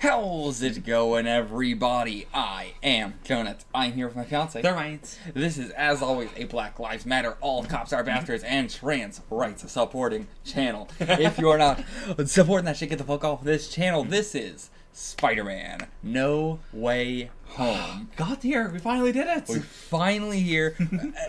How's it going, everybody? I am Jonathan. I'm here with my fiance. Thermites. This is, as always, a Black Lives Matter, All Cops Are Bastards, and trans rights supporting channel. If you are not supporting that shit, get the fuck off this channel. This is Spider-Man No Way Home. Got here. We finally did it. We're finally here.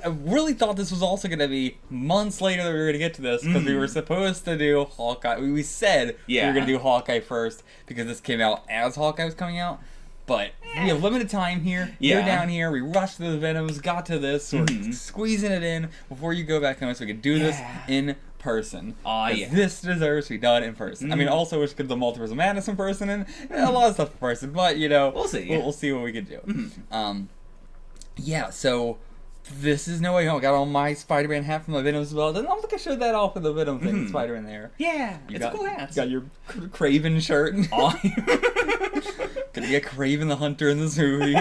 I really thought this was also going to be months later that we were going to get to this, because we were supposed to do Hawkeye. We said we were going to do Hawkeye first, because this came out as Hawkeye was coming out. But we have limited time here. You're down here. We rushed through the Venoms, got to this. So we're squeezing it in before you go back home so we can do this in person. This deserves to be done in person. I mean, also we could do the Multiverse of Madness in person and a lot of stuff in person, but you know, we'll see. We'll see what we can do. Yeah, so this is No Way Home. I got all my Spider-Man hat from the Venom as well. I don't think I showed that off with the Venom thing, Spider-Man there. Yeah, it's a cool hat. You got your Craven shirt. Gonna get Craven the Hunter in this movie.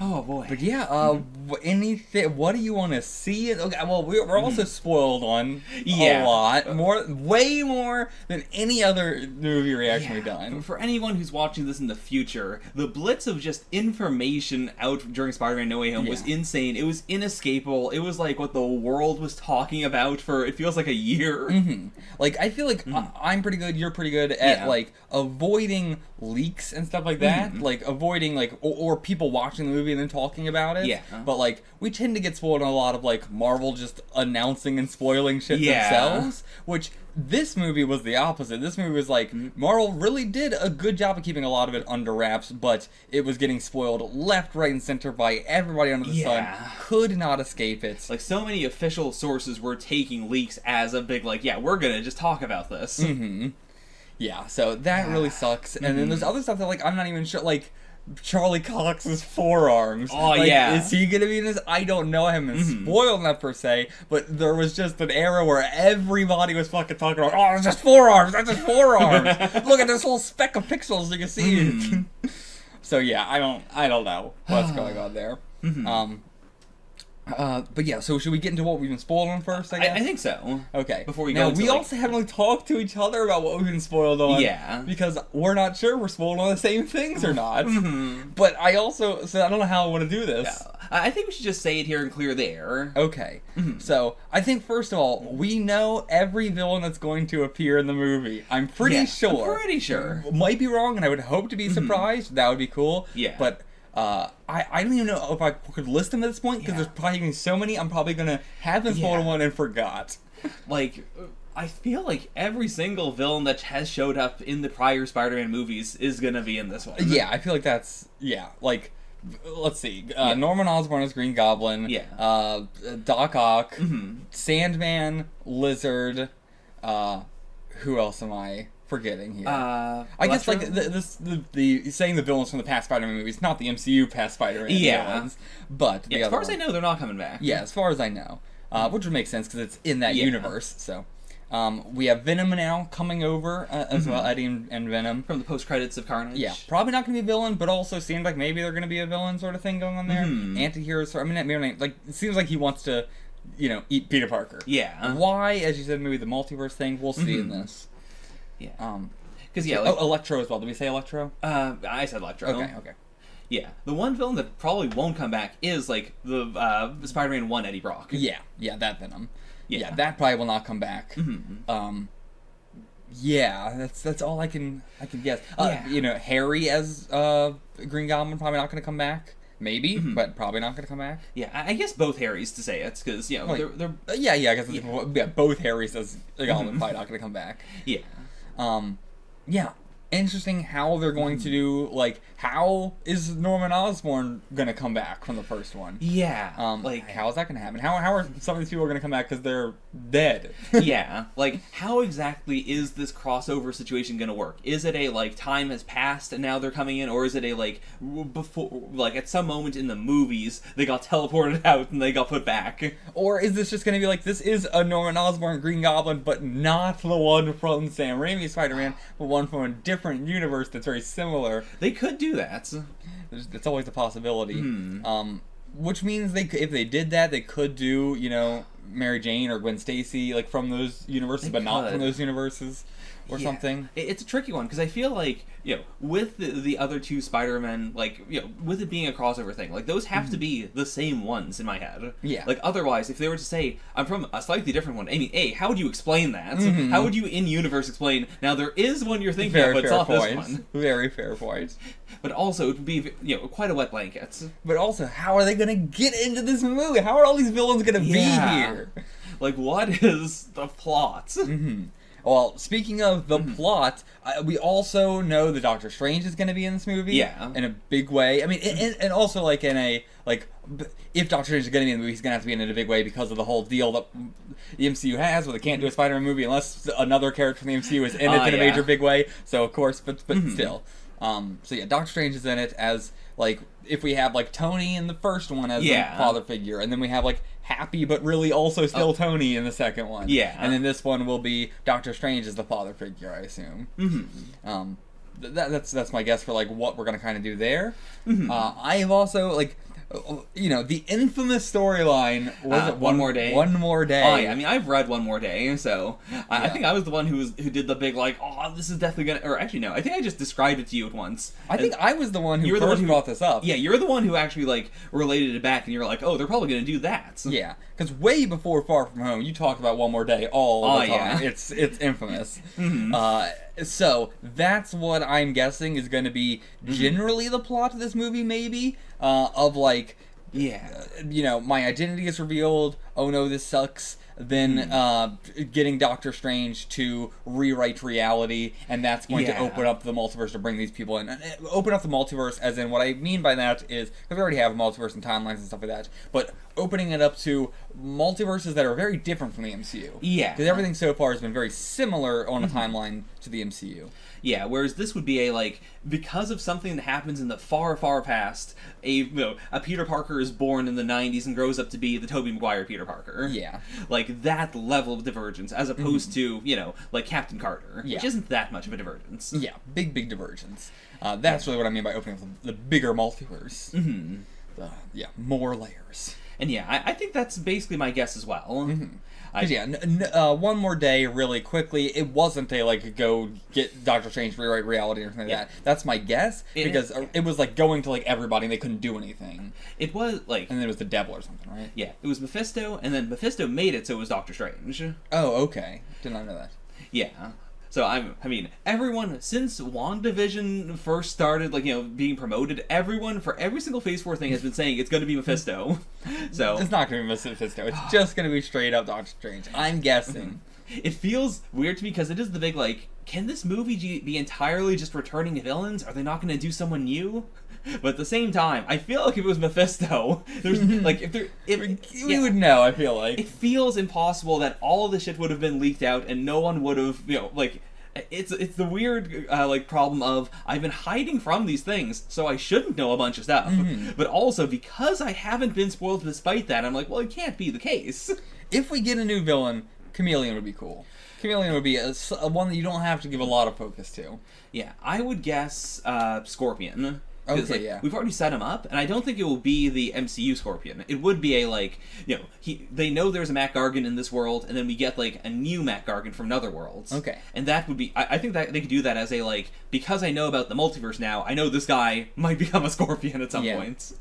Oh boy. But yeah, anything? What do you want to see? Okay, well, we're also spoiled on a lot, way more than any other movie reaction we've done. For anyone who's watching this in the future, the blitz of just information out during Spider-Man No Way Home was insane. It was inescapable. It was like what the world was talking about for, it feels like, a year. Like, I feel like I'm pretty good, you're pretty good at, like, avoiding leaks and stuff like that. Like, avoiding, like, or people watching the movie and then talking about it. But, like, we tend to get spoiled on a lot of, like, Marvel just announcing and spoiling shit themselves. Which, this movie was the opposite. This movie was like, Marvel really did a good job of keeping a lot of it under wraps, but it was getting spoiled left, right, and center by everybody under the sun. Could not escape it. Like, so many official sources were taking leaks as a big, like, we're gonna just talk about this. Yeah, so that really sucks. And then there's other stuff that, like, I'm not even sure, like, Charlie Cox's forearms. Is he gonna be in this? I don't know. I haven't been spoiled enough per se, but there was just an era where everybody was fucking talking about, oh, it's just forearms, that's just forearms. Look at this whole speck of pixels, you can see it. So yeah, I don't know what's going on there. But yeah, so should we get into what we've been spoiled on first, I guess? I think so. Okay. Before we go into, we also haven't really talked to each other about what we've been spoiled on. Because we're not sure we're spoiled on the same things or not. But I also, so I don't know how I want to do this. I think we should just say it here and clear the air. Okay. So, I think first of all, we know every villain that's going to appear in the movie. I'm pretty sure. I'm pretty sure. Might be wrong, and I would hope to be surprised. That would be cool. But I don't even know if I could list them at this point, because there's probably going to be so many, I'm probably going to have been spoiled one and forgot. Like, I feel like every single villain that has showed up in the prior Spider-Man movies is going to be in this one. Yeah, I feel like that's, like, let's see, Norman Osborn is Green Goblin, Doc Ock, Sandman, Lizard, who else am I forgetting here? I guess, like, the saying the villains from the past Spider-Man movies, not the MCU past Spider-Man villains, but the as far as I know, they're not coming back. Yeah, as far as I know, which would make sense because it's in that universe. So, we have Venom now coming over as well, Eddie and Venom from the post-credits of Carnage. Yeah, probably not going to be a villain, but also seems like maybe they're going to be a villain sort of thing going on there. Anti-heroes. I mean, like, it seems like he wants to, you know, eat Peter Parker. Why, as you said, maybe the multiverse thing. We'll see in this. Because like, Electro as well. Did we say Electro? I said Electro. Okay. Yeah, the one villain that probably won't come back is like the Spider-Man 1 Eddie Brock. Yeah, that Venom. Yeah, that probably will not come back. Yeah, that's all I can guess. You know, Harry as Green Goblin probably not going to come back. Maybe, but probably not going to come back. Yeah, I guess both Harrys to say it, because, you know, like, they're... I guess both Harrys as Goblin probably not going to come back. Yeah, interesting how they're going to do, like, how is Norman Osborn going to come back from the first one? Like, how is that going to happen? How are some of these people going to come back because they're dead? Like, how exactly is this crossover situation going to work? Is it a, like, time has passed and now they're coming in, or is it a, like, before, like, at some moment in the movies, they got teleported out and they got put back? Or is this just going to be like, this is a Norman Osborn Green Goblin, but not the one from Sam Raimi's Spider-Man, but one from a different universe that's very similar? They could do that. It's always a possibility. Which means if they did that, they could do, you know, Mary Jane or Gwen Stacy like from those universes, but not from those universes. Or something. It's a tricky one because I feel like, with the other two Spider-Men, like, with it being a crossover thing, like, those have to be the same ones in my head. Yeah. Like, otherwise, if they were to say, I'm from a slightly different one, I mean, how would you explain that? How would you, in-universe, explain, now there is one you're thinking of, but it's not this one? Very fair point. But also, it would be, quite a wet blanket. But also, how are they going to get into this movie? How are all these villains going to be here? Like, what is the plot? Well, speaking of the plot, we also know that Doctor Strange is going to be in this movie. Yeah. In a big way. I mean, and also, like, in a, like, if Doctor Strange is going to be in the movie, he's going to have to be in it a big way because of the whole deal that the MCU has, where they can't do a Spider-Man movie unless another character from the MCU is in it in a major big way. So, of course, but still. So, yeah, Doctor Strange is in it as, like, if we have, like, Tony in the first one as the father figure, and then we have, like, Happy but really also still Tony in the second one. Yeah. And then this one will be Doctor Strange as the father figure, I assume. That's my guess for, like, what we're going to kind of do there. I have also, like, the infamous storyline, was it One More Day? One More Day. Oh, yeah, I mean, I've read One More Day, so I think I was the one who did the big, like, this is definitely gonna, or actually, no, I think I just described it to you at once. I think I was the one who first brought this up. Yeah, you're the one who actually, like, related it back, and you're like, oh, they're probably gonna do that. Yeah, because way before Far From Home, you talked about One More Day all the time. Yeah. It's infamous. So, that's what I'm guessing is going to be generally the plot of this movie, maybe, of, like, my identity is revealed, oh no, this sucks, then getting Doctor Strange to rewrite reality, and that's going to open up the multiverse to bring these people in. Open up the multiverse, as in, what I mean by that is, because we already have a multiverse and timelines and stuff like that, but opening it up to multiverses that are very different from the MCU. Yeah. Because everything so far has been very similar on a timeline to the MCU. Yeah, whereas this would be because of something that happens in the far, far past, a Peter Parker is born in the 90s and grows up to be the Tobey Maguire Peter Parker. Yeah. Like, that level of divergence, as opposed to, like Captain Carter, which isn't that much of a divergence. Yeah, big divergence. That's really what I mean by opening up the bigger multiverse. More layers. And I think that's basically my guess as well. One More Day, really quickly, it wasn't a, like, go get Doctor Strange to rewrite reality or anything like that. That's my guess, because it was, like, going to, like, everybody and they couldn't do anything. It was, like... And then it was the devil or something, right? Yeah, it was Mephisto, and then Mephisto made it so it was Doctor Strange. Oh, okay. Did not know that. Yeah. So, I mean, everyone, since WandaVision first started, like, being promoted, everyone, for every single Phase 4 thing, has been saying it's going to be Mephisto. So it's not going to be Mephisto. It's just going to be straight up Doctor Strange. I'm guessing. It feels weird to me because it is the big, like, can this movie be entirely just returning villains? Are they not going to do someone new? But at the same time, I feel like if it was Mephisto, there's like we would know. I feel like it feels impossible that all of the shit would have been leaked out and no one would have, like. It's the weird problem of I've been hiding from these things, so I shouldn't know a bunch of stuff. But also because I haven't been spoiled despite that, I'm like, well, it can't be the case. If we get a new villain, Chameleon would be cool. Chameleon would be a one that you don't have to give a lot of focus to. Yeah, I would guess Scorpion. Okay, we've already set him up, and I don't think it will be the MCU Scorpion. It would be they know there's a Mac Gargan in this world, and then we get, like, a new Mac Gargan from another world. Okay. And that would be, I think that they could do that as a, because I know about the multiverse now, I know this guy might become a Scorpion at some point.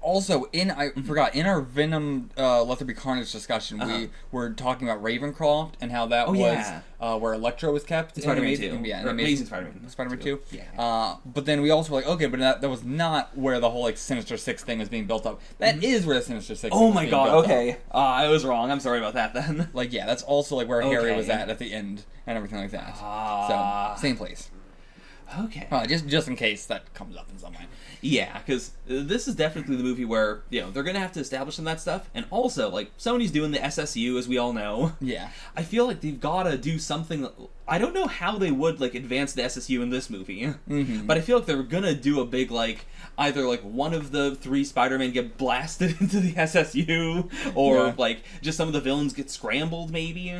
Also, I forgot, in our Venom Let There Be Carnage discussion, we were talking about Ravencroft and how that was where Electro was kept. Spider-Man 2. Yeah, Amazing Spider-Man. Spider-Man 2. Yeah. But then we also were like, okay, but that was not where the whole, like, Sinister Six thing was being built up. That is where the Sinister Six thing was being built up. Okay. I was wrong. I'm sorry about that then. Like, yeah, that's also, like, where Harry was at the end and everything like that. So, same place. Okay. Just in case that comes up in some way. Yeah, because this is definitely the movie where, they're going to have to establish some of that stuff. And also, like, Sony's doing the SSU, as we all know. Yeah. I feel like they've got to do something. I don't know how they would, like, advance the SSU in this movie. But I feel like they're going to do a big, like, either, like, one of the 3 Spider-Men get blasted into the SSU, or, like, just some of the villains get scrambled, maybe.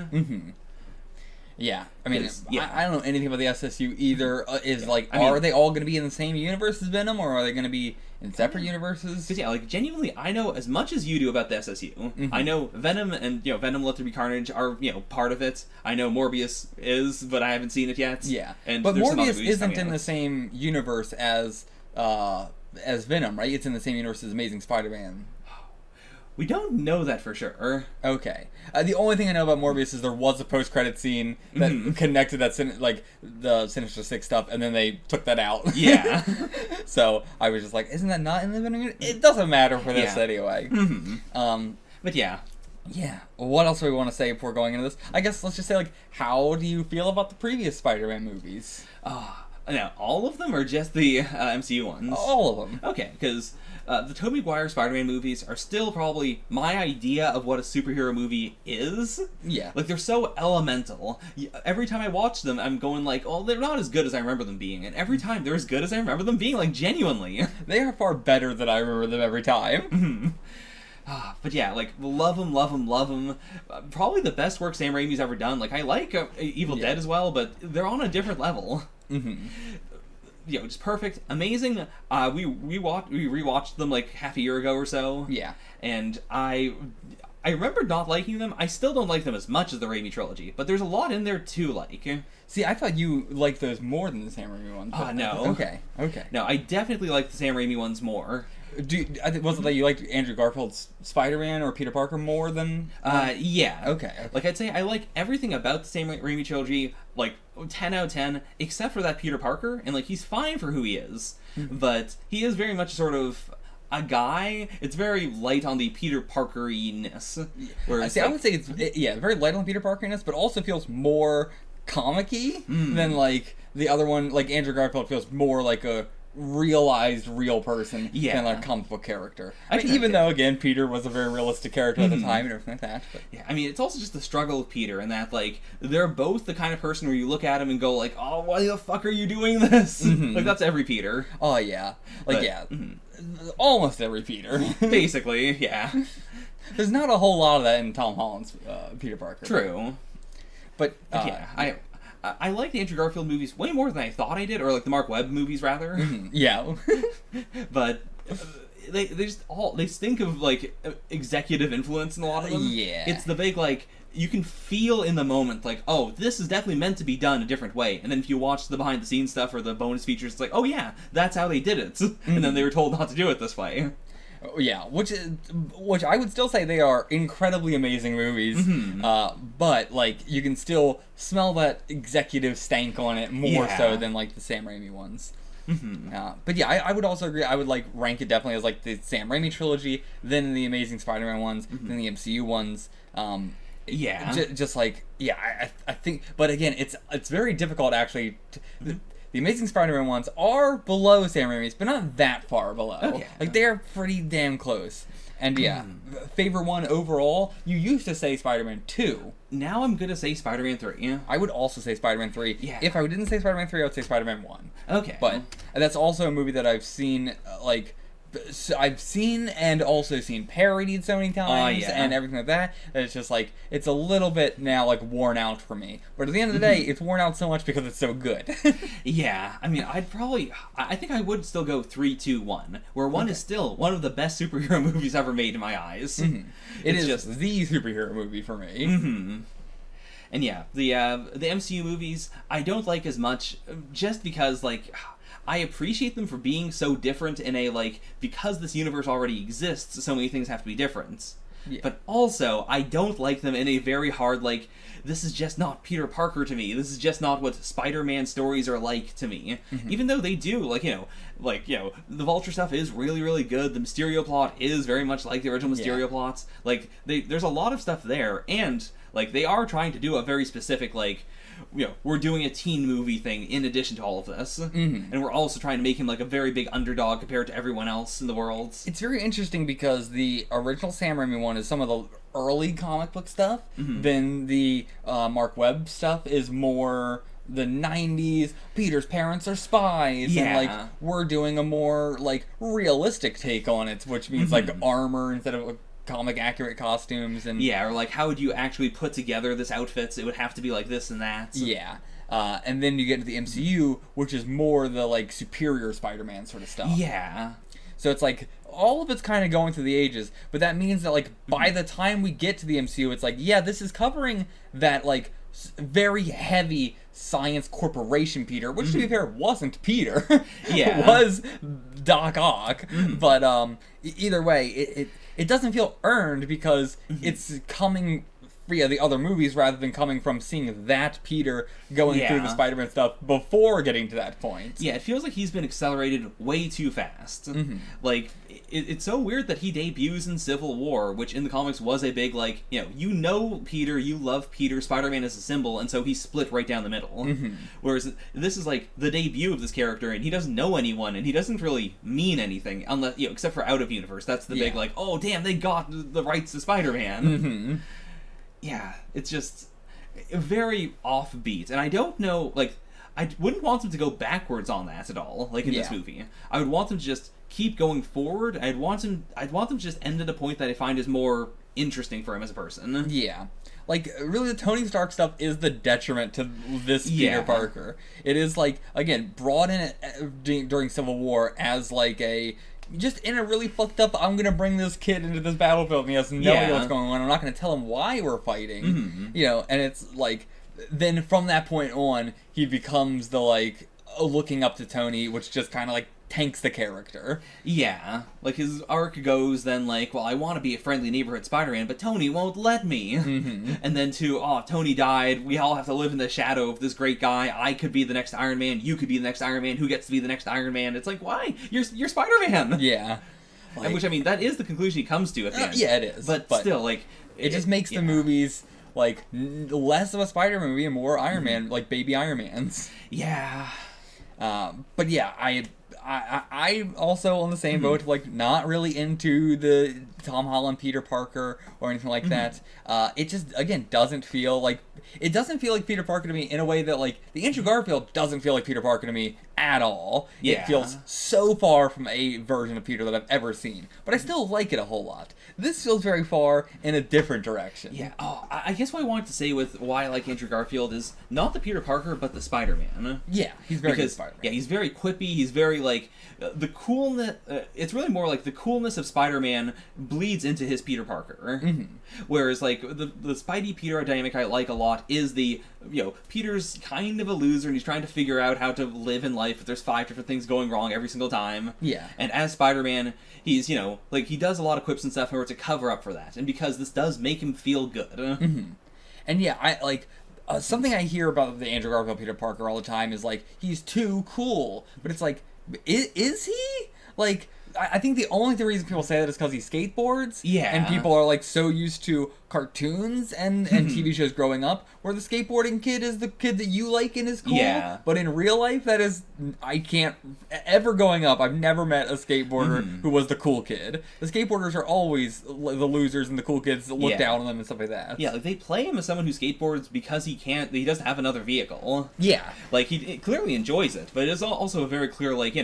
Yeah, I mean, yeah. I don't know anything about the SSU either. Are they all going to be in the same universe as Venom, or are they going to be in separate universes? Because like genuinely, I know as much as you do about the SSU. Mm-hmm. I know Venom and Venom Let There Be Carnage are part of it. I know Morbius is, but I haven't seen it yet. Yeah, and but Morbius isn't in the same universe as Venom, right? It's in the same universe as Amazing Spider-Man. We don't know that for sure. Okay. The only thing I know about Morbius is there was a post-credit scene that connected that the Sinister Six stuff, and then they took that out. Yeah. So I was just like, isn't that not in the Venom universe? It doesn't matter for this anyway. But yeah. Yeah. Well, what else do we want to say before going into this? I guess let's just say, how do you feel about the previous Spider-Man movies? Now, all of them or just the MCU ones? All of them. Okay, because the Tobey Maguire Spider-Man movies are still probably my idea of what a superhero movie is. Yeah. Like, they're so elemental. Every time I watch them, I'm going like, oh, they're not as good as I remember them being. And every time, they're as good as I remember them being, like, genuinely. They are far better than I remember them every time. But yeah, like, love them, love them, love them. Probably the best work Sam Raimi's ever done. Like, I like Evil Dead as well, but they're on a different level. Just perfect, amazing. We rewatched them like half a year ago or so. Yeah, and I remember not liking them. I still don't like them as much as the Raimi trilogy, but there's a lot in there to like. See, I thought you liked those more than the Sam Raimi ones. No. Okay. No, I definitely like the Sam Raimi ones more. Was it that you liked Andrew Garfield's Spider-Man or Peter Parker more than... Yeah. Okay. Like, I'd say I like everything about the Sam Raimi trilogy, like, 10 out of 10, except for that Peter Parker, and, like, he's fine for who he is, but he is very much sort of a guy. It's very light on the Peter Parker-iness. See, I would say it's very light on Peter Parker-iness, but also feels more comic-y than, like, the other one. Like, Andrew Garfield feels more like a realized real person than like a comic book character. I mean, even though again Peter was a very realistic character at the time and everything like that. But. Yeah, I mean it's also just the struggle of Peter and that like they're both the kind of person where you look at him and go like, oh, why the fuck are you doing this? Like that's every Peter. Oh yeah, like almost every Peter. Basically, yeah. There's not a whole lot of that in Tom Holland's Peter Parker. True, but yeah, I like the Andrew Garfield movies way more than I thought I did, or like the Mark Webb movies rather. Yeah, but they stink of like executive influence in a lot of them. Yeah, it's the big like you can feel in the moment like, oh, this is definitely meant to be done a different way, and then if you watch the behind the scenes stuff or the bonus features, it's like, oh yeah, that's how they did it, and then they were told not to do it this way. Yeah, which I would still say they are incredibly amazing movies, but like you can still smell that executive stank on it more so than like the Sam Raimi ones. But yeah, I would also agree. I would like rank it definitely as like the Sam Raimi trilogy, then the Amazing Spider-Man ones, then the MCU ones. Just like I think, but again, it's very difficult actually. The Amazing Spider-Man ones are below Sam Raimi's, but not that far below. Okay. Like, they're pretty damn close. And favorite one overall, you used to say Spider-Man 2. Now I'm going to say Spider-Man 3. Yeah. I would also say Spider-Man 3. Yeah. If I didn't say Spider-Man 3, I would say Spider-Man 1. Okay. But that's also a movie that I've seen, I've seen and also seen parodied so many times and everything like that it's just like it's a little bit now like worn out for me, but at the end of the day it's worn out so much because it's so good. Yeah, I mean I think I would still go 3, 2, 1, where 1 is still one of the best superhero movies ever made in my eyes. It is just the superhero movie for me. And yeah, the MCU movies I don't like as much just because like I appreciate them for being so different in a, like, because this universe already exists, so many things have to be different. Yeah. But also, I don't like them in a very hard, like, this is just not Peter Parker to me. This is just not what Spider-Man stories are like to me. Even though they do, the Vulture stuff is really, really good. The Mysterio plot is very much like the original Mysterio plots. Like, there's a lot of stuff there, and, like, they are trying to do a very specific, like, we're doing a teen movie thing in addition to all of this. And we're also trying to make him like a very big underdog compared to everyone else in the world. It's very interesting because the original Sam Raimi one is some of the early comic book stuff. Then the Mark Webb stuff is more the 90s, Peter's parents are spies, and like we're doing a more like realistic take on it, which means like armor instead of comic accurate costumes and yeah, or like how would you actually put together this outfit? It would have to be like this and that. Yeah. And then you get to the MCU, which is more the like superior Spider-Man sort of stuff. Yeah. So it's like all of it's kind of going through the ages, but that means that like by the time we get to the MCU, it's like, yeah, this is covering that like very heavy science corporation Peter, which to be fair wasn't Peter. Yeah. Was Doc Ock. But either way, it doesn't feel earned because it's coming via the other movies rather than coming from seeing that Peter going through the Spider-Man stuff before getting to that point. Yeah, it feels like he's been accelerated way too fast. Like, it's so weird that he debuts in Civil War, which in the comics was a big, like, you know Peter, you love Peter, Spider-Man is a symbol, and so he's split right down the middle. Whereas this is, like, the debut of this character, and he doesn't know anyone, and he doesn't really mean anything, unless, except for out of universe. That's the big, like, oh, damn, they got the rights to Spider-Man. Yeah, it's just very offbeat, and I don't know, like, I wouldn't want them to go backwards on that at all, like in this movie. I would want them to just keep going forward. I'd want them to just end at a point that I find is more interesting for him as a person. Yeah. Like, really, the Tony Stark stuff is the detriment to this Peter Parker. It is, like, again, brought in during Civil War as, like, just in a really fucked up, I'm gonna bring this kid into this battlefield and he has no idea what's going on. I'm not gonna tell him why we're fighting. And it's like, then from that point on, he becomes the, like, looking up to Tony, which just kind of, like, tanks the character. Yeah. Like, his arc goes then, like, well, I want to be a friendly neighborhood Spider-Man, but Tony won't let me. And then to, oh, Tony died, we all have to live in the shadow of this great guy, I could be the next Iron Man, you could be the next Iron Man, who gets to be the next Iron Man? It's like, why? You're Spider-Man! Yeah. Like, which, I mean, that is the conclusion he comes to at the end. Yeah, it is. But still, like... It just makes the movies, like, less of a Spider-Man movie and more Iron Man, like, baby Iron Mans. Yeah. But yeah, I also on the same boat, like, not really into the Tom Holland Peter Parker or anything like that. It just, again, doesn't feel like Peter Parker to me in a way that, like, the Andrew Garfield doesn't feel like Peter Parker to me at all. Yeah. It feels so far from a version of Peter that I've ever seen. But I still like it a whole lot. This feels very far in a different direction. Yeah, I guess what I wanted to say with why I like Andrew Garfield is not the Peter Parker, but the Spider-Man. Yeah, he's very good Spider-Man. Yeah, he's very quippy, he's very, like, the coolness, it's really more like the coolness of Spider-Man bleeds into his Peter Parker. Whereas, like, the Spidey Peter dynamic I like a lot is the, Peter's kind of a loser and he's trying to figure out how to live in life, but there's 5 different things going wrong every single time. Yeah. And as Spider-Man, he's, like, he does a lot of quips and stuff in order to cover up for that. And because this does make him feel good. And yeah, I, like, something I hear about the Andrew Garfield Peter Parker all the time is, like, he's too cool. But it's like, is he? Like, I think the only reason people say that is because he skateboards. Yeah. And people are, like, so used to cartoons and TV shows growing up, where the skateboarding kid is the kid that you like and is cool. Yeah. But in real life, that is, I can't, ever growing up, I've never met a skateboarder who was the cool kid. The skateboarders are always the losers and the cool kids that look down on them and stuff like that. Yeah, like, they play him as someone who skateboards because he doesn't have another vehicle. Yeah. Like, he clearly enjoys it, but it's also a very clear, like,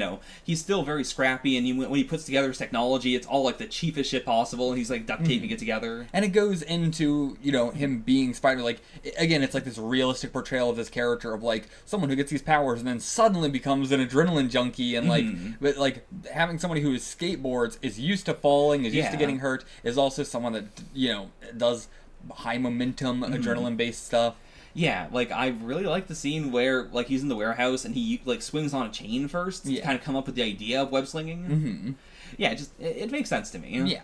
he's still very scrappy, and when he puts together his technology, it's all, like, the cheapest shit possible, and he's, like, duct taping it together. And it goes into, him being Spider-Man. Like, again, it's like this realistic portrayal of this character of, like, someone who gets these powers and then suddenly becomes an adrenaline junkie, and, like, but, like, having somebody who is skateboards, is used to falling, is used to getting hurt, is also someone that, does high momentum, adrenaline-based stuff. Yeah, like, I really like the scene where, like, he's in the warehouse and he, like, swings on a chain first to kind of come up with the idea of web slinging. Yeah, it makes sense to me.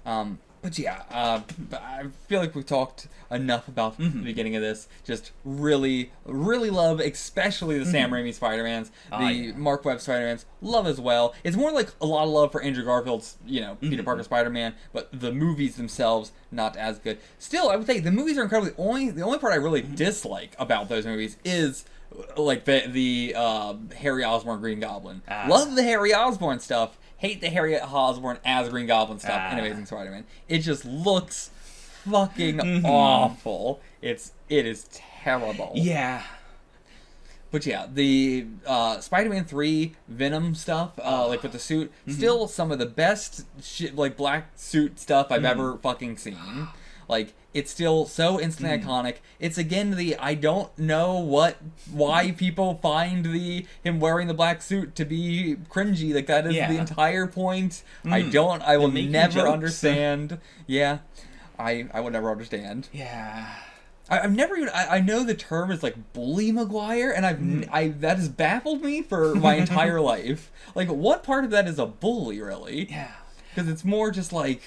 Yeah. But yeah, I feel like we've talked enough about the beginning of this. Just really, really love, especially the Sam Raimi Spider-Mans. The Mark Webb Spider-Mans, love as well. It's more like a lot of love for Andrew Garfield's, Peter Parker Spider-Man, but the movies themselves, not as good. Still, I would say the movies are incredibly... The only part I really dislike about those movies is... like the Harry Osborn Green Goblin. Love the Harry Osborn stuff. Hate the Harry Osborn as Green Goblin stuff in Amazing Spider-Man. It just looks fucking awful. It is terrible. Yeah. But yeah, the Spider-Man 3 Venom stuff, like with the suit, still some of the best like black suit stuff I've ever fucking seen. Like, it's still so instantly iconic. It's again I don't know why people find him wearing the black suit to be cringy. Like, that is the entire point. I will never understand. Yeah, I will never understand. Yeah. I've never even. I know the term is like bully Maguire, and that has baffled me for my entire life. Like, what part of that is a bully, really? Yeah. Because it's more just like,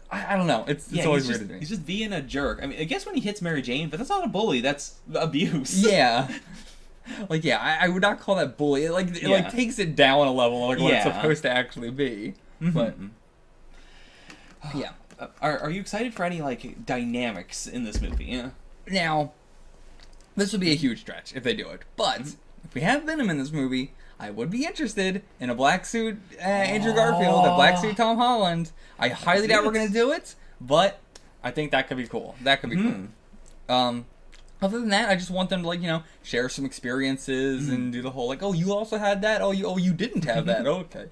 I don't know. It's always weird to me. He's just being a jerk. I mean, I guess when he hits Mary Jane, but that's not a bully. That's abuse. Yeah. Like, yeah, I would not call that bully. It takes it down a level, like what it's supposed to actually be. But yeah. Are you excited for any like dynamics in this movie? Yeah. Now, this would be a huge stretch if they do it, but if we have Venom in this movie, I would be interested in a black suit Andrew Garfield, a black suit Tom Holland. I highly doubt we're going to do it, but I think that could be cool. That could be cool. Other than that, I just want them to, like, you know, share some experiences and do the whole, like, oh, you also had that? Oh, you didn't have that? Okay.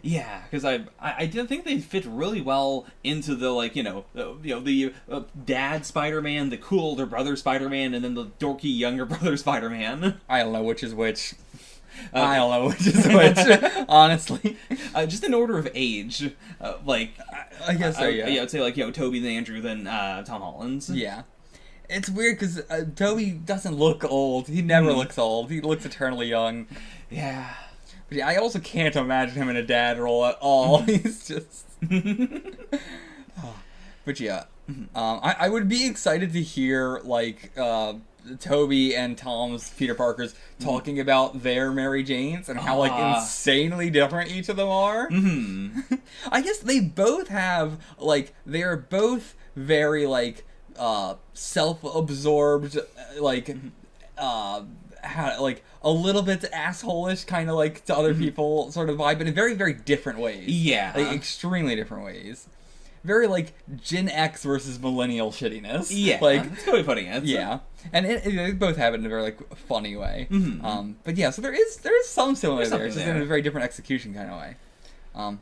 Yeah, because I didn't think they fit really well into the, like, the dad Spider-Man, the cool older brother Spider-Man, and then the dorky younger brother Spider-Man. I don't know which is which. I don't know which is which, honestly. Just in order of age, I guess so, yeah. Yeah, I'd say, like, Toby, then Andrew, then Tom Holland. Yeah. It's weird because Toby doesn't look old. He never looks old. He looks eternally young. Yeah. But yeah, I also can't imagine him in a dad role at all. He's just... But yeah, I would be excited to hear, like, Toby and Tom's Peter Parkers talking about their Mary Janes and how, like, insanely different each of them are. I guess they both have, like, they're both very, like, self-absorbed, like, like a little bit asshole-ish, kind of like to other people sort of vibe, but in very, very different ways. Yeah. Like, extremely different ways. Very, like, Gen X versus millennial shittiness. Yeah, like, that's really funny. Yeah. And they both have it in a very, like, funny way. But yeah, so there is some similarity there. It's just in a very different execution kind of way.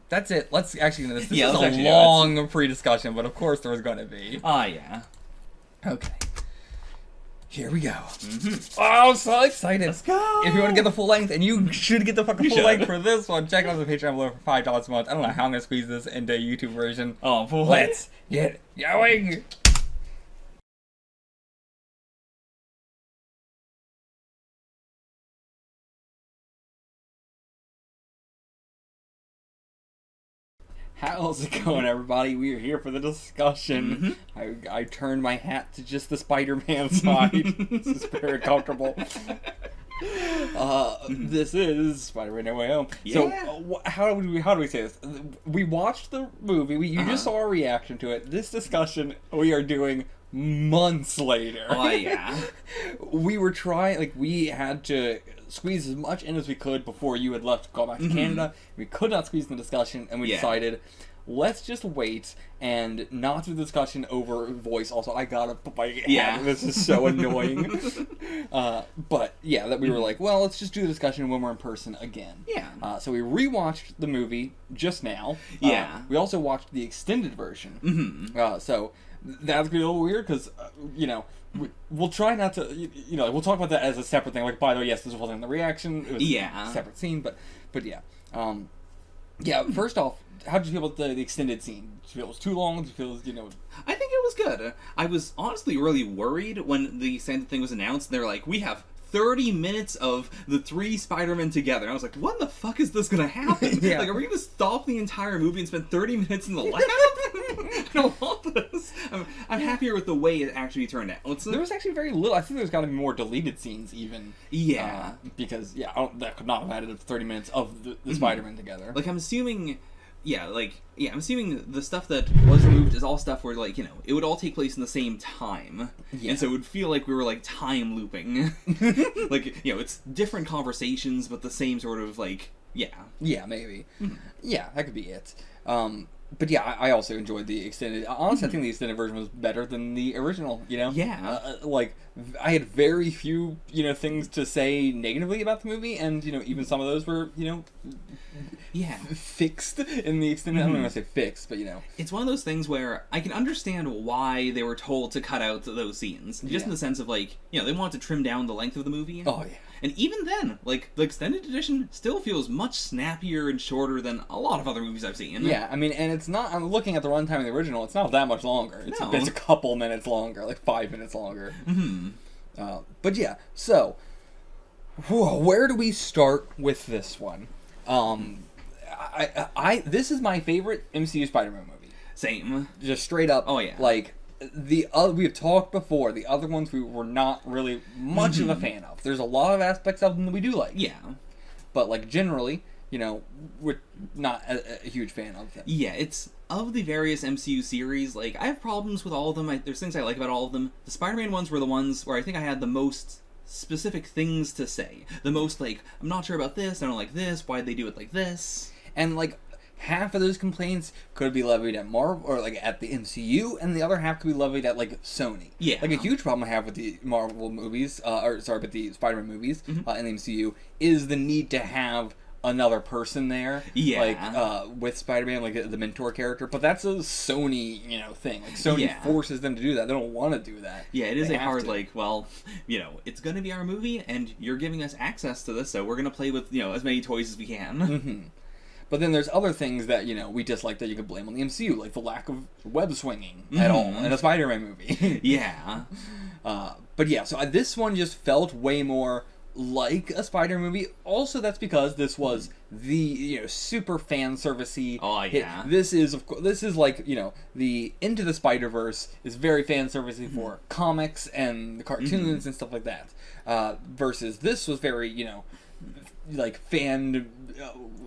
That's it. Let's actually get into this. This is a long pre-discussion, but of course there was going to be. Yeah. Okay. Here we go. Oh, I'm so excited. Let's go. If you want to get the full length, and you should get the fucking full length for this one, check out the Patreon below for $5 a month. I don't know how I'm going to squeeze this into a YouTube version. Oh, boy. Let's get going. How's it going, everybody? We are here for the discussion. I turned my hat to just the Spider-Man side. This is very comfortable. This is Spider-Man No Way Home. Yeah. So, how do we say this? We watched the movie. You just saw our reaction to it. This discussion we are doing months later. Oh, yeah. We were trying, like, we had to squeeze as much in as we could before you had left to go back to Canada. We could not squeeze in the discussion, and we decided, let's just wait and not do the discussion over voice. Also, I gotta put my hand. This is so annoying. But yeah, that we were like, well, let's just do the discussion when we're in person again. Yeah. So we rewatched the movie just now. We also watched the extended version. So that's gonna be a little weird because we'll try not to, we'll talk about that as a separate thing. Like, by the way, yes, this wasn't the reaction. It was a separate scene, but yeah. First off, how did you feel about the extended scene? Did you feel it was too long? Did you feel, I think it was good. I was honestly really worried when the extended thing was announced. They're like, we have 30 minutes of the 3 Spider-Men together. And I was like, what the fuck is this gonna happen? Like, are we gonna stop the entire movie and spend 30 minutes in the lab? I don't want this. I'm happier with the way it actually turned out. There was actually very little. I think there's gotta be more deleted scenes even. Yeah. Because, that could not have added up to 30 minutes of the Spider-Men together. Like, I'm assuming... I'm assuming the stuff that was removed is all stuff where, like, it would all take place in the same time. And so it would feel like we were, like, time looping. Like, it's different conversations, but the same sort of, like, Yeah, maybe. Yeah, that could be it. But yeah, I also enjoyed the extended. Honestly, I think the extended version was better than the original. You know, Yeah. Like I had very few things to say negatively about the movie, and even some of those were yeah fixed in the extended. I don't want to say fixed, but it's one of those things where I can understand why they were told to cut out those scenes, just in the sense of like they wanted to trim down the length of the movie. Oh yeah. And even then, like, the extended edition still feels much snappier and shorter than a lot of other movies I've seen. Yeah, I mean, and it's not, I'm looking at the runtime of the original, it's not that much longer. It's a couple minutes longer, like 5 minutes longer. But yeah, so, where do we start with this one? This is my favorite MCU Spider-Man movie. Same. Just straight up. Oh, yeah. Like, we've talked before, the other ones we were not really much of a fan of. There's a lot of aspects of them that we do like. Yeah. But, like, generally, we're not a huge fan of them. Yeah, it's, of the various MCU series, like, I have problems with all of them. There's things I like about all of them. The Spider-Man ones were the ones where I think I had the most specific things to say. The most, like, I'm not sure about this, I don't like this, why'd they do it like this? And, like, half of those complaints could be levied at Marvel, or like at the MCU, and the other half could be levied at like Sony. Yeah. Like a huge problem I have with the Marvel movies, with the Spider-Man movies in the MCU, is the need to have another person there. Yeah. Like with Spider-Man, like the mentor character. But that's a Sony, thing. Like Sony forces them to do that. They don't want to do that. Yeah, it is a hard like, well, it's going to be our movie, and you're giving us access to this, so we're going to play with as many toys as we can. But then there's other things that, we dislike that you could blame on the MCU, like the lack of web swinging at all in a Spider-Man movie. Yeah. But yeah, so this one just felt way more like a Spider movie. Also, that's because this was the, super fan servicey. Oh, yeah. This is like, the Into the Spider-Verse is very fan servicey for comics and the cartoons and stuff like that. Versus this was very, like fan...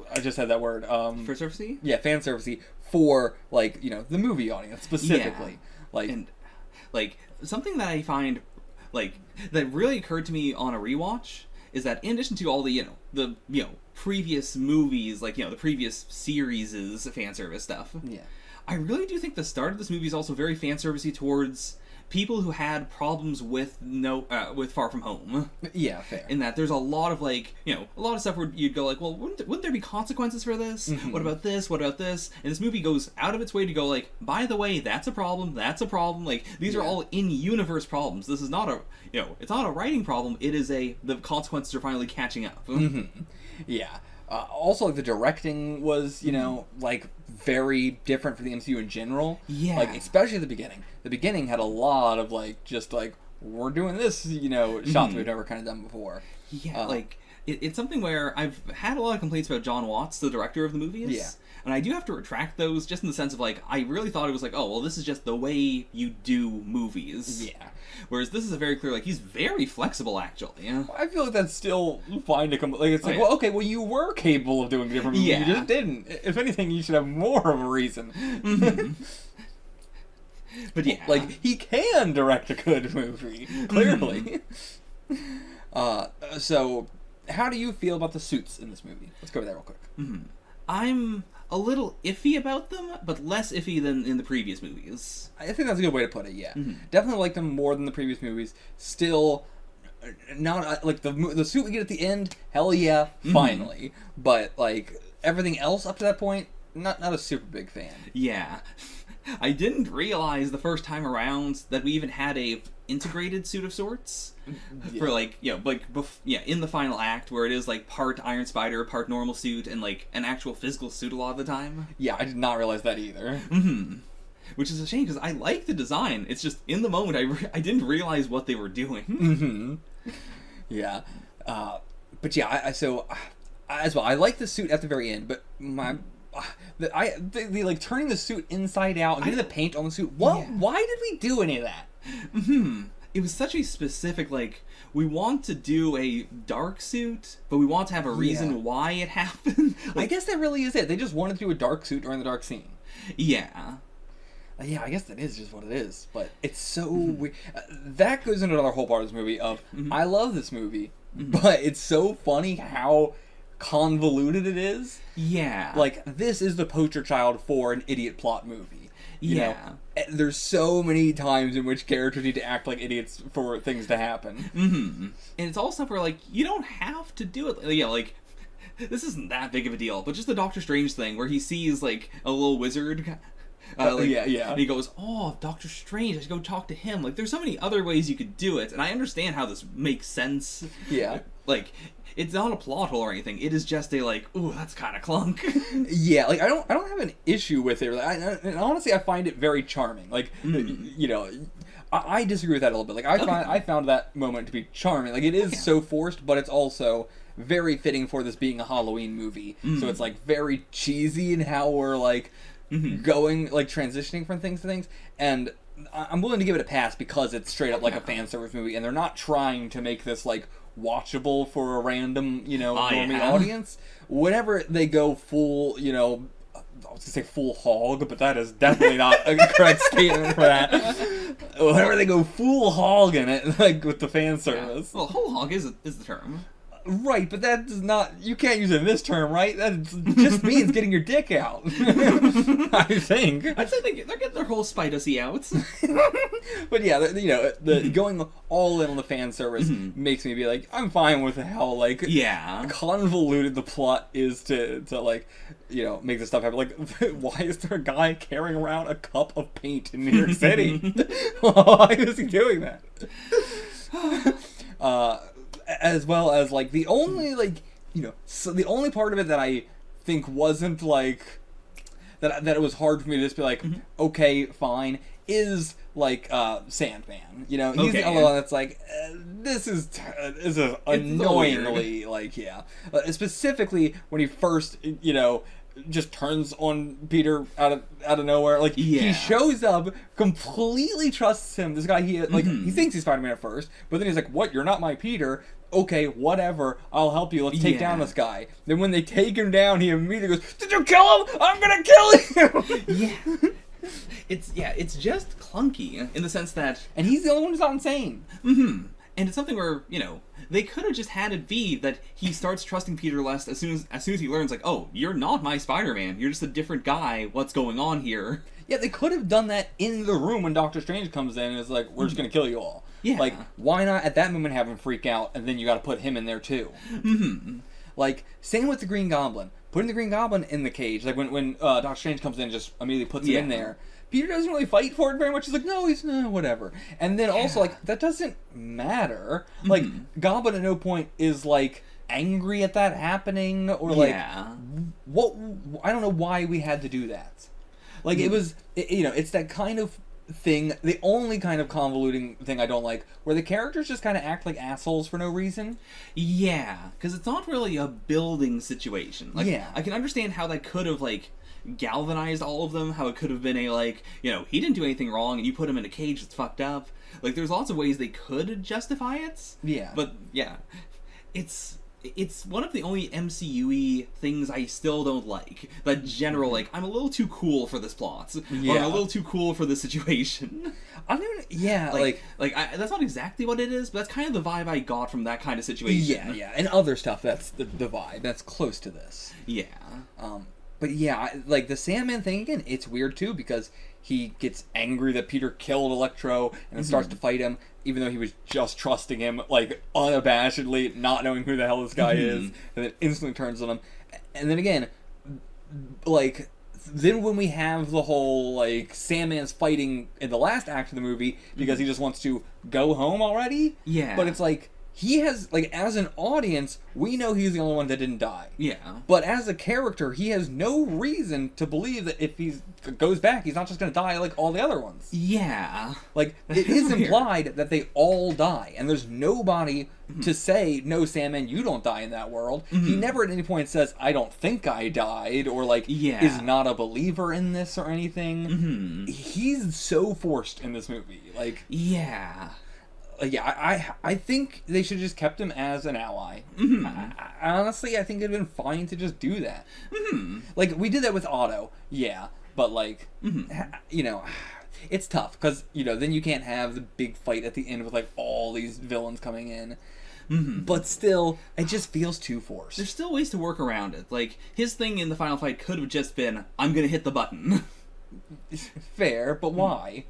I just had that word. Fan servicey? Yeah, fan servicey for like the movie audience specifically. Yeah. Like and like something that I find like that really occurred to me on a rewatch is that in addition to all the the previous movies, like the previous series' fan service stuff. Yeah, I really do think the start of this movie is also very fan servicey towards people who had problems with with Far From Home. Yeah, fair. In that there's a lot of like, a lot of stuff where you'd go like, well, wouldn't there be consequences for this? What about this? What about this? And this movie goes out of its way to go like, by the way, that's a problem. That's a problem. Like, these are all in-universe problems. This is not a, it's not a writing problem. It is the consequences are finally catching up. Yeah. Also, like, the directing was, like, very different for the MCU in general. Yeah. Like, especially the beginning. The beginning had a lot of, like, just, like, we're doing this, shots we've never kind of done before. Yeah, like, it's something where I've had a lot of complaints about John Watts, the director of the movies. Yeah. And I do have to retract those, just in the sense of, like, I really thought it was like, oh, well, this is just the way you do movies. Yeah. Whereas this is a very clear, like, he's very flexible, actually. I feel like that's still fine to come... Like, it's like, well, okay, well, you were capable of doing a different movie. You just didn't. If anything, you should have more of a reason. But yeah. Like, he can direct a good movie, clearly. So, how do you feel about the suits in this movie? Let's go over that real quick. I'm a little iffy about them, but less iffy than in the previous movies. I think that's a good way to put it, yeah. Definitely like them more than the previous movies. Still, not, like, the suit we get at the end, hell yeah, finally. But, like, everything else up to that point, not a super big fan. Yeah. I didn't realize the first time around that we even had a integrated suit of sorts. For like, in the final act where it is like part Iron Spider, part normal suit, and like an actual physical suit a lot of the time. Yeah, I did not realize that either. Which is a shame because I like the design. It's just in the moment I didn't realize what they were doing. Yeah, but yeah, so as well, I like the suit at the very end, but the like turning the suit inside out and getting the paint on the suit. Why did we do any of that? It was such a specific, like, we want to do a dark suit, but we want to have a reason why it happened. Like, I guess that really is it. They just wanted to do a dark suit during the dark scene. Yeah. Yeah, I guess that is just what it is. But it's so weird. That goes into another whole part of this movie of, I love this movie, but it's so funny how convoluted it is. Yeah. Like, this is the poster child for an idiot plot movie. You know, there's so many times in which characters need to act like idiots for things to happen. Mm-hmm. And it's all stuff where, like, you don't have to do it. Yeah, like, this isn't that big of a deal, but just the Doctor Strange thing where he sees, like, a little wizard. Yeah. And he goes, oh, Doctor Strange, I should go talk to him. Like, there's so many other ways you could do it, and I understand how this makes sense. Yeah. Like, it's not a plot hole or anything. It is just a, like, ooh, that's kind of clunk. Yeah, like, I don't have an issue with it. And honestly, I find it very charming. Like, you know, I disagree with that a little bit. Like, I found that moment to be charming. Like, it is so forced, but it's also very fitting for this being a Halloween movie. So it's, like, very cheesy in how we're, like, going, like, transitioning from things to things. And I'm willing to give it a pass because it's straight up, like, a fan service movie. And they're not trying to make this, like, watchable for a random, you know, normie audience. Whenever they go full, you know, I was gonna say full hog, but that is definitely not a correct statement for that. Whenever they go full hog in it, like with the fan service. Well, whole hog is the term. Right, but that does not, you can't use it in this term, right? That just means getting your dick out. I think. I'd say they're getting their whole Spider-See out. But yeah, you know, the going all in on the fan service makes me be like, I'm fine with how, like, convoluted the plot is to like, you know, make this stuff happen. Like, why is there a guy carrying around a cup of paint in New York City? Why is he doing that? As well as, like, the only, like, you know, so the only part of it that I think wasn't, like, that it was hard for me to just be like, okay, fine, is, like, Sandman. You know, he's the only one that's like, this is annoyingly, like, specifically when he first, you know, just turns on Peter out of nowhere. Like, he shows up, completely trusts him. This guy, he thinks he's Spider-Man at first, but then he's like, what, you're not my Peter? Okay, whatever, I'll help you, let's take down this guy. Then when they take him down, he immediately goes, did you kill him? I'm gonna kill you! It's just clunky, in the sense that... And he's the only one who's not insane. And it's something where, you know, they could have just had it be that he starts trusting Peter less as soon as he learns, like, oh, you're not my Spider-Man, you're just a different guy, what's going on here? Yeah, they could have done that in the room when Doctor Strange comes in and is like, we're just gonna kill you all. Yeah. Like, why not at that moment have him freak out, and then you gotta put him in there too? Like, same with the Green Goblin. Putting the Green Goblin in the cage, like when Doctor Strange comes in and just immediately puts him in there, Peter doesn't really fight for it very much. He's like, no, he's whatever. And then also, like, that doesn't matter. Like, Goblin at no point is, like, angry at that happening, or, like, what, I don't know why we had to do that. Like, it was, you know, it's that kind of thing, the only kind of convoluting thing I don't like, where the characters just kind of act like assholes for no reason. Yeah, because it's not really a building situation. Like, I can understand how that could have, like, galvanized all of them, how it could have been a, like, you know, he didn't do anything wrong and you put him in a cage that's fucked up. Like, there's lots of ways they could justify it. Yeah. But, yeah, it's one of the only MCU-y things I still don't like. That general, like, I'm a little too cool for this plot. Or I'm a little too cool for this situation. I don't even, that's not exactly what it is, but that's kind of the vibe I got from that kind of situation. Yeah, and other stuff, that's the vibe. That's close to this. Yeah. But yeah, like, the Sandman thing, again, it's weird too, because he gets angry that Peter killed Electro, and then starts to fight him, even though he was just trusting him, like, unabashedly, not knowing who the hell this guy is, and then instantly turns on him. And then again, like, then when we have the whole, like, Sandman's fighting in the last act of the movie, because he just wants to go home already? Yeah. But it's like, he has, like, as an audience, we know he's the only one that didn't die. Yeah. But as a character, he has no reason to believe that if he goes back, he's not just going to die like all the other ones. Yeah. Like, it is implied that they all die, and there's nobody to say, no, Sandman, you don't die in that world. He never at any point says, I don't think I died, or, like, is not a believer in this or anything. He's so forced in this movie. Like, I think they should have just kept him as an ally. Honestly, I think it'd been fine to just do that. Like, we did that with Otto, but, like, you know, it's tough, because, you know, then you can't have the big fight at the end with, like, all these villains coming in. but still, it just feels too forced. There's still ways to work around it. Like, his thing in the final fight could have just been, I'm gonna hit the button. Fair, but why?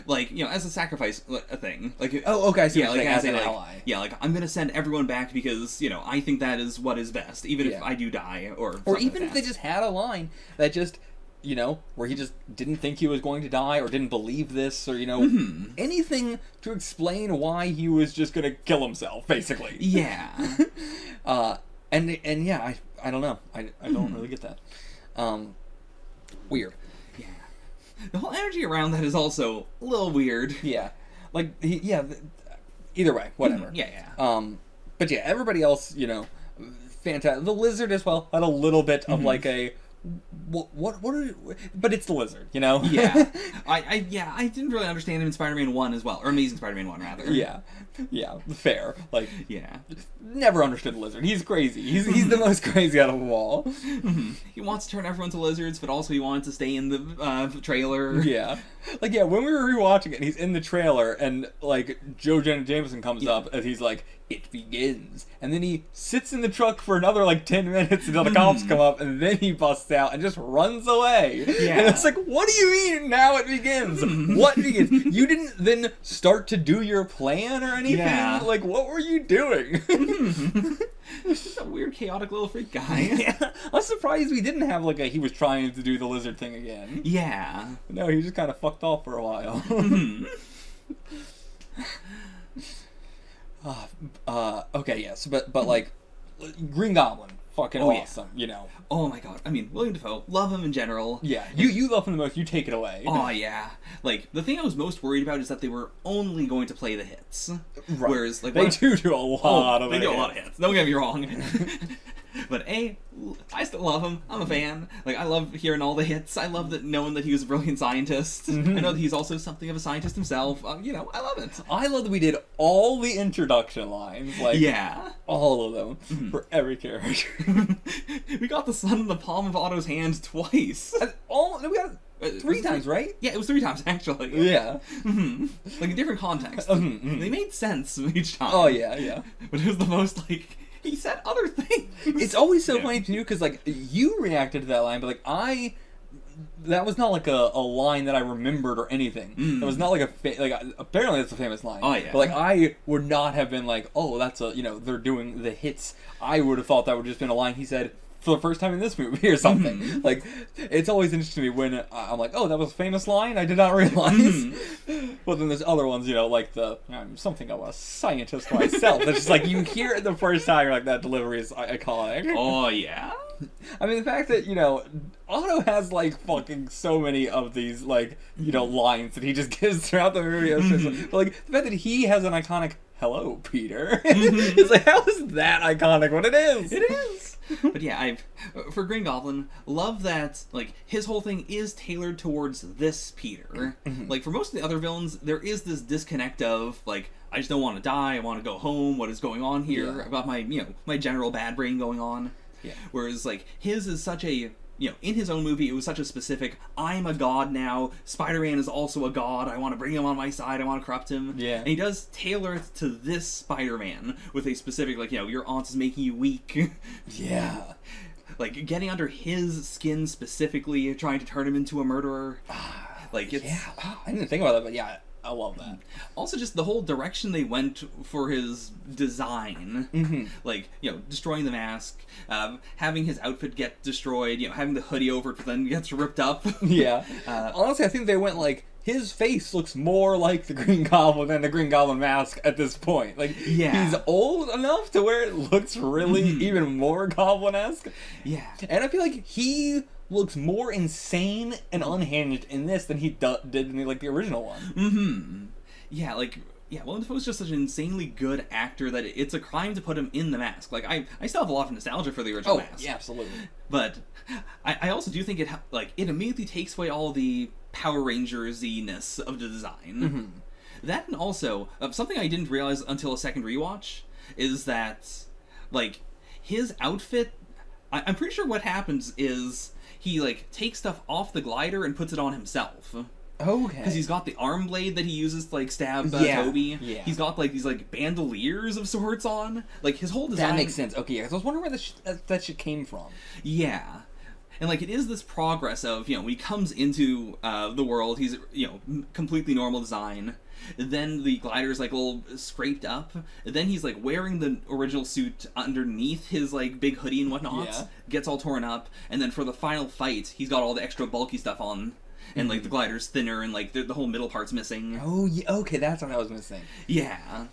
Like, you know, as a sacrifice thing. Like, oh, okay, so yeah, like as an like, ally. Yeah, like, I'm gonna send everyone back because, you know, I think that is what is best, even if I do die, or even like if they just had a line that just, you know, where he just didn't think he was going to die, or didn't believe this, or, you know, anything to explain why he was just gonna kill himself, basically. Yeah. And yeah, I don't know. I don't really get that. Weird. Yeah. The whole energy around that is also a little weird. Yeah. Like, either way, whatever. Yeah. But yeah, everybody else, you know, fantastic. The lizard as well had a little bit of like a, but it's the lizard, you know? Yeah. I didn't really understand him in Spider-Man 1 as well, or Amazing Spider-Man 1, rather. Yeah, fair. Like, yeah. Never understood the lizard. He's crazy. He's the most crazy out of them all. He wants to turn everyone to lizards, but also he wanted to stay in the trailer. Yeah. Like, yeah, when we were rewatching it, and he's in the trailer, and, like, Joe Jameson comes up, and he's like, it begins. And then he sits in the truck for another, like, 10 minutes until the cops come up, and then he busts out and just runs away. Yeah. And it's like, what do you mean now it begins? What begins? You didn't then start to do your plan or anything? Yeah. Like, what were you doing? Just a weird, chaotic little freak guy. Yeah. I'm surprised we didn't have, like, he was trying to do the lizard thing again. Yeah. No, he just kind of fucked off for a while. Okay, yes, but like, Green Goblin, fucking awesome, you know. Oh my god, I mean, William Dafoe, love him in general. Yeah, you love him the most, you take it away. Oh yeah. Like, the thing I was most worried about is that they were only going to play the hits. Right. Whereas, like, they do a lot of hits. They do a lot of hits, don't get me wrong. But I still love him. I'm a fan. Like, I love hearing all the hits. I love knowing that he was a brilliant scientist. I know that he's also something of a scientist himself. You know, I love it. I love that we did all the introduction lines. Like, yeah. All of them. For every character. We got the sun in the palm of Otto's hand twice. We got 3 times, right? Yeah, it was 3 times, actually. Yeah. Like, in different contexts. They made sense each time. Oh, yeah. But it was the most, like, he said other things. It's always so funny to you, because, like, you reacted to that line, but, like, that was not, like, a line that I remembered or anything. It was not, like, apparently that's a famous line. Oh, yeah. But, like, I would not have been like, oh, that's you know, they're doing the hits. I would have thought that would have just been a line he said for the first time in this movie or something. Like, it's always interesting to me when I'm like, oh, that was a famous line? I did not realize. But then there's other ones, you know, like I'm something of a scientist myself. That's just like, you hear it the first time, you're like, that delivery is iconic. Oh, yeah? I mean, the fact that, you know, Otto has, like, fucking so many of these, like, you know, lines that he just gives throughout the movie. But, like, the fact that he has an iconic, hello, Peter. It's like, how is that iconic when it is? It is. But yeah, for Green Goblin, love that, like, his whole thing is tailored towards this Peter. Like, for most of the other villains, there is this disconnect of, like, I just don't want to die, I want to go home, what is going on here? Yeah. I've got my, you know, my general bad brain going on. Yeah. Whereas, like, his is such a, you know, in his own movie, it was such a specific, I'm a god now, Spider-Man is also a god, I want to bring him on my side, I want to corrupt him. Yeah. And he does tailor it to this Spider-Man with a specific, like, you know, your aunt is making you weak. Yeah. Like, getting under his skin specifically, trying to turn him into a murderer. Like, it's... Yeah. I didn't think about that, but yeah, I love that. Also, just the whole direction they went for his design. Like, you know, destroying the mask, having his outfit get destroyed, you know, having the hoodie over it, but then gets ripped up. Yeah. Honestly, I think they went, like, his face looks more like the Green Goblin than the Green Goblin mask at this point. Like, he's old enough to where it looks really even more Goblin-esque. Yeah. And I feel like he looks more insane and unhinged in this than he did in, like, the original one. Yeah, like... Yeah, Willem Dafoe's just such an insanely good actor that it's a crime to put him in the mask. Like, I still have a lot of nostalgia for the original mask. Yeah, absolutely. But I also do think it immediately takes away all the Power Rangers-y-ness of the design. That, and also, something I didn't realize until a second rewatch, is that, like, his outfit... I'm pretty sure what happens is he, like, takes stuff off the glider and puts it on himself. Okay. Because he's got the arm blade that he uses to, like, stab Toby. Yeah. He's got, like, these, like, bandoliers of sorts on. Like, his whole design... That makes sense. Okay, yeah. 'Cause I was wondering where that shit came from. Yeah. And, like, it is this progress of, when he comes into the world, he's, completely normal design. Then the glider's, like, a little scraped up. Then he's, like, wearing the original suit underneath his, like, big hoodie and whatnot. Yeah. Gets all torn up. And then for the final fight, he's got all the extra bulky stuff on. And, like, the glider's thinner and, like, the whole middle part's missing. Oh, yeah. Okay, that's what I was missing. Yeah.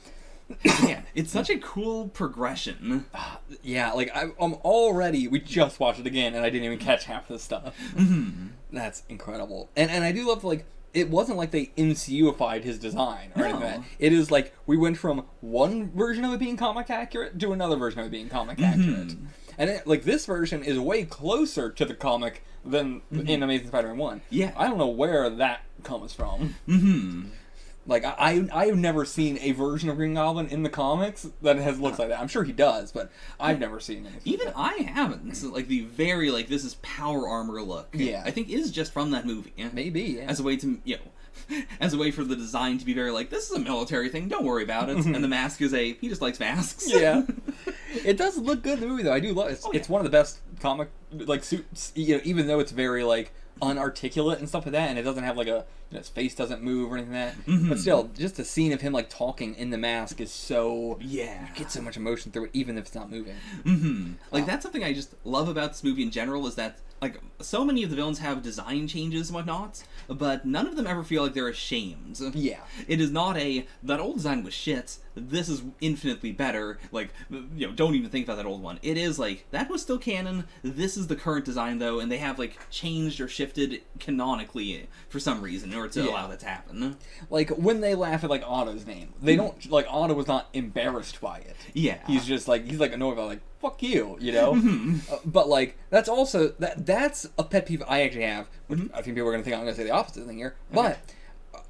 Yeah, it's such a cool progression. Yeah, like, I'm already... We just watched it again, and I didn't even catch half this stuff. Mm-hmm. That's incredible. And I do love, like... It wasn't like they MCU-ified his design or anything like that. It is like, we went from one version of it being comic accurate to another version of it being comic accurate. And like, this version is way closer to the comic than in Amazing Spider-Man 1. Yeah. I don't know where that comes from. Mm-hmm. Like, I've never seen a version of Green Goblin in the comics that looks like that. I'm sure he does, but I've never seen anything even like that. I haven't. So, like, the very, like, this is power armor look. Yeah. I think is just from that movie. Maybe, yeah. As a way to, as a way for the design to be very, like, this is a military thing, don't worry about it. And the mask is he just likes masks. Yeah. It does look good in the movie, though. I do love it. It's one of the best comic, like, suits, even though it's very, like, unarticulate and stuff like that, and it doesn't have, like, his face doesn't move or anything like that. But still, just the scene of him, like, talking in the mask is so... Yeah. You get so much emotion through it, even if it's not moving. Like, that's something I just love about this movie in general, is that, like, so many of the villains have design changes and whatnot, but none of them ever feel like they're ashamed. Yeah. It is not that old design was shit, this is infinitely better, like, don't even think about that old one. It is, like, that was still canon, this is the current design, though, and they have, like, changed or shifted canonically for some reason in order to allow that to happen. Like, when they laugh at, like, Otto's name, they don't, like, Otto was not embarrassed by it. Yeah. He's just, like, annoyed about, like, fuck you, but, like, that's also, that's a pet peeve I actually have, which I think people are going to think I'm going to say the opposite thing here, but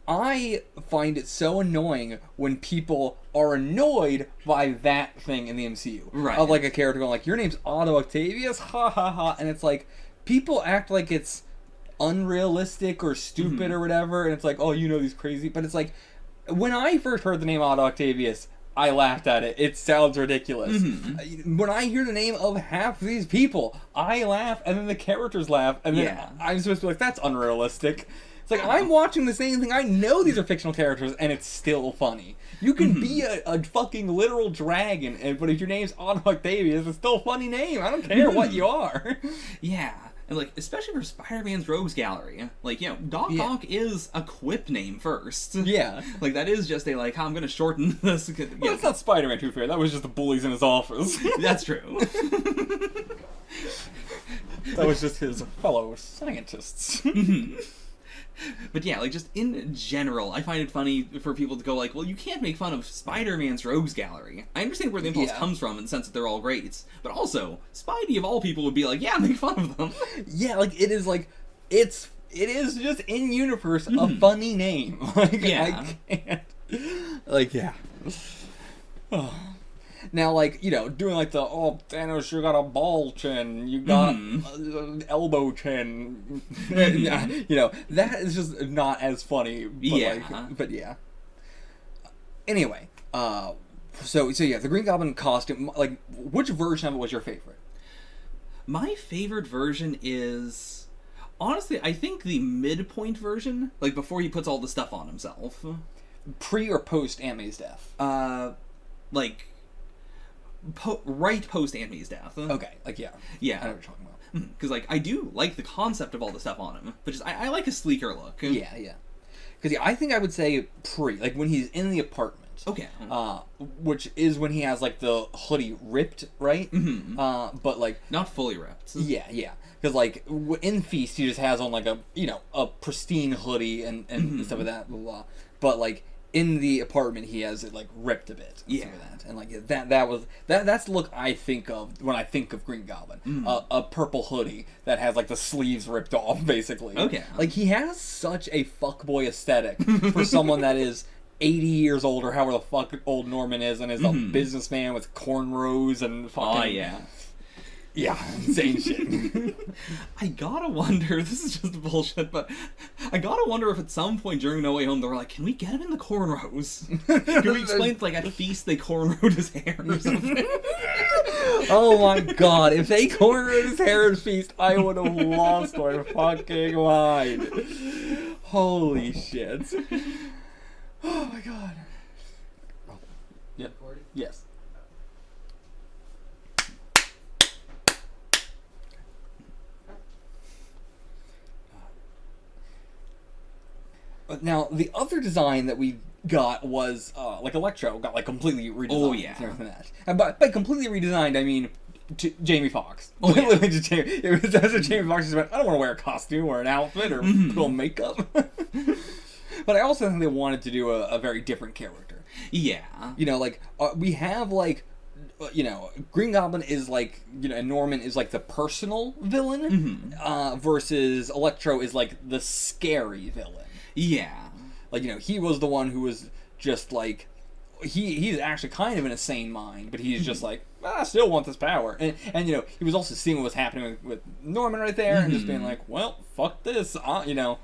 I find it so annoying when people are annoyed by that thing in the MCU. Right. Of, like, a character going, like, your name's Otto Octavius, ha ha ha, and it's like, people act like it's unrealistic or stupid or whatever, and it's like, oh, these crazy, but it's like, when I first heard the name Otto Octavius, I laughed at it. It sounds ridiculous. When I hear the name of half of these people, I laugh, and then the characters laugh, and then I'm supposed to be like, that's unrealistic. It's like, I'm watching the same thing, I know these are fictional characters, and it's still funny. You can be a fucking literal dragon, but if your name's Otto Octavius, it's still a funny name. I don't care what you are. Yeah. And, like, especially for Spider-Man's Rogues Gallery. Like, Doc Ock is a quip name first. Yeah. Like, that is just a, like, I'm gonna shorten this. Well, it's not Spider-Man, to be fair. That was just the bullies in his office. That's true. That was just his fellow scientists. But yeah, like, just in general, I find it funny for people to go like, well, you can't make fun of Spider-Man's Rogues Gallery. I understand where the impulse comes from in the sense that they're all great, but also, Spidey of all people would be like, yeah, make fun of them. Yeah, like, it is like, it is just in universe a funny name. Like, I can't. Like, yeah. Now, like, doing like the, oh, Thanos, you got a ball chin, you got elbow chin, that is just not as funny. But yeah. Anyway, so yeah, the Green Goblin costume, like, which version of it was your favorite? My favorite version is, honestly, I think the midpoint version, like, before he puts all the stuff on himself. Pre or post Aunt May's death? Like... right post Aunt May's death. Okay, like, yeah. Yeah. I know what you're talking about. Because, like, I do like the concept of all the stuff on him, but just, I like a sleeker look. Yeah. Because, I think I would say pre, like, when he's in the apartment. Okay. Which is when he has, like, the hoodie ripped, right? But, like... Not fully ripped. Yeah. Because, like, in Feast, he just has on, like, a pristine hoodie and stuff like that, blah, blah. But, like, in the apartment, he has it, like, ripped a bit. And stuff like that. And, like, that's the look I think of when I think of Green Goblin. A purple hoodie that has, like, the sleeves ripped off, basically. Okay. Like, he has such a fuckboy aesthetic for someone that is 80 years old, or however the fuck old Norman is, and is a businessman with cornrows and fucking... Oh, yeah. Yeah, insane shit. I gotta wonder, this is just bullshit, but I gotta wonder if at some point during No Way Home they were like, can we get him in the cornrows? Can we explain, like, at Feast they cornrowed his hair or something? Oh my god, if they cornrowed his hair at Feast, I would have lost my fucking mind. Holy shit. Oh my god. Oh, yep. Yes. Now, the other design that we got was, like, Electro got, like, completely redesigned. Oh, yeah. And everything like that. And by completely redesigned, I mean Jamie Foxx. Oh, yeah. It was as if Jamie Foxx just went, I don't want to wear a costume or an outfit or put on makeup. But I also think they wanted to do a very different character. Yeah. You know, like, we have, like, you know, Green Goblin is like, you know, and Norman is like the personal villain, versus Electro is like the scary villain. Yeah. Like, you know, he was the one who was just like, he's actually kind of an insane mind, but he's just like, I still want this power. And you know, he was also seeing what was happening with Norman right there, and just being like, well, fuck this, you know.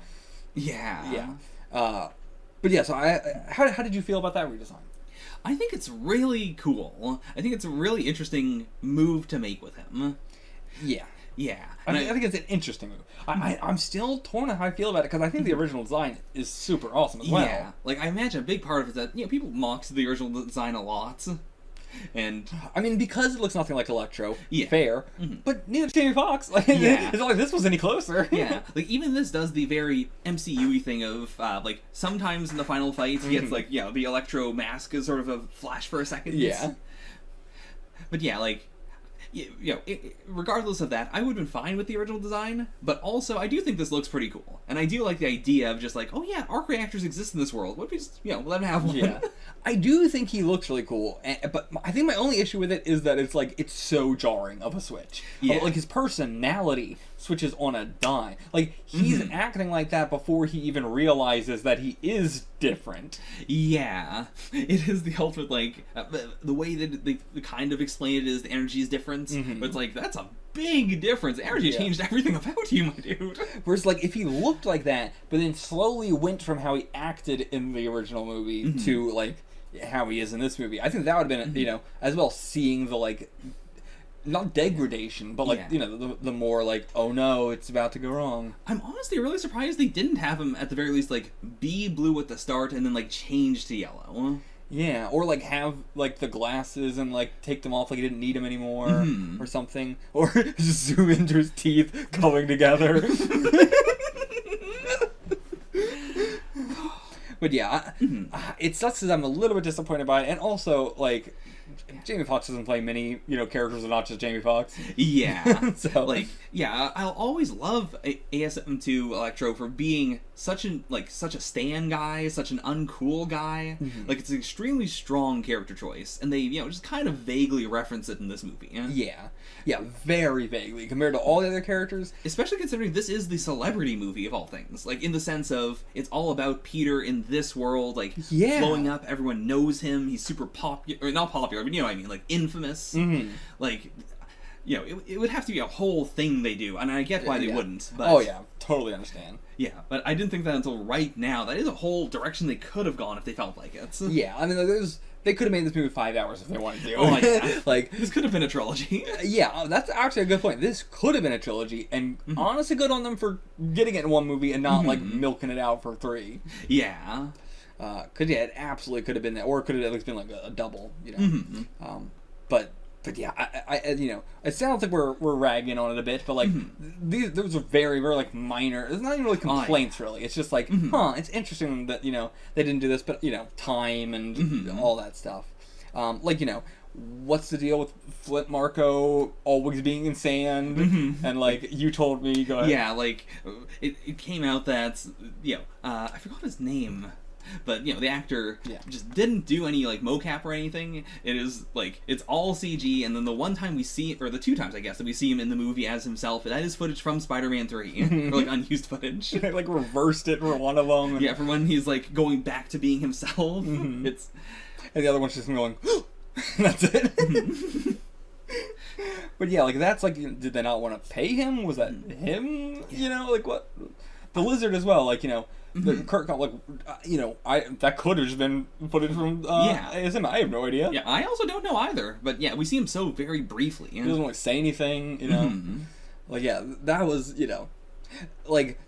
Yeah. Yeah. But yeah, so how did you feel about that redesign? I think it's really cool. I think it's a really interesting move to make with him. Yeah. Yeah. I think it's an interesting move. I'm still torn on how I feel about it, because I think the original design is super awesome as well. Yeah. Like, I imagine a big part of it is that, you know, people mocked the original design a lot. And I mean, because it looks nothing like Electro, yeah. fair, but neither does Jamie Foxx. Like, yeah. It's not like this was any closer. Yeah, like, even this does the very MCU-y thing of, like, sometimes in the final fight, he gets, like, you know, the Electro mask is sort of a flash for a second. Yeah. But yeah, like, you know, regardless of that, I would have been fine with the original design, but also, I do think this looks pretty cool. And I do like the idea of just like, oh yeah, arc reactors exist in this world. What if we just, you know, let him have one? Yeah. I do think he looks really cool, but I think my only issue with it is that it's like, it's so jarring of a switch. Yeah. Like, his personality switches on a dime. Like, he's acting like that before he even realizes that he is different. Yeah. It is the ultimate, like, the way that they kind of explain it is the energy is different, but it's like, that's a big difference. Energy changed everything about you, my dude. Whereas, like, if he looked like that, but then slowly went from how he acted in the original movie to, like, how he is in this movie, I think that would have been, you know, as well seeing the, like, not degradation, but, like, you know, the more, like, oh no, it's about to go wrong. I'm honestly really surprised they didn't have him, at the very least, like, be blue at the start and then, like, change to yellow. Yeah, or, like, have, like, the glasses and, like, take them off like he didn't need them anymore, or something. Or just zoom into his teeth coming together. But yeah, it sucks because I'm a little bit disappointed by it, and also, like, Jamie Foxx doesn't play many, you know, characters that are not just Jamie Foxx. Yeah. So, like, yeah, I'll always love ASM2 Electro for being such a stan guy, such an uncool guy. Like, it's an extremely strong character choice, and they, you know, just kind of vaguely reference it in this movie. Yeah. Yeah, very vaguely, compared to all the other characters. Especially considering this is the celebrity movie of all things. Like, in the sense of, it's all about Peter in this world, like, blowing up, everyone knows him, he's super popular, or not popular, but you know what I mean, like, infamous. Like, you know, it would have to be a whole thing they do, and I get why they wouldn't. But, oh yeah, totally understand. Yeah, but I didn't think that until right now. That is a whole direction they could have gone if they felt like it. Yeah, I mean, they could have made this movie 5 hours if they wanted to. Oh yeah, like, this could have been a trilogy. Yeah, that's actually a good point. This could have been a trilogy, and honestly, good on them for getting it in one movie and not like milking it out for 3. Yeah. Cause yeah, it absolutely could have been that, or it could have at least been like a double, you know. But yeah, I you know, it sounds like we're ragging on it a bit, but like those are very like minor. It's not even really complaints really. It's just like, it's interesting that, you know, they didn't do this, but you know, time and all that stuff. Like, you know, what's the deal with Flint Marco always being in sand? And like, you told me, go ahead. Yeah, like it came out that, you know, I forgot his name. But, you know, the actor just didn't do any, like, mocap or anything. It is, like, it's all CG, and then the one time we see, or the 2 times, I guess, that we see him in the movie as himself, that is footage from Spider-Man 3. Or, like, unused footage. They, like, reversed it for one of them. Yeah, for when he's, like, going back to being himself. And the other one's just going, that's it. But yeah, like that's like, did they not want to pay him? Was that him? You know, like what? The Lizard as well, like, you know, the Kurt, like, you know, that could have just been footage from ASM. I have no idea. Yeah, I also don't know either. But yeah, we see him so very briefly. He doesn't like say anything, you know. Like, yeah, that was, you know, like,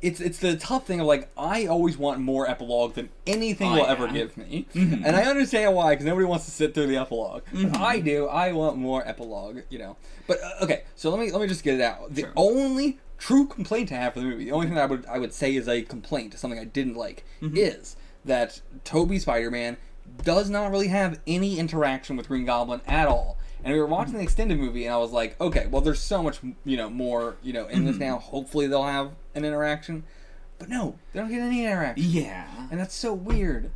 it's the tough thing of, like, I always want more epilogue than anything will ever give me. And I understand why, because nobody wants to sit through the epilogue. But I do. I want more epilogue, you know. But, okay, so let me just get it out. The only true complaint I have for the movie, the only thing that I would say is a complaint, something I didn't like, is that Tobey Spider-Man does not really have any interaction with Green Goblin at all. And we were watching the extended movie, and I was like, okay, well, there's so much, you know, more, you know, in this now. Hopefully they'll have an interaction. But no, they don't get any interaction. Yeah. And that's so weird.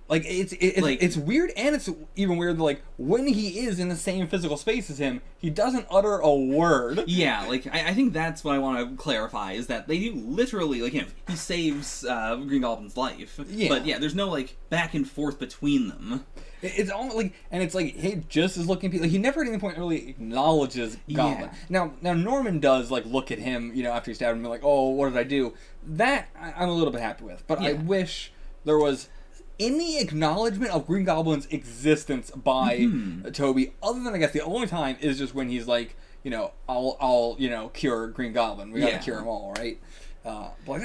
Like, it's weird, and it's even weird, like, when he is in the same physical space as him, he doesn't utter a word. Yeah, like, I think that's what I want to clarify, is that they do literally, like, you know, he saves Green Goblin's life. Yeah. But, yeah, there's no, like, back and forth between them. It's almost like, and it's like, hey, just as looking, like, he never at any point really acknowledges Goblin. Now Norman does, like, look at him, you know, after he stabbed him, and be like, oh, what did I do? That, I'm a little bit happy with. But I wish there was any acknowledgement of Green Goblin's existence by Tobey, other than, I guess, the only time is just when he's like, you know, I'll you know, cure Green Goblin. We gotta cure them all, right? But like,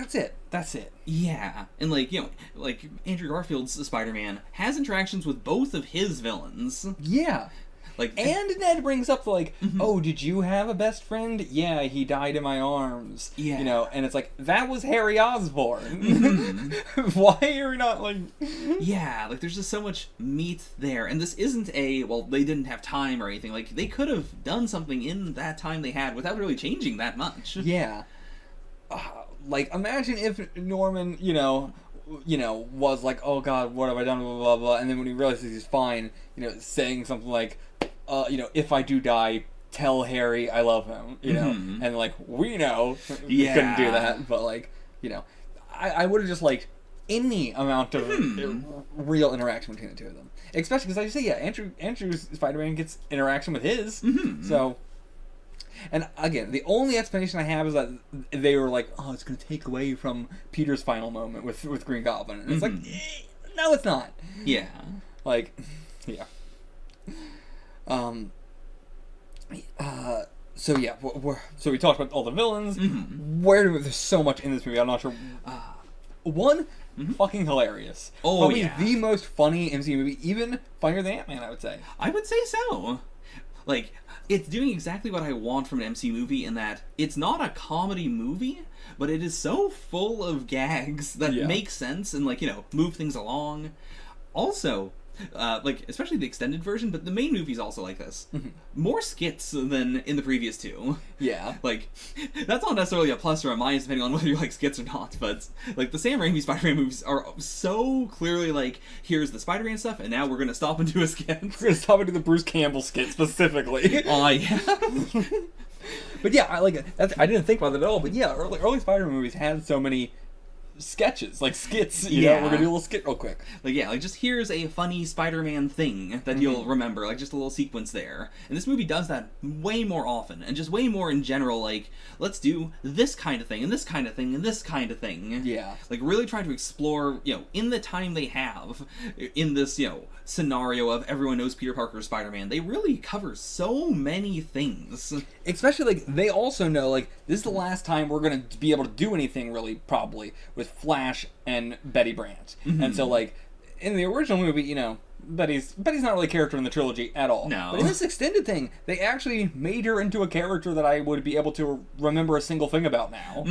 that's it. Yeah, and like, you know, like Andrew Garfield's Spider-Man has interactions with both of his villains. Yeah. Like, and Ned brings up, like, oh, did you have a best friend? Yeah, he died in my arms. Yeah. You know, and it's like, that was Harry Osborn. Why are we not, like... Yeah, like, there's just so much meat there. And this isn't well, they didn't have time or anything. Like, they could have done something in that time they had without really changing that much. Yeah. Like, imagine if Norman, you know, was like, oh god, what have I done, blah, blah, blah, and then when he realizes he's fine, you know, saying something like, you know, if I do die, tell Harry I love him, you know, and like, we know, we couldn't do that, but like, you know, I would have just liked any amount of real interaction between the two of them, especially because, like you say, yeah, Andrew's Spider-Man gets interaction with his, so... And again, the only explanation I have is that they were like, oh, it's going to take away from Peter's final moment with Green Goblin. And it's like, no, it's not. Yeah. Like, yeah. So yeah, so we talked about all the villains. There's so much in this movie, I'm not sure. One, fucking hilarious. Oh, probably the most funny MCU movie, even funnier than Ant-Man, I would say. I would say so. Like, it's doing exactly what I want from an MCU movie in that it's not a comedy movie, but it is so full of gags that make sense and, like, you know, move things along. Also, like, especially the extended version, but the main movie's also like this. More skits than in the previous two. Yeah. Like, that's not necessarily a plus or a minus depending on whether you like skits or not, but, like, the Sam Raimi Spider-Man movies are so clearly like, here's the Spider-Man stuff, and now we're gonna stop and do a skit. We're gonna stop and do the Bruce Campbell skit specifically. Yeah. But yeah, I didn't think about that at all, but yeah, early Spider-Man movies had so many sketches, like skits, you know, we're gonna do a little skit real quick. Like, yeah, like, just here's a funny Spider-Man thing that you'll remember, like, just a little sequence there. And this movie does that way more often, and just way more in general, like, let's do this kind of thing, and this kind of thing, and this kind of thing. Yeah. Like, really try to explore, you know, in the time they have, in this, you know, scenario of everyone knows Peter Parker's Spider-Man, they really cover so many things. Especially, like, they also know, like, this is the last time we're gonna be able to do anything, really, probably, with Flash and Betty Brant. And so, like, in the original movie, you know, Betty's not really a character in the trilogy at all. No. But in this extended thing, they actually made her into a character that I would be able to remember a single thing about now.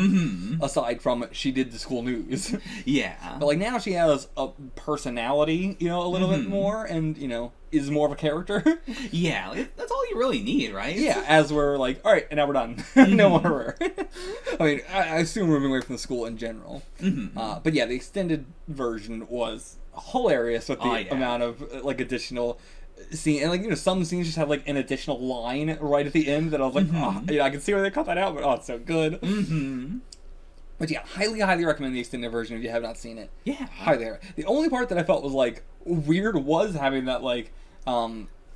Aside from she did the school news. Yeah. But, like, now she has a personality, you know, a little bit more, and, you know, is more of a character. Yeah, like, that's all you really need, right? Yeah, as we're like, alright, and now we're done. No more her. I mean, I assume we're moving away from the school in general. But yeah, the extended version was hilarious with the amount of, like, additional scene. And, like, you know, some scenes just have, like, an additional line right at the end that I was like, oh, you know, I can see where they cut that out, but oh, it's so good. But yeah, highly recommend the extended version if you have not seen it. Yeah. Highly. The only part that I felt was, like, weird was having that, like,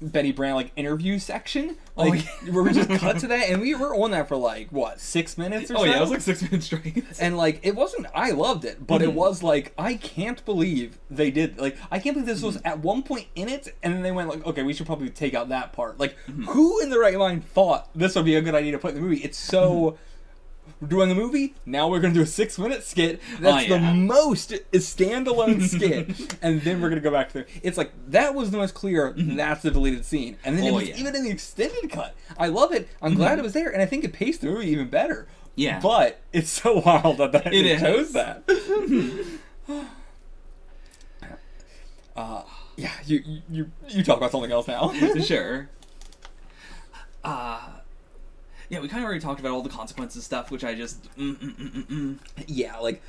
Betty Brant like interview section, like where we just cut to that, and we were on that for like what 6 minutes or so. Oh yeah, it was like 6 minutes straight. And like it wasn't, I loved it, but it was like I can't believe they did, like I can't believe this was at one point in it, and then they went like, okay, we should probably take out that part. Like who in the right mind thought this would be a good idea to put in the movie? It's so. We're doing a movie, now we're going to do a 6-minute skit. That's the most standalone skit. And then we're going to go back to it's like, that was the most clear, that's the deleted scene. And then it was even in the extended cut. I love it. I'm glad it was there, and I think it paced the movie even better. Yeah. But it's so wild that they chose that. Yeah, you talk about something else now. Sure. Yeah, we kind of already talked about all the consequences stuff, which I just... Yeah, like,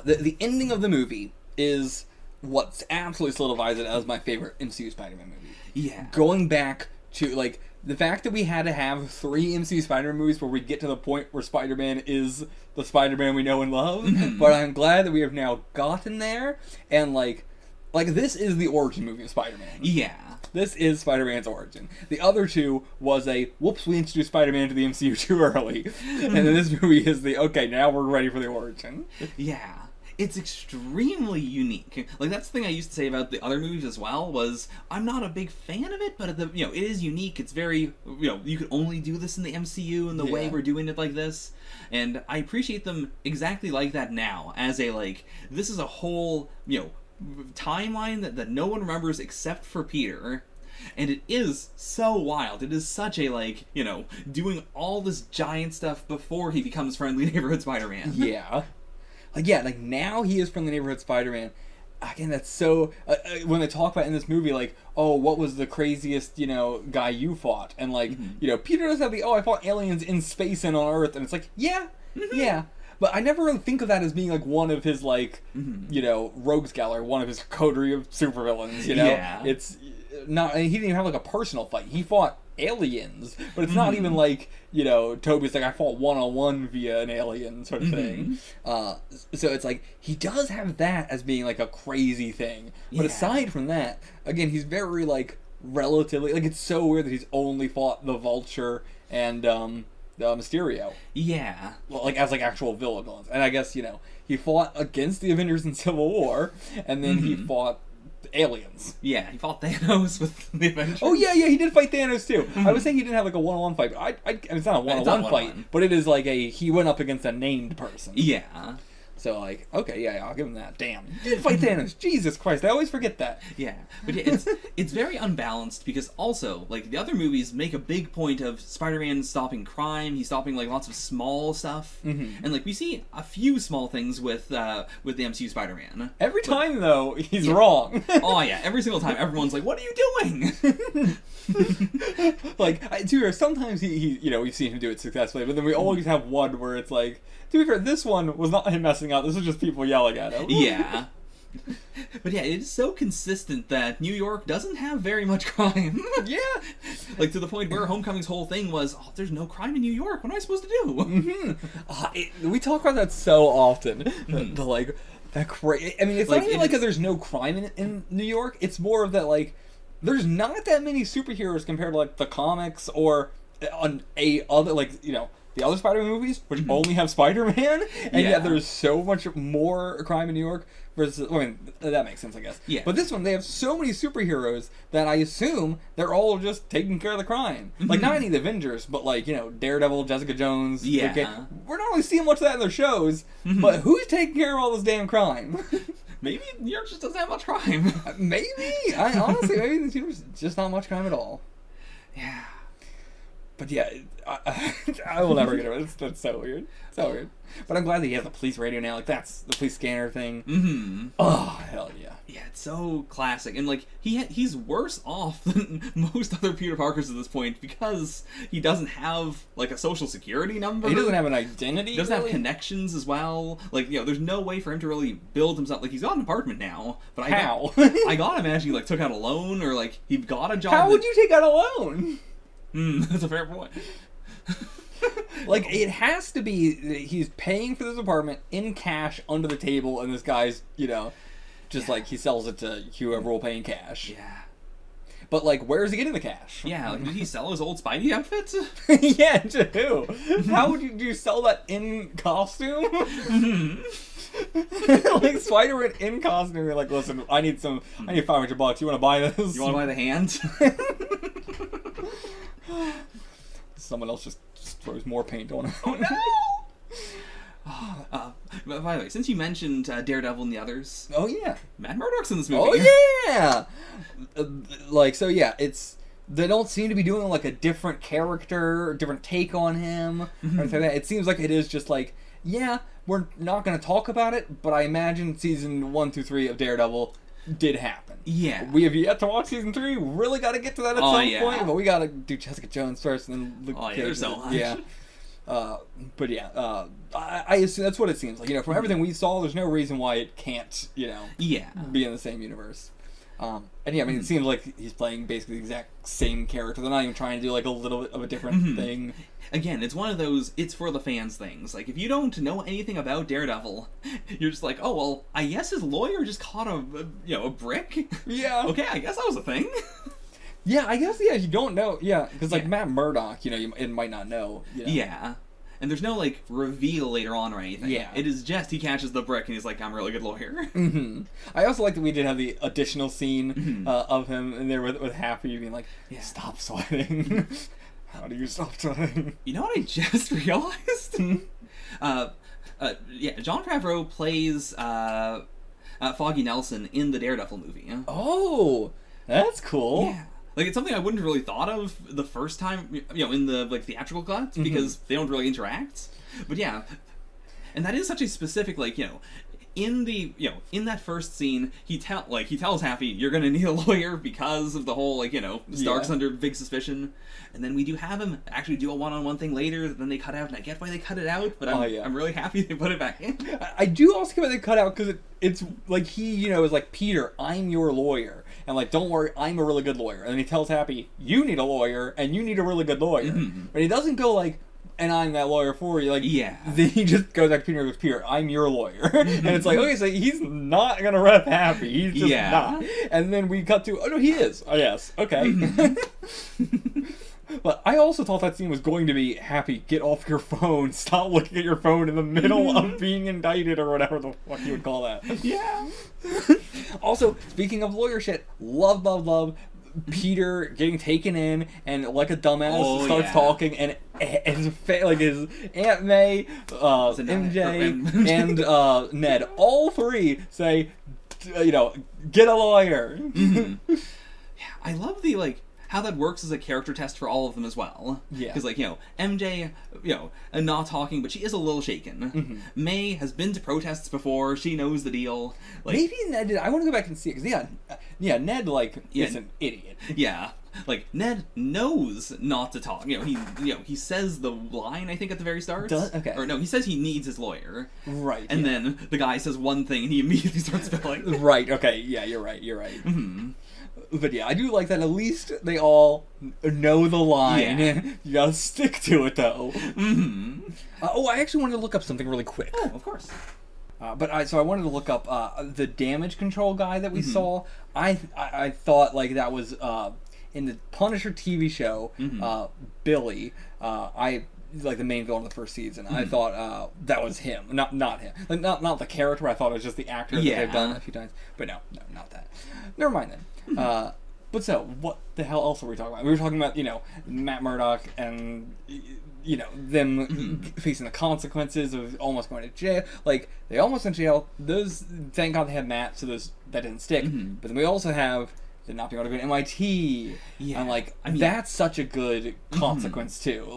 the ending of the movie is what absolutely solidifies it as my favorite MCU Spider-Man movie. Yeah. Going back to, like, the fact that we had to have 3 MCU Spider-Man movies where we get to the point where Spider-Man is the Spider-Man we know and love, but I'm glad that we have now gotten there, and, like, this is the origin movie of Spider-Man. Yeah. This is Spider-Man's origin. The other 2 was a, whoops, we introduced Spider-Man to the MCU too early. And then this movie is the, okay, now we're ready for the origin. Yeah. It's extremely unique. Like, that's the thing I used to say about the other movies as well, was I'm not a big fan of it, but it is unique. It's very, you could only do this in the MCU in the way we're doing it like this. And I appreciate them exactly like that now, as a, like, this is a whole, timeline that no one remembers except for Peter, and it is so wild. It is such a, like, doing all this giant stuff before he becomes Friendly Neighborhood Spider-Man. Yeah. Like, now he is Friendly Neighborhood Spider-Man. Again, that's so... when they talk about in this movie, like, oh, what was the craziest, guy you fought? And, like, Peter does have the, I fought aliens in space and on Earth, and it's like, yeah. But I never really think of that as being, like, one of his, like, rogues gallery, one of his coterie of supervillains, Yeah. It's not... he didn't even have, like, a personal fight. He fought aliens, but it's not even like, Toby's like, I fought one-on-one via an alien sort of thing. So it's like, he does have that as being, like, a crazy thing. But aside from that, again, he's very, like, relatively... Like, it's so weird that he's only fought the Vulture and, Mysterio. Yeah. Well, like, as, like, actual villains. And I guess, he fought against the Avengers in Civil War, and then he fought aliens. Yeah, he fought Thanos with the Avengers. Oh, yeah, he did fight Thanos, too. I was saying he didn't have, like, a one-on-one fight, but it's not a one-on-one fight, but it is, like, he went up against a named person. Yeah. So, like, okay, yeah, I'll give him that. Damn. He did fight Thanos. Jesus Christ, I always forget that. Yeah. But it's very unbalanced, because also, like, the other movies make a big point of Spider-Man stopping crime, he's stopping, like, lots of small stuff, and, like, we see a few small things with the MCU Spider-Man. Every time, though, he's wrong. Oh, yeah, every single time, everyone's like, what are you doing? Like, sometimes he we've seen him do it successfully, but then we always have one where it's like, to be fair, this one was not him messing up, this was just people yelling at him. Yeah. But yeah, it is so consistent that New York doesn't have very much crime. Yeah. Like, to the point where Homecoming's whole thing was, there's no crime in New York, what am I supposed to do? We talk about that so often. The like, that crazy... I mean, it's like, not even like there's no crime in New York, it's more of that, like, there's not that many superheroes compared to, like, the comics or other, like, the other Spider-Man movies, which only have Spider-Man, and yet there's so much more crime in New York versus... I mean, that makes sense, I guess. Yeah. But this one, they have so many superheroes that I assume they're all just taking care of the crime. Like, not any of the Avengers, but, like, Daredevil, Jessica Jones... Yeah. Okay, we're not really seeing much of that in their shows, but who's taking care of all this damn crime? Maybe New York just doesn't have much crime. Maybe. Honestly, maybe in this universe, just not much crime at all. Yeah. But yeah, I will never get over it. That's so weird. So weird. But I'm glad that he has the police radio now. Like, that's the police scanner thing. Oh, hell yeah. Yeah, it's so classic. And, like, he's worse off than most other Peter Parkers at this point because he doesn't have, like, a social security number. He doesn't have an identity. He doesn't have connections as well. Like, there's no way for him to really build himself. Like, he's got an apartment now. But How? I gotta imagine he, like, took out a loan or, like, he got a job. How would you take out a loan? That's a fair point. Like, it has to be that he's paying for this apartment in cash under the table, and this guy's, just like, he sells it to whoever will pay in cash. Yeah. But, like, where's he getting the cash? Yeah, like, did he sell his old Spidey outfit? Yeah, to who? How would you sell that in costume? Like, Spider-Man in costume, you're like, listen, I need $500. You want to buy this? You want to buy the hand? Someone else just throws more paint on it. Oh, no! But by the way, since you mentioned Daredevil and the others... Oh, yeah. Matt Murdock's in this movie. Oh, yeah! They don't seem to be doing, like, a different character, a different take on him, or anything like that. It seems like it is just like, yeah, we're not going to talk about it, but I imagine season 1 through 3 of Daredevil did happen. Yeah. We have yet to watch season 3. We really got to get to that at some point, but we got to do Jessica Jones first, and then Luke Cage. There's so much. Yeah. But yeah, I assume that's what it seems like. You know, from everything we saw, there's no reason why it can't, be in the same universe. And yeah, I mean, it seems like he's playing basically the exact same character. They're not even trying to do like a little bit of a different thing. Again, it's one of those it's for the fans things. Like, if you don't know anything about Daredevil, you're just like, oh well, I guess his lawyer just caught a brick. Yeah. Okay, I guess that was a thing. Yeah, I guess you don't know. Yeah, because like Matt Murdock, it might not know. Yeah. And there's no, like, reveal later on or anything. Yeah. It is just he catches the brick and he's like, I'm a really good lawyer. I also like that we did have the additional scene of him in there with Happy being like, stop sweating. How do you stop sweating? You know what I just realized? Jon Favreau plays Foggy Nelson in the Daredevil movie. Oh, that's cool. Yeah. Like, it's something I wouldn't have really thought of the first time, in the, like, theatrical cuts, because they don't really interact. But yeah, and that is such a specific, like, in the, in that first scene, he tells Happy, you're gonna need a lawyer because of the whole, like, Stark's under big suspicion. And then we do have him actually do a one-on-one thing later that then they cut out, and I get why they cut it out, but I'm really happy they put it back in. I do also get why they cut out, because it's like he, is like, Peter, I'm your lawyer. And like, don't worry, I'm a really good lawyer. And then he tells Happy, you need a lawyer, and you need a really good lawyer. But he doesn't go like, and I'm that lawyer for you. Like, then he just goes back to Peter and goes, Peter, I'm your lawyer. And it's like, okay, so he's not going to rep Happy. He's just not. And then we cut to, oh no, he is. Oh yes, okay. But I also thought that scene was going to be, Happy, get off your phone. Stop looking at your phone in the middle of being indicted or whatever the fuck you would call that. Yeah. Also, speaking of lawyer shit, love Peter getting taken in and like a dumbass starts talking and his Aunt May, MJ, and Ned, all three say, get a lawyer. Yeah, I love the how that works as a character test for all of them as well. Yeah. Because, MJ, not talking, but she is a little shaken. May has been to protests before. She knows the deal. Maybe Ned did. I want to go back and see it. Because, Ned, is an idiot. Yeah. Ned knows not to talk. He says the line, I think, at the very start. Okay. Or no, he says he needs his lawyer. Right. And then the guy says one thing and he immediately starts spilling. Right, okay. Yeah, you're right. But yeah, I do like that at least they all know the line. Yeah. You gotta stick to it, though. I actually wanted to look up something really quick. Oh, of course. So I wanted to look up the damage control guy that we saw. I thought that was in the Punisher TV show. Billy. The main villain of the first season. I thought that was him, not him. Not the character. I thought it was just the actor that they've done a few times. But no, not that. Never mind then. But so, what the hell else were we talking about? We were talking about, Matt Murdock and, them facing the consequences of almost going to jail. They almost went to jail. Those, thank God they had Matt, so that didn't stick. But then we also have them not being able to go to MIT. Yeah. And, that's such a good consequence, too.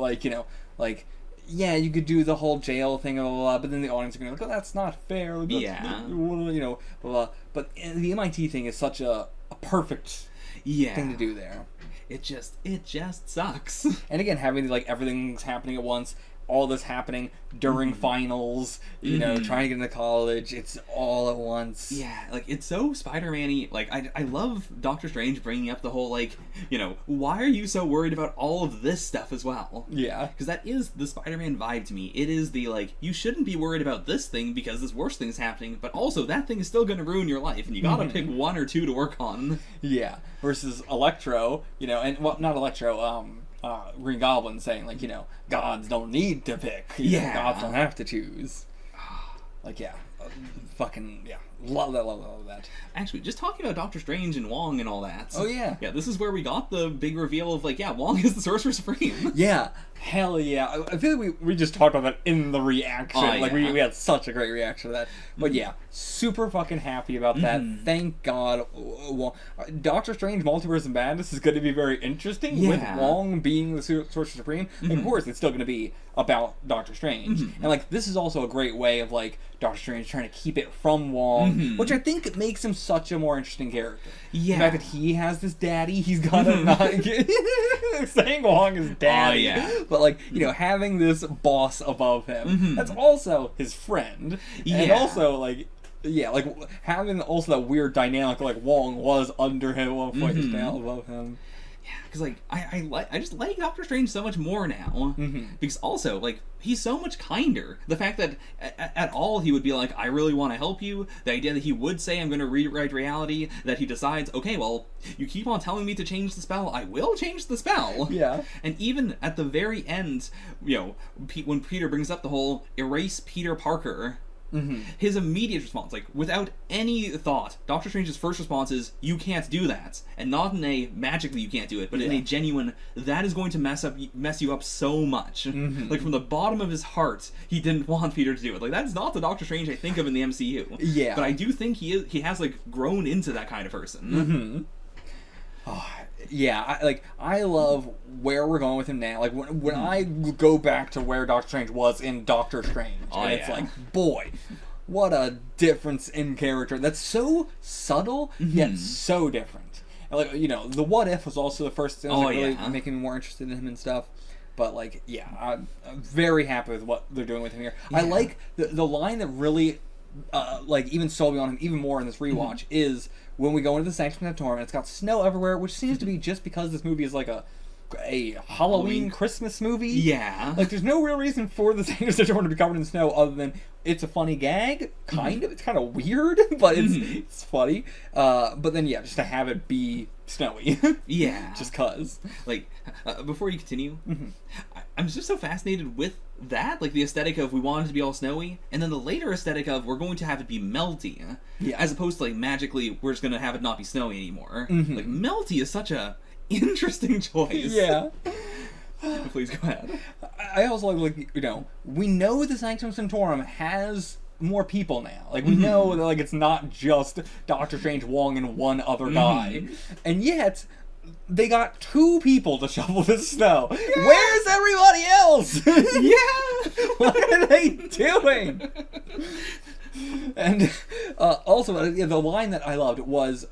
Yeah, you could do the whole jail thing, blah, blah, blah, but then the audience are going to go, oh, that's not fair. Blah, blah. But the MIT thing is such a perfect thing to do there. It just sucks. And again, having everything's happening at once, all this happening during finals, you know, trying to get into college. It's all at once. Yeah, like, it's so Spider-Man-y. Like, I love Doctor Strange bringing up the whole, like, you know, why are you so worried about all of this stuff as well? Yeah. Because that is the Spider-Man vibe to me. It is the, like, you shouldn't be worried about this thing because this worst thing's happening, but also that thing is still going to ruin your life, and you gotta pick one or two to work on. Yeah. Versus Electro, you know, and, well, not Electro, Green Goblin saying, like, you know, gods don't need to pick. You know, gods don't have to choose. Like, yeah. Fucking, yeah. Love that. Actually, just talking about Doctor Strange and Wong and all that. Oh, yeah. Yeah, this is where we got the big reveal of, like, yeah, Wong is the Sorcerer Supreme. Yeah. Hell yeah. I feel like we just talked about that in the reaction. Like, we had such a great reaction to that. But yeah, super fucking happy about that. Thank God. Doctor Strange Multiverse of Madness is going to be very interesting with Wong being the Sorcerer Supreme. Of course, it's still going to be about Doctor Strange. And, like, this is also a great way of, like, Doctor Strange trying to keep it from Wong, which I think makes him such a more interesting character. Yeah. The fact that he has this daddy, he's got to not get... saying Wong is daddy. But, like, you know, having this boss above him, that's also his friend. And also, like, yeah, like, having also that weird dynamic, like, Wong was under him at one point, just now above him. Yeah, because, like, I just like Doctor Strange so much more now. Because also, like, he's so much kinder. The fact that at all he would be like, I really want to help you. The idea that he would say, I'm going to rewrite reality. That he decides, okay, well, you keep on telling me to change the spell. I will change the spell. Yeah. And even at the very end, you know, when Peter brings up the whole erase Peter Parker... His immediate response, like, without any thought, Doctor Strange's first response is, you can't do that. And not in a magically you can't do it, but in a genuine, that is going to mess you up so much. Like, from the bottom of his heart, he didn't want Peter to do it. Like, that's not the Doctor Strange I think of in the MCU. Yeah. But I do think he has, like, grown into that kind of person. Oh, yeah, I love where we're going with him now. Like, when I go back to where Doctor Strange was in Doctor Strange, and it's like, boy, what a difference in character. That's so subtle, yet so different. And, like, you know, the What If was also the first thing that was really making me more interested in him and stuff. But, like, yeah, I'm very happy with what they're doing with him here. I like the line that really, like, even sold me on him even more in this rewatch is... when we go into the Sanctum Sanctorum, and it's got snow everywhere, which seems to be just because this movie is like a Halloween Christmas movie. Yeah. Like, there's no real reason for the Sanctum Sanctorum to be covered in snow other than it's a funny gag, kind of. It's kind of weird, but it's funny. But then, yeah, just to have it be snowy. Yeah. Just cause. Like, before you continue, I'm just so fascinated with that, like the aesthetic of we want it to be all snowy, and then the later aesthetic of we're going to have it be melty, as opposed to, like, magically we're just going to have it not be snowy anymore. Like, melty is such a interesting choice. Yeah. Please go ahead. I also like, you know, we know the Sanctum Sanctorum has more people now. Like, we know that, like, it's not just Doctor Strange, Wong, and one other guy. And yet... they got 2 people to shovel the snow. Yeah. Where's everybody else? What are they doing? And also, the line that I loved was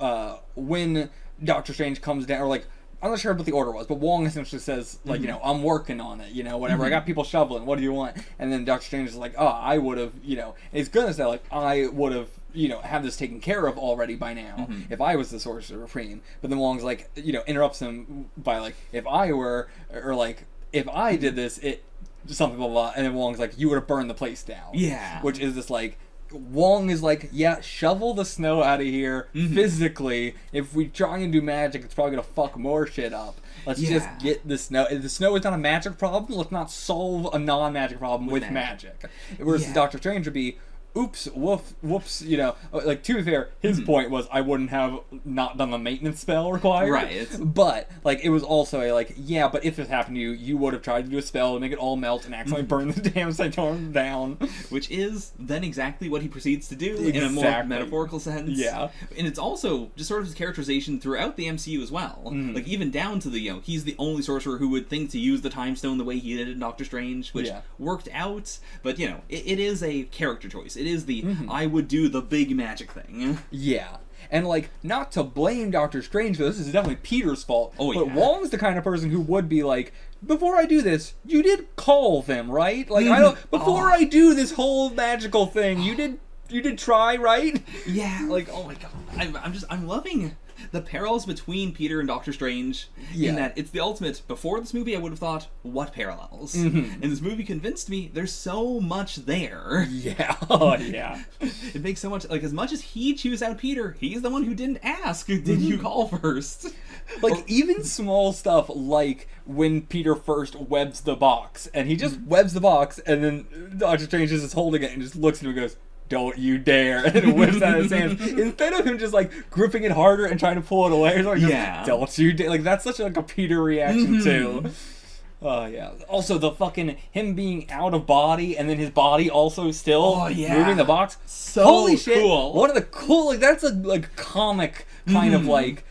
when Doctor Strange comes down, or, like, I'm not sure what the order was, but Wong essentially says, like, you know, I'm working on it, you know, whatever. I got people shoveling. What do you want? And then Doctor Strange is like, oh, I would have, you know, he's gonna say, like, I would have, you know, have this taken care of already by now if I was the Sorcerer Supreme. But then Wong's like, you know, interrupts him by, like, if I were, or, like, if I did this, it, something blah, blah, blah. And then Wong's like, you would have burned the place down. Yeah. Which is this, like, Wong is like, yeah, shovel the snow out of here physically. If we try and do magic, it's probably gonna fuck more shit up. Let's just get the snow. If the snow is not a magic problem, let's not solve a non-magic problem with magic. Whereas Doctor Strange would be, oops, whoops, you know, like, to be fair, his point was I wouldn't have not done the maintenance spell required. Right. But, like, it was also a, like, yeah, but if this happened to you, you would have tried to do a spell to make it all melt and accidentally burn the damn Sanctorum down. Which is then exactly what he proceeds to do in a more metaphorical sense. Yeah. And it's also just sort of his characterization throughout the MCU as well. Like, even down to the, you know, he's the only sorcerer who would think to use the Time Stone the way he did in Doctor Strange, which worked out, but, you know, it is a character choice. It is the I would do the big magic thing. Yeah. And, like, not to blame Doctor Strange, but this is definitely Peter's fault. Oh, yeah. But Wong's the kind of person who would be like, before I do this, you did call them, right? Like, I don't, before I do this whole magical thing, you did try, right? Yeah, like, oh my god. I'm loving the parallels between Peter and Doctor Strange in that it's the ultimate. Before this movie, I would have thought, what parallels? And this movie convinced me there's so much there. Yeah. Oh, yeah. It makes so much, like, as much as he chews out Peter, he's the one who didn't ask, did you call first? Like, even small stuff like when Peter first webs the box, and he just webs the box, and then Doctor Strange is just holding it and just looks at him and goes, don't you dare, and it whips out of his hands. Instead of him just, like, gripping it harder and trying to pull it away, it's like, don't you dare. Like, that's such, like, a Peter reaction, too. Oh, yeah. Also, the fucking, him being out of body, and then his body also still moving the box. So holy shit. Cool. One of the cool, like, that's a, like, comic kind of, like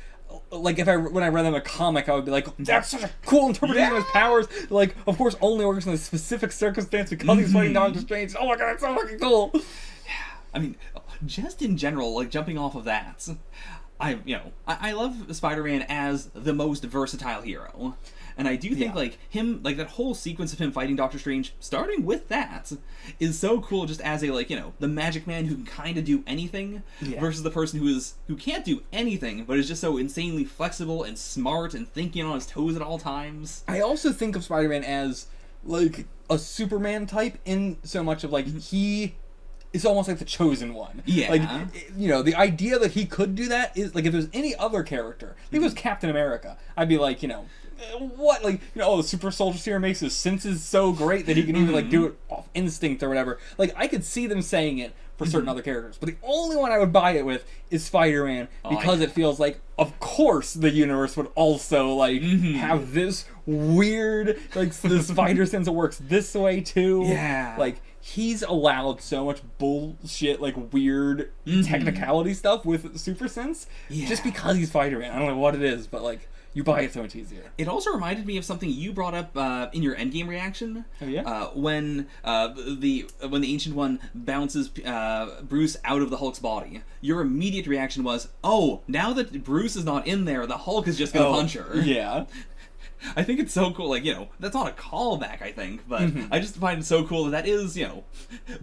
if when I read them a comic, I would be like, that's such a cool interpretation of his powers. Like, of course, only works in a specific circumstance because he's fighting Doctor Strange. Oh my god, that's so fucking cool. I mean, just in general, like, jumping off of that, I love Spider-Man as the most versatile hero. And I do think, like, him, like, that whole sequence of him fighting Doctor Strange, starting with that, is so cool just as a, like, you know, the magic man who can kind of do anything, versus the person who can't do anything, but is just so insanely flexible and smart and thinking on his toes at all times. I also think of Spider-Man as, like, a Superman type in so much of, like, he is almost like the chosen one. Yeah. Like, you know, the idea that he could do that is, like, if it was any other character, if it was Captain America, I'd be like, you know, what, like, you know, the super soldier serum makes his senses so great that he can even, like, do it off instinct or whatever. Like, I could see them saying it for certain other characters, but the only one I would buy it with is Spider-Man, because it feels like, of course, the universe would also, like, have this weird, like, the spider sense that works this way, too. Yeah. Like, he's allowed so much bullshit, like, weird technicality stuff with super sense, just because he's Spider-Man. I don't know what it is, but, like, you buy it so much easier. It also reminded me of something you brought up in your Endgame reaction. Oh, yeah? When the Ancient One bounces Bruce out of the Hulk's body, your immediate reaction was, oh, now that Bruce is not in there, the Hulk is just gonna punch her. Yeah. I think it's so cool, like, you know, that's not a callback, I think, but I just find it so cool that is, you know,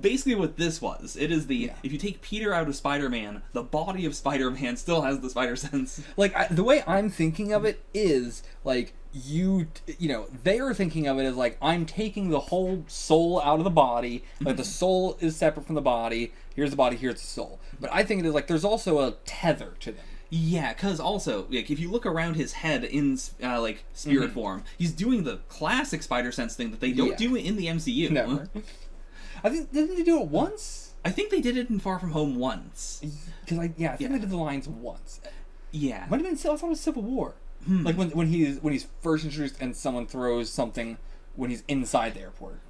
basically what this was. It is the, if you take Peter out of Spider-Man, the body of Spider-Man still has the spider sense. Like, the way I'm thinking of it is, like, you know, they are thinking of it as, like, I'm taking the whole soul out of the body, like, the soul is separate from the body, here's the body, here's the soul. But I think it is, like, there's also a tether to them. Yeah, because also, like, if you look around his head in, like, spirit form, he's doing the classic spider sense thing that they don't do in the MCU. Never. I think, didn't they do it once? I think they did it in Far From Home once. Because, I think they did the lines once. Yeah. Might have been, I thought it was Civil War. Like, when he's first introduced and someone throws something when he's inside the airport.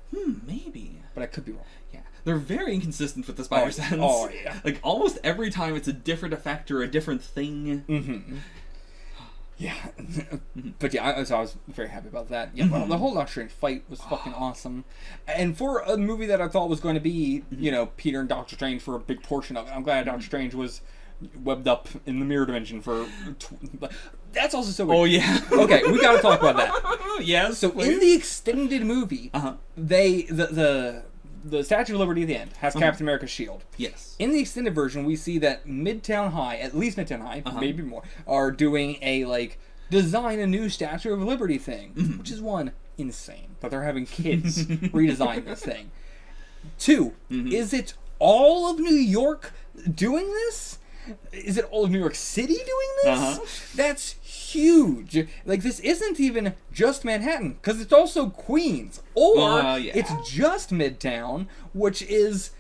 Maybe. But I could be wrong. Yeah. They're very inconsistent with the spider sense. Oh, yeah. Like, almost every time it's a different effect or a different thing. Yeah. But yeah, so I was very happy about that. Yeah, well, the whole Doctor Strange fight was fucking awesome. And for a movie that I thought was going to be, you know, Peter and Doctor Strange for a big portion of it, I'm glad Doctor Strange was webbed up in the mirror dimension for... That's also so weird. Oh, yeah. Okay, we gotta talk about that. Yes, so please. in the extended movie, the Statue of Liberty at the end has Captain America's shield. Yes. In the extended version, we see that Midtown High, at least Midtown High, maybe more, are doing a, like, design a new Statue of Liberty thing, which is, one, insane, but they're having kids redesign this thing. Two, is it all of New York doing this? Is it all of New York City doing this? That's huge. Like, this isn't even just Manhattan, because it's also Queens. Or it's just Midtown, which is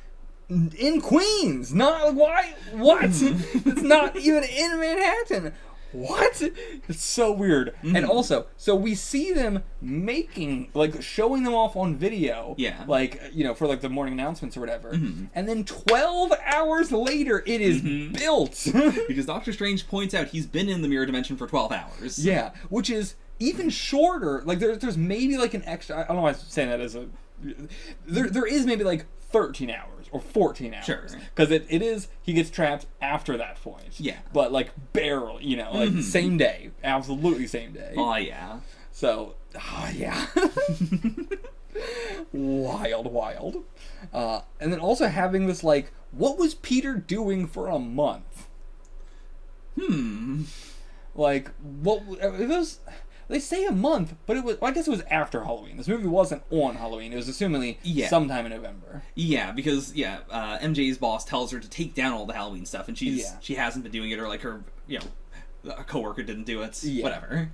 in Queens. Not, why? What? It's not even in Manhattan. What? It's so weird. And also, so we see them making, like, showing them off on video. Yeah. Like, you know, for, like, the morning announcements or whatever. And then 12 hours later, it is built. Because Doctor Strange points out he's been in the mirror dimension for 12 hours. Yeah, which is even shorter. Like, there's maybe, like, an extra... I don't know why I'm saying that as a... There is maybe, like, 13 hours or 14 hours. Sure. Because it is, he gets trapped after that point. Yeah. But, like, barely, you know, like, same day. Absolutely same day. Oh, yeah. So, yeah. Wild. And then also having this, like, what was Peter doing for a month? Like, what, it was, they say a month, but it was, well, I guess it was after Halloween. This movie wasn't on Halloween. It was assumingly sometime in November. Yeah, because, MJ's boss tells her to take down all the Halloween stuff, and she hasn't been doing it, or, like, her, a coworker didn't do it. Yeah. Whatever.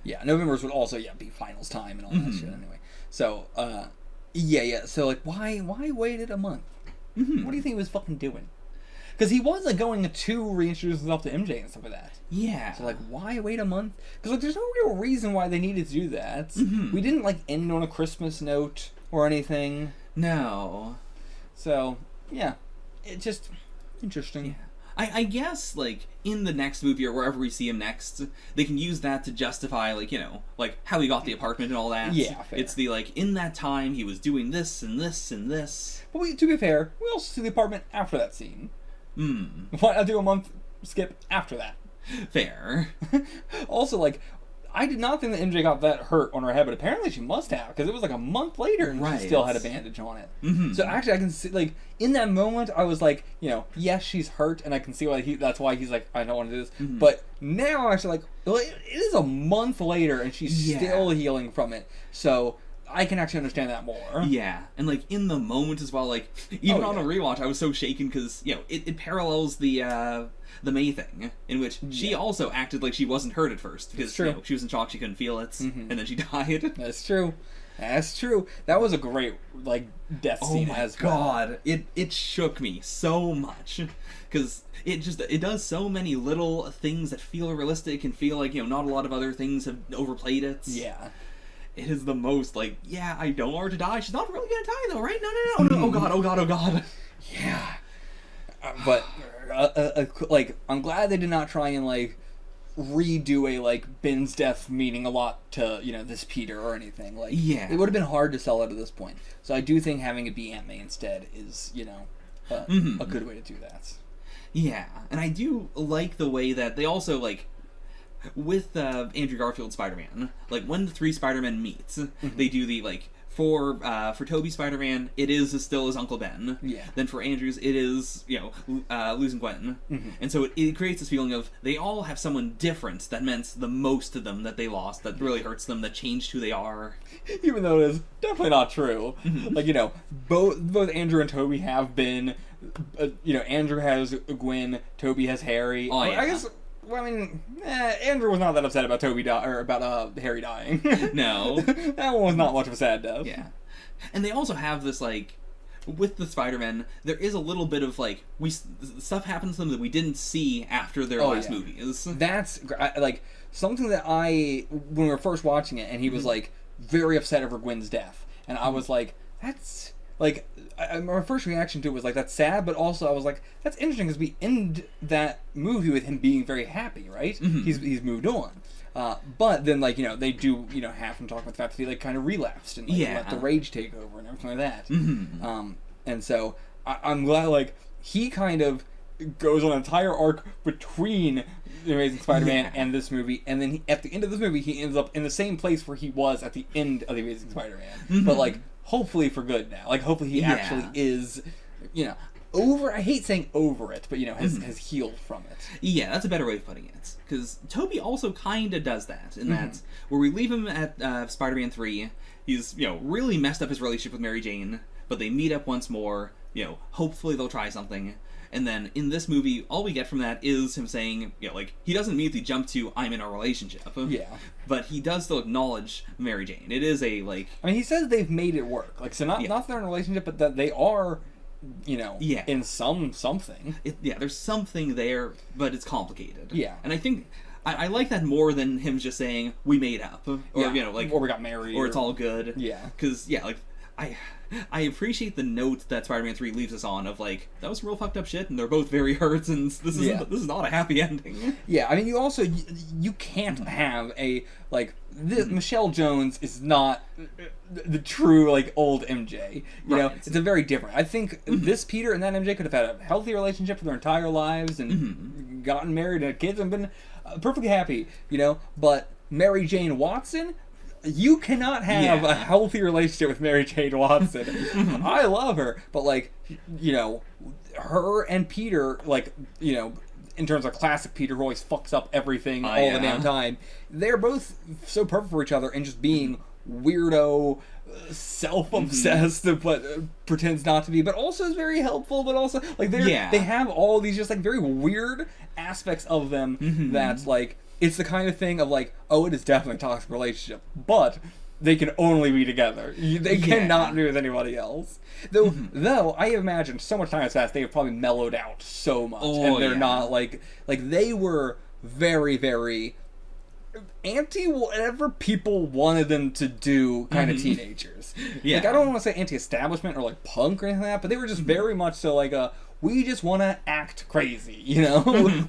Yeah, November's would also, be finals time and all that shit anyway. So, so, like, why waited a month? What do you think he was fucking doing? Because he was, like, going to reintroduce himself to MJ and stuff like that. Yeah. So, like, why wait a month? Because, like, there's no real reason why they needed to do that. We didn't, like, end on a Christmas note or anything. No. So, yeah. It just, interesting. Yeah. I guess, like, in the next movie or wherever we see him next, they can use that to justify, like, like, how he got the apartment and all that. Yeah, fair. It's the, like, in that time, he was doing this and this and this. But to be fair, we also see the apartment after that scene. Why not do a month skip after that? Fair. Also, like, I did not think that MJ got that hurt on her head, but apparently she must have, because it was like a month later and she still had a bandage on it. So actually I can see, like, in that moment I was like, yes, she's hurt, and I can see why that's why he's like, I don't want to do this. But now I'm actually like, well, it is a month later and she's still healing from it. So I can actually understand that more. Yeah, and like in the moment as well, like even on a rewatch, I was so shaken because it parallels the May thing, in which she also acted like she wasn't hurt at first because she was in shock, she couldn't feel it, and then she died. That's true. That was a great death scene as well. Oh my god, it shook me so much because it does so many little things that feel realistic and feel like not a lot of other things have overplayed it. Yeah. It is the most, like, I don't want her to die. She's not really gonna die, though, right? No. Oh, God. Yeah. But, like, I'm glad they did not try and, like, redo a, like, Ben's death meaning a lot to, this Peter or anything. Like, it would have been hard to sell it at this point. So I do think having it be Aunt May instead is, a good way to do that. Yeah. And I do like the way that they also, like, with Andrew Garfield's Spider-Man, like when the three Spider-Men meet, they do the like for Tobey Spider-Man, it is still his Uncle Ben. Yeah. Then for Andrew's, it is losing Gwen, and so it creates this feeling of they all have someone different that meant the most to them that they lost, that really hurts them, that changed who they are. Even though it is definitely not true. Like both Andrew and Tobey have been, Andrew has Gwen, Tobey has Harry. Oh yeah. I guess. Well, I mean, Andrew was not that upset about about Harry dying. No. That one was not much of a sad death. Yeah. And they also have this, like, with the Spider-Men, there is a little bit of, like, stuff happens to them that we didn't see after their last movies. That's, like, something that when we were first watching it, and he was, like, very upset over Gwen's death, and I was like, that's, like, my first reaction to it was like, that's sad, but also I was like, that's interesting because we end that movie with him being very happy, right? He's moved on. But then, like, they do, have him talk about the fact that he, like, kind of relapsed and, like, let the rage take over and everything like that. And so I'm glad, like, he kind of goes on an entire arc between The Amazing Spider-Man and this movie, and then at the end of this movie, he ends up in the same place where he was at the end of The Amazing Spider-Man. But, like, hopefully for good now. Like, hopefully he actually is, over, I hate saying over it, but, has healed from it. Yeah, that's a better way of putting it. Because Tobey also kind of does that, in that, where we leave him at Spider-Man 3, he's, really messed up his relationship with Mary Jane, but they meet up once more, hopefully they'll try something. And then in this movie, all we get from that is him saying, like, he doesn't immediately jump to, I'm in a relationship. Yeah. But he does still acknowledge Mary Jane. It is a, like... I mean, he says they've made it work. Like, so not that they're in a relationship, but that they are, in something. There's something there, but it's complicated. Yeah. And I think... I like that more than him just saying, we made up. Or, like... Or we got married. Or it's all good. Yeah. Because, like... I appreciate the note that Spider-Man 3 leaves us on of like, that was some real fucked up shit, and they're both very hurt, and this is not a happy ending. Yeah, I mean, you also you can't have a like this. Michelle Jones is not the true like old MJ. You know, it's a very different. I think this Peter and that MJ could have had a healthy relationship for their entire lives and gotten married and had kids and been perfectly happy. You know, but Mary Jane Watson. You cannot have a healthy relationship with Mary Jane Watson. I love her, but like, you know, her and Peter, like, you know, in terms of classic Peter, who always fucks up everything all the damn time, they're both so perfect for each other and just being weirdo, self-obsessed, but pretends not to be, but also is very helpful, but also, like, they have all these just, like, very weird aspects of them that's, like, it's the kind of thing of like, oh, it is definitely a toxic relationship, but they can only be together. They cannot be with anybody else. Though I imagine so much time has passed, they have probably mellowed out so much, and they're not like they were very, very anti whatever people wanted them to do kind of teenagers. Like, I don't want to say anti-establishment or like punk or anything like that, but they were just very much so like we just want to act crazy, you know?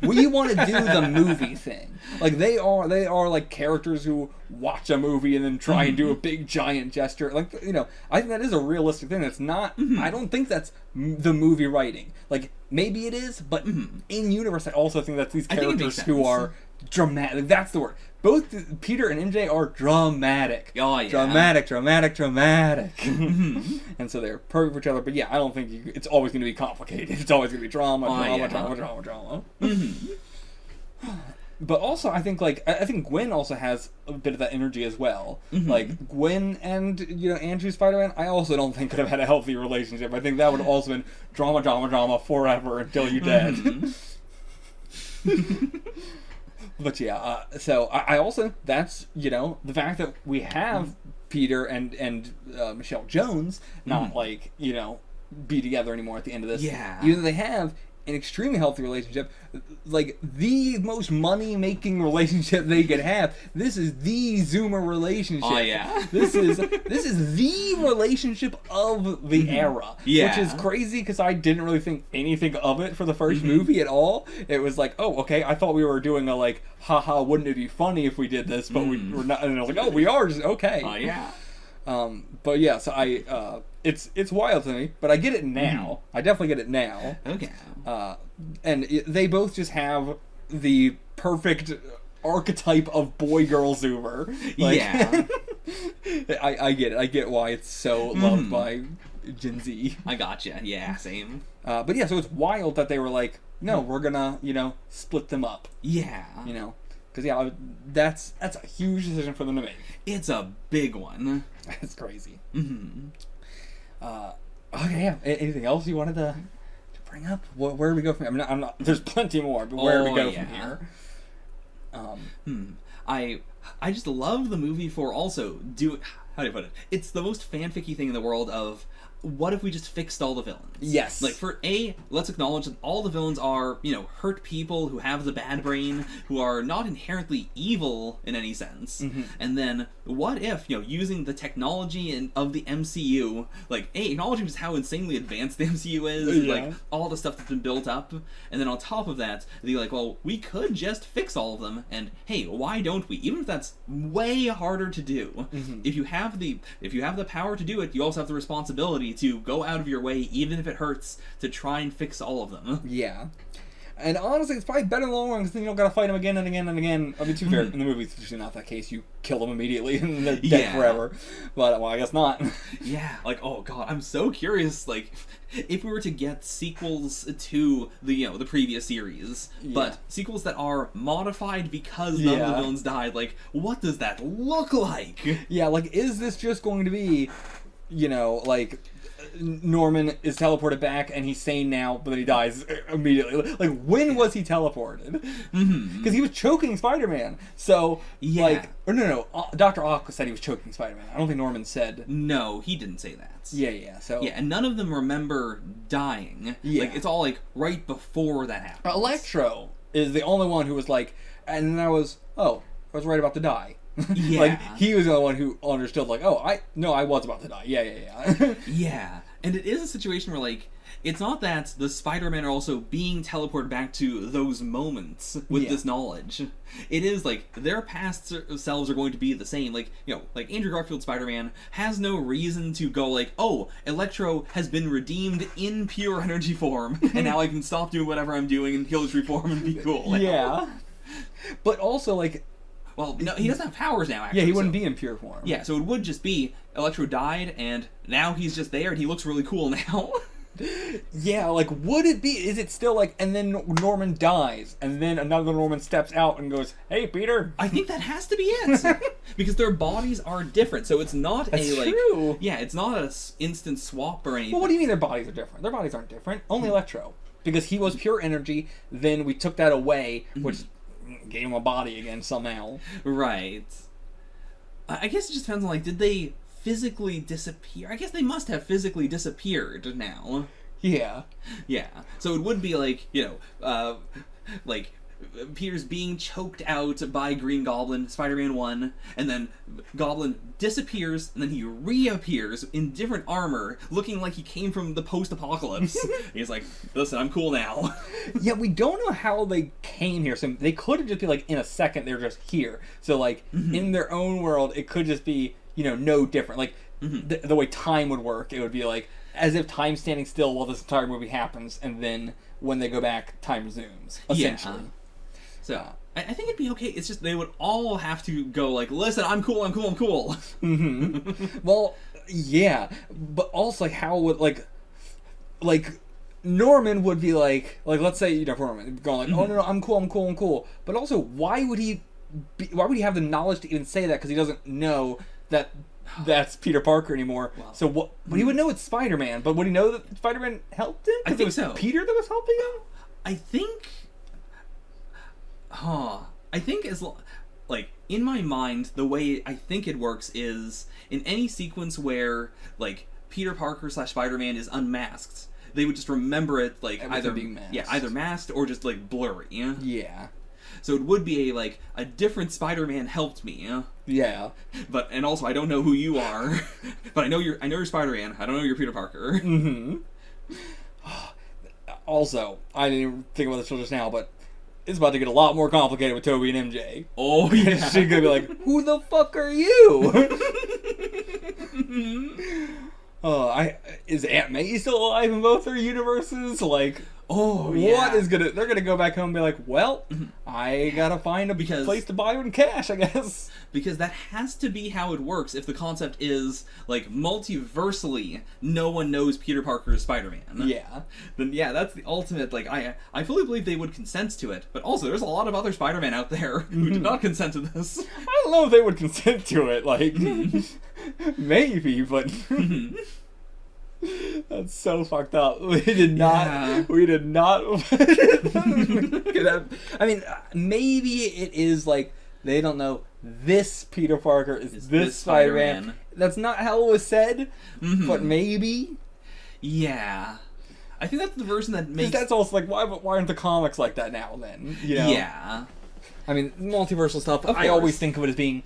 We want to do the movie thing. Like, they are like characters who watch a movie and then try and do a big giant gesture. Like, you know, I think that is a realistic thing. That's not, I don't think that's the movie writing. Like, maybe it is, but in universe, I also think that these characters who are dramatic, that's the word. Both Peter and MJ are dramatic. Oh, yeah. Dramatic. And so they're perfect for each other. But yeah, I don't think it's always going to be complicated. It's always going to be drama. But also, I think Gwen also has a bit of that energy as well. Like, Gwen and, you know, Andrew Spider-Man, I also don't think could have had a healthy relationship. I think that would have also been drama forever until you're dead. But yeah, so I also, that's, you know, the fact that we have Peter and Michelle Jones not, like, you know, be together anymore at the end of this. Yeah. Even though they have an extremely healthy relationship, like, the most money-making relationship they could have. This is the Zoomer relationship. Oh, yeah. This is the relationship of the era. Yeah. Which is crazy, because I didn't really think anything of it for the first movie at all. It was like, oh, okay, I thought we were doing a, like, haha, wouldn't it be funny if we did this, but we're not, and I was like, oh, we are, just okay. Oh, yeah. But yeah, so it's wild to me, but I get it now. I definitely get it now. Okay. And they both just have the perfect archetype of boy-girl Zoomer. Like, yeah. I get it. I get why it's so loved by Gen Z. I gotcha. Yeah, same. But yeah, so it's wild that they were like, no, we're gonna, you know, split them up. Yeah. You know? Because, yeah, that's a huge decision for them to make. It's a big one. It's crazy. Okay, yeah. Anything else you wanted to bring up? Where do we go from here? I'm not. There's plenty more, but where do we go from here? I just love the movie for also how do I put it? It's the most fanficky thing in the world of, what if we just fixed all the villains? Yes. Like, let's acknowledge that all the villains are, you know, hurt people who have the bad brain, who are not inherently evil in any sense. And then, what if, you know, using the technology of the MCU, like, acknowledging just how insanely advanced the MCU is, like, all the stuff that's been built up, and then on top of that, they're like, well, we could just fix all of them, and hey, why don't we? Even if that's way harder to do, if you have the power to do it, you also have the responsibility to go out of your way, even if it hurts, to try and fix all of them. Yeah. And honestly, it's probably better in the long run, because then you don't gotta fight them again and again and again. I mean, to be fair, in the movies, it's usually not that case. You kill them immediately and they're dead forever. But, well, I guess not. Yeah, like, oh god, I'm so curious, like, if we were to get sequels to the, you know, the previous series, but sequels that are modified because none of the villains died, like, what does that look like? Yeah, like, is this just going to be, you know, like, Norman is teleported back and he's sane now, but then he dies immediately. Like, when was he teleported? Because he was choking Spider-Man. So, like, or no, Dr. Ock said he was choking Spider-Man. I don't think Norman said. No, he didn't say that. Yeah. So yeah, and none of them remember dying. Yeah. Like, it's all like right before that happens. Electro is the only one who was like, and then I was right about to die. Yeah. Like, he was the one who understood, like, oh, I was about to die. Yeah. Yeah. And it is a situation where, like, it's not that the Spider-Man are also being teleported back to those moments with this knowledge. It is, like, their past selves are going to be the same. Like, you know, like, Andrew Garfield's Spider-Man has no reason to go, like, oh, Electro has been redeemed in pure energy form, and now I can stop doing whatever I'm doing and he'll just reform and be cool. Yeah. But also, like... Well, no, he doesn't have powers now, actually. Yeah, he wouldn't be in pure form. Yeah, so it would just be Electro died, and now he's just there, and he looks really cool now. Yeah, like, would it be... Is it still, like, and then Norman dies, and then another Norman steps out and goes, hey, Peter? I think that has to be it. Because their bodies are different, so it's not That's true. Yeah, it's not an instant swap or anything. Well, what do you mean their bodies are different? Their bodies aren't different. Only Electro. Because he was pure energy, then we took that away, which gave him a body again somehow. Right. I guess it just depends on, like, did they physically disappear? I guess they must have physically disappeared now. Yeah. Yeah. So it would be like, you know, like, Peter's being choked out by Green Goblin, Spider-Man 1, and then Goblin disappears, and then he reappears in different armor, looking like he came from the post-apocalypse. He's like, listen, I'm cool now. Yeah, we don't know how they came here, so they could have just been like, in a second, they're just here. So, like, in their own world, it could just be, you know, no different. Like, the way time would work, it would be like, as if time's standing still while this entire movie happens, and then when they go back, time resumes, essentially. Yeah. So, I think it'd be okay. It's just they would all have to go like, listen, I'm cool. Well, yeah. But also, like, how would, like, Norman would be like, let's say, you know, Norman going like, oh, no, I'm cool. But also, why would he have the knowledge to even say that? Because he doesn't know that that's Peter Parker anymore. Well, so what? But he would know it's Spider-Man. But would he know that Spider-Man helped him? I think it was so. Peter that was helping him? I think... I think like, in my mind, the way I think it works is, in any sequence where, like, Peter Parker / Spider-Man is unmasked, they would just remember it, like, either being masked. Yeah, either masked or just, like, blurry. Yeah. So it would be a different Spider-Man helped me. Yeah. And also, I don't know who you are, but I know you're Spider-Man. I don't know you're Peter Parker. Also, I didn't even think about this till just now, but it's about to get a lot more complicated with Toby and MJ. Oh, yeah. She's gonna be like, who the fuck are you? Is Aunt May still alive in both their universes? Like, they're gonna go back home and be like, well, I gotta find a place to buy in cash, I guess. Because that has to be how it works if the concept is, like, multiversally, no one knows Peter Parker is Spider-Man. Yeah. Then, yeah, that's the ultimate, like, I fully believe they would consent to it, but also there's a lot of other Spider-Man out there who do not consent to this. I don't know if they would consent to it, like, maybe, but... That's so fucked up. We did not. I mean, maybe it is like they don't know this Peter Parker is this Spider-Man. That's not how it was said, but maybe. Yeah. I think that's the version that makes... That's also like, why aren't the comics like that now then? You know? Yeah. I mean, multiversal stuff, I always think of it as being...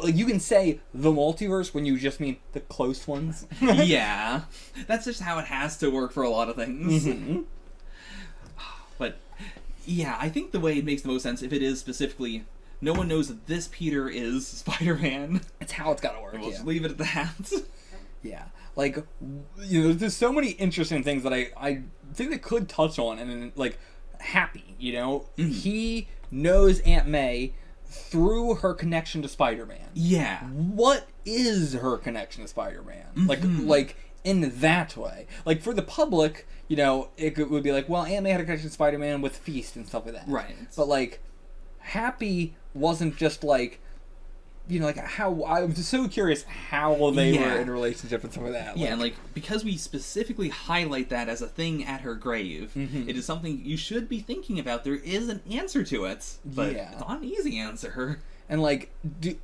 You can say the multiverse when you just mean the close ones. Yeah. That's just how it has to work for a lot of things. But, yeah, I think the way it makes the most sense, if it is specifically, no one knows that this Peter is Spider-Man. That's how it's gotta work, We'll just leave it at that. Yeah. Like, you know, there's so many interesting things that I think they could touch on, and, like, Happy, you know? He knows Aunt May through her connection to Spider-Man. Yeah. What is her connection to Spider-Man? Like in that way. Like, for the public, you know, it would be like, well, Aunt May had a connection to Spider-Man with Feast and stuff like that. Right. But, like, Happy wasn't just, like, you know, like, how... I'm just so curious how they were in a relationship and stuff like that. Yeah, and, like, because we specifically highlight that as a thing at her grave, it is something you should be thinking about. There is an answer to it, but it's not an easy answer. And, like, you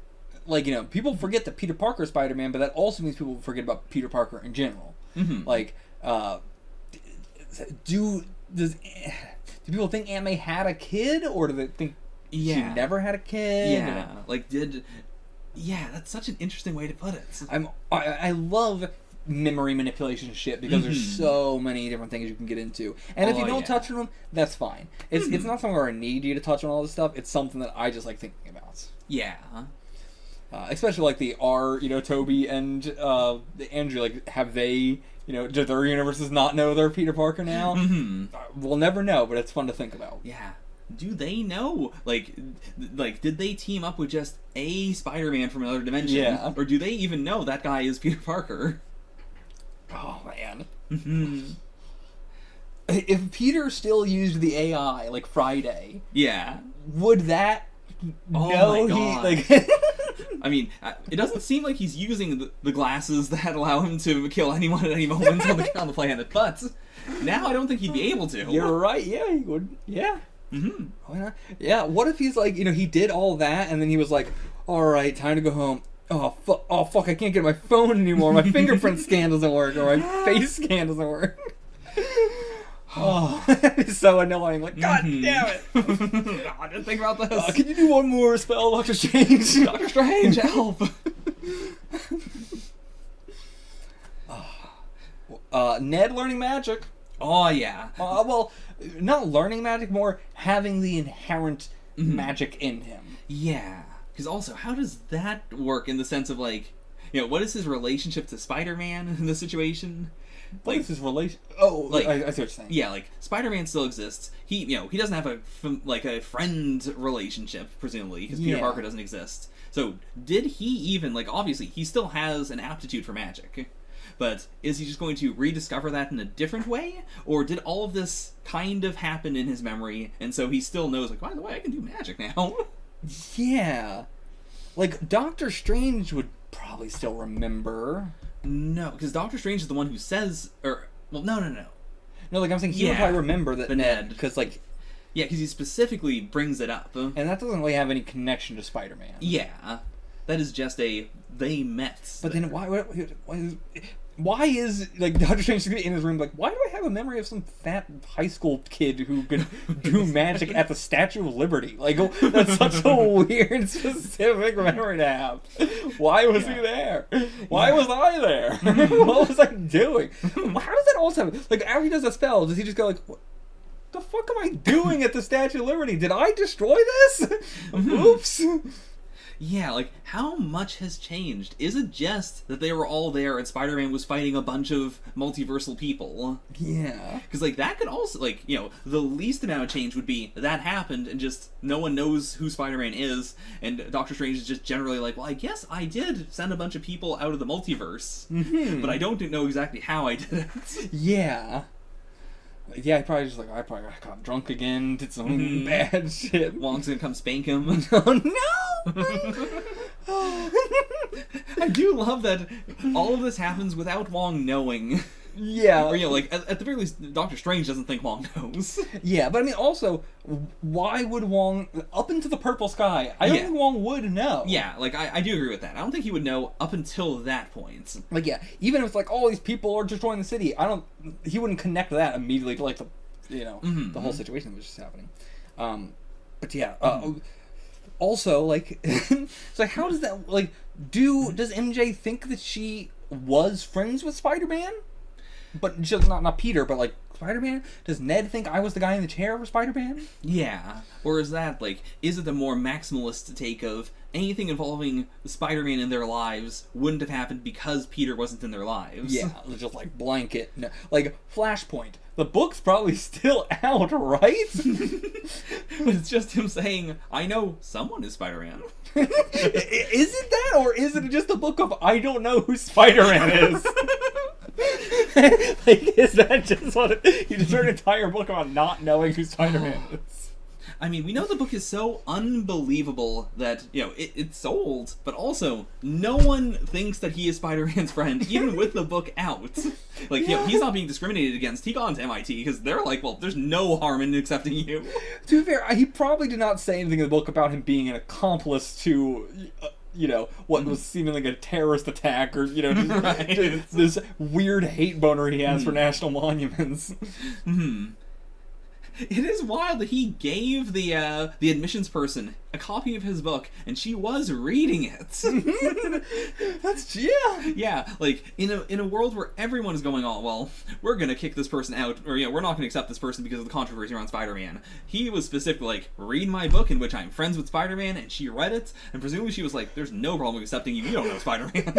know, people forget that Peter Parker is Spider-Man, but that also means people forget about Peter Parker in general. Like, do people think Aunt May had a kid, or do they think she never had a kid? Yeah, like, Yeah, that's such an interesting way to put it. I love memory manipulation shit because there's so many different things you can get into, and if you don't touch on them, that's fine. It's not something where I need you to touch on all this stuff. It's something that I just like thinking about. Yeah. Especially like the Toby and Andrew, like, have they, do their universes not know they're Peter Parker now? We'll never know, but it's fun to think about. Yeah. Do they know? Like, did they team up with just a Spider-Man from another dimension? Yeah. Or do they even know that guy is Peter Parker? Oh, man. If Peter still used the AI, like Friday... Yeah. Would that... Oh, my God. I mean, it doesn't seem like he's using the glasses that allow him to kill anyone at any moment on the planet, but now I don't think he'd be able to. You're right, yeah, he would. Yeah. Why not? Yeah, what if he's like, he did all that, and then he was like, alright, time to go home. Oh, fuck, I can't get my phone anymore. My fingerprint scan doesn't work, or my face scan doesn't work. Oh, it's so annoying. Like, God damn it! I didn't think about this. Can you do one more spell, Doctor Strange? Doctor Strange, help! Ned learning magic. Oh, yeah. Well, not learning magic, more having the inherent magic in him. Yeah. Because also, how does that work in the sense of, like, what is his relationship to Spider-Man in this situation? What is his relation? Oh, like, I see what you're saying. Yeah, like, Spider-Man still exists. He, he doesn't have a friend relationship, presumably, because Peter Parker doesn't exist. So, did he even, like, obviously, he still has an aptitude for magic. But is he just going to rediscover that in a different way? Or did all of this kind of happen in his memory, and so he still knows, like, by the way, I can do magic now? Yeah. Like, Doctor Strange would probably still remember. No, because Doctor Strange is the one who says, no. No, like, I'm saying he would probably remember that Ned, because, like... Yeah, because he specifically brings it up. And that doesn't really have any connection to Spider-Man. Yeah. That is just they met. But then why is, like, Doctor Strange in his room, like, why do I have a memory of some fat high school kid who could do magic at the Statue of Liberty? Like, that's such a weird, specific memory to have. Why was he there? Why was I there? What was I doing? How does that also happen? Like, after he does a spell, does he just go, like, what the fuck am I doing at the Statue of Liberty? Did I destroy this? Oops. Yeah, like, how much has changed? Is it just that they were all there and Spider-Man was fighting a bunch of multiversal people? Yeah. Because, like, that could also, like, the least amount of change would be that happened and just no one knows who Spider-Man is, and Doctor Strange is just generally like, well, I guess I did send a bunch of people out of the multiverse, but I don't know exactly how I did it. Yeah. Yeah, he probably just like, I probably got drunk again, did some bad shit. Wong's gonna come spank him. Oh, no! I do love that all of this happens without Wong knowing. Yeah. Or, like, at the very least, Doctor Strange doesn't think Wong knows. Yeah, but I mean, also, why would Wong, up into the purple sky, I don't think Wong would know. Yeah, like, I do agree with that. I don't think he would know up until that point. Like, yeah, even if it's like, all these people are destroying the city, he wouldn't connect that immediately to, like, the, the whole situation that was just happening. But yeah, also, like, so how does that, like, does MJ think that she was friends with Spider-Man? But just not Peter, but, like, Spider-Man? Does Ned think I was the guy in the chair for Spider-Man? Yeah. Or is that, like, is it the more maximalist take of anything involving Spider-Man in their lives wouldn't have happened because Peter wasn't in their lives? Yeah, just, like, blanket. No, like, Flashpoint. The book's probably still out, right? But it's just him saying, I know someone is Spider-Man. Is it that, or is it just a book of I don't know who Spider-Man is? Like, is that just what you just wrote an entire book about not knowing who Spider-Man is? I mean, we know the book is so unbelievable that, it's sold, but also, no one thinks that he is Spider-Man's friend, even with the book out. Like, he's not being discriminated against. He got into MIT, because they're like, well, there's no harm in accepting you. To be fair, he probably did not say anything in the book about him being an accomplice to... what was seemingly like a terrorist attack, or, this weird hate boner he has for national monuments. It is wild that he gave the admissions person a copy of his book, and she was reading it. That's Yeah, like in a world where everyone is going, oh well, we're gonna kick this person out, or we're not gonna accept this person because of the controversy around Spider-Man. He was specifically like, read my book in which I'm friends with Spider-Man, and she read it, and presumably she was like, there's no problem accepting you. You don't know Spider-Man.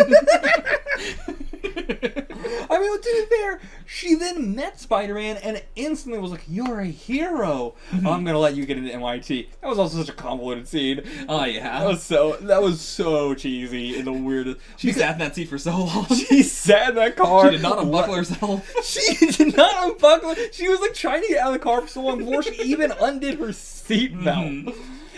I mean, to be fair, she then met Spider-Man and instantly was like, "You're a hero. I'm gonna let you get into MIT." That was also such a convoluted scene. Oh yeah, that was so cheesy in the weirdest. She sat in that seat for so long. She sat in that car. She did not unbuckle herself. She did not unbuckle. She was like trying to get out of the car for so long before she even undid her seatbelt.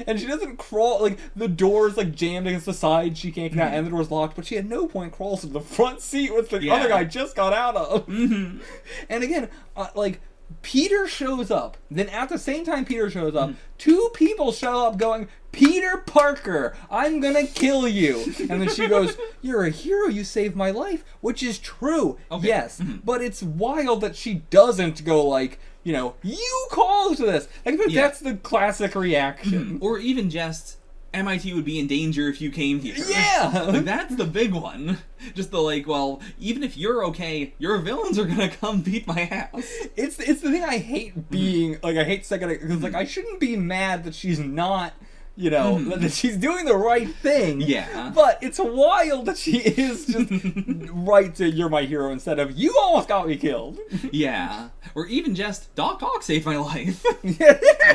And she doesn't crawl, like, the door's, like, jammed against the side, she can't get out, and the door's locked, but she at no point crawls to the front seat, which the other guy just got out of. And again, like, Peter shows up. Then at the same time Peter shows up, two people show up going, "Peter Parker, I'm gonna kill you." And then she goes, "You're a hero, you saved my life," which is true, yes. But it's wild that she doesn't go like, you know, "You caused this." Like, that's the classic reaction. Or even just, MIT would be in danger if you came here. Yeah! Like, that's the big one. Just the, like, well, even if you're okay, your villains are gonna come beat my ass. It's the thing I hate being, like, I hate second, because, like, I shouldn't be mad that she's not, you know, that she's doing the right thing. Yeah. But it's wild that she is just right to "you're my hero" instead of "you almost got me killed." Yeah. Or even just, Doc Ock saved my life.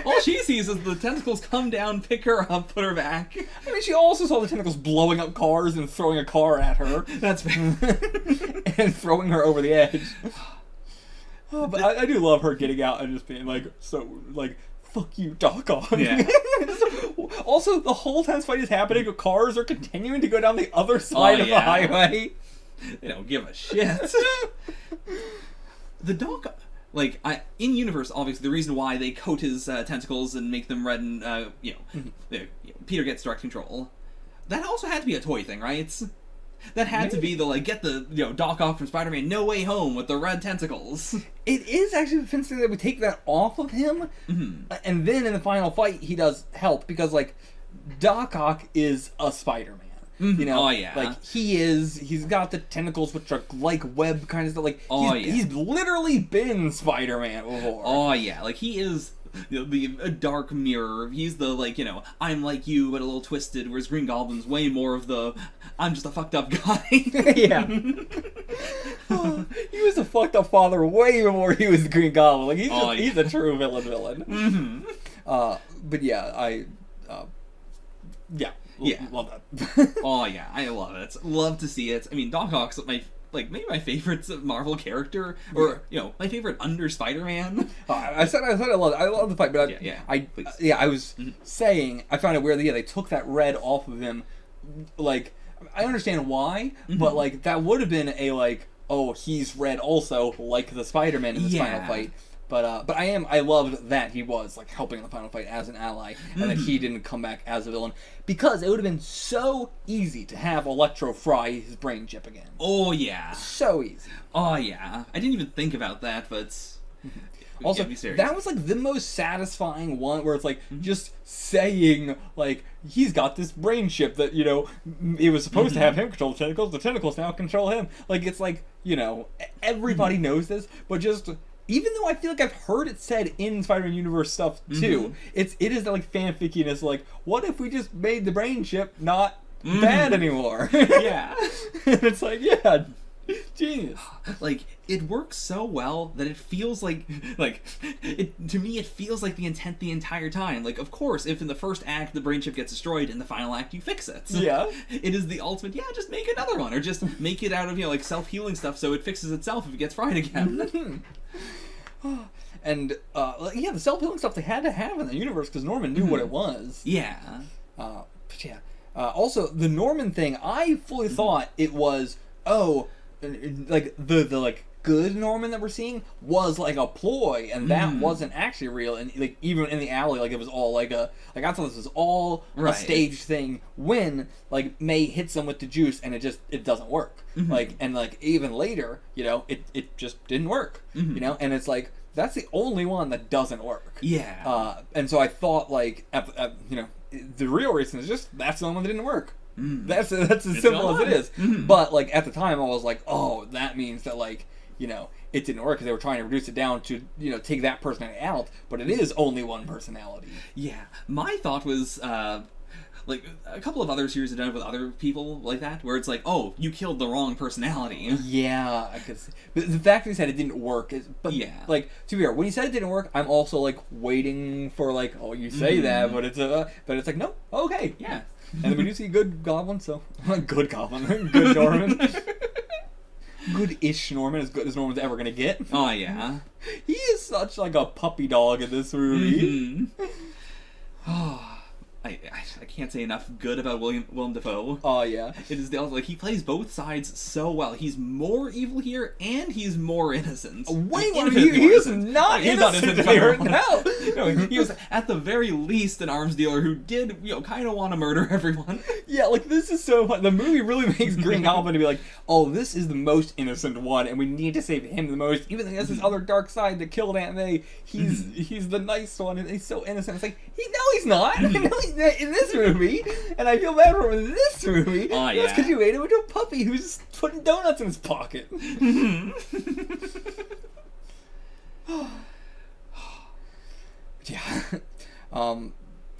All she sees is the tentacles come down, pick her up, put her back. I mean, she also saw the tentacles blowing up cars and throwing a car at her. That's fair. And throwing her over the edge. Oh, but I do love her getting out and just being like, so, like, "Fuck you, Doc Ock." Yeah. Also, the whole time this fight is happening, cars are continuing to go down the other side of the highway. They don't give a shit. The Doc, like, in universe, obviously, the reason why they coat his tentacles and make them red and, Peter gets direct control. That also had to be a toy thing, right? That had to be the, like, get the, Doc Ock from Spider-Man No Way Home with the red tentacles. It is actually fancy that we take that off of him, and then in the final fight, he does help, because, like, Doc Ock is a Spider-Man. You know, like, he's got the tentacles which are like web kind of stuff, like, he's literally been Spider-Man before. Oh yeah, like, he is the dark mirror. He's the, like, I'm like you but a little twisted, whereas Green Goblin's way more of the, I'm just a fucked up guy. Yeah. He was a fucked up father way before he was the Green Goblin. Like, he's a true villain. But yeah, love that. Oh yeah, I love it. Love to see it. I mean, Doc Ock's maybe my favorite Marvel character, or my favorite under Spider-Man. I said I love the fight, but I was saying I found it weird that they took that red off of him. Like, I understand why, but like that would have been a like, oh, he's red also, like the Spider-Man in this final fight. But I loved that he was like helping in the final fight as an ally, and that he didn't come back as a villain, because it would have been so easy to have Electro fry his brain chip again. Oh yeah, so easy. Oh yeah, I didn't even think about that, but also that was like the most satisfying one, where it's like just saying like he's got this brain chip that it was supposed to have him control the tentacles now control him. Like, it's like everybody knows this, but just. Even though I feel like I've heard it said in Spider-Man Universe stuff too, it is like fanfickiness. Like, what if we just made the brain chip not bad anymore? Yeah, and it's like, yeah, genius. Like, it works so well that it feels like to me it feels like the intent the entire time. Like, of course, if in the first act the brain chip gets destroyed, in the final act you fix it. Yeah, it is the ultimate. Yeah, just make another one, or just make it out of like self-healing stuff, so it fixes itself if it gets fried again. And the self-healing stuff they had to have in the universe because Norman knew what it was. Yeah. But yeah. Also, the Norman thing, I fully thought it was like the good Norman that we're seeing was like a ploy, and that wasn't actually real. And like even in the alley, like it was all like a like I thought this was all a staged thing. When like May hits him with the juice, and it doesn't work. Like and like even later, you know, it just didn't work. You know, and it's like that's the only one that doesn't work. Yeah. And so I thought like you know, the real reason is just that's the only one that didn't work. That's as simple as it is. But like at the time, I was like, oh, that means that like, you know, it didn't work because they were trying to reduce it down to, you know, take that personality out. But it is only one personality. Yeah, my thought was like a couple of other series have done it with other people like that, where it's like, oh, you killed the wrong personality. Yeah, I could see. But the fact that he said it didn't work is, but yeah, like to be fair, when he said it didn't work, I'm also like waiting for like, oh, you say that, but it's like no, okay, yeah. And then we do see good Goblin, so good Goblin, good Norman. Good-ish Norman, as good as Norman's ever gonna get. Oh yeah, he is such like a puppy dog in this movie. Oh, I can't say enough good about Willem Dafoe. Oh yeah, it is like he plays both sides so well. He's more evil here, and he's more innocent. Way more. He is not innocent here. No, he was at the very least an arms dealer who did, you know, kind of want to murder everyone. Yeah, like this is so fun. The movie really makes Green Goblin to be like, oh, this is the most innocent one, and we need to save him the most. Even though he has this other dark side that killed Aunt May, he's the nice one, and he's so innocent. It's like, he's not. No, he's not in this movie, and I feel bad for him in this movie. Oh, yeah. That's because you made him into a puppy who's just putting donuts in his pocket. Yeah.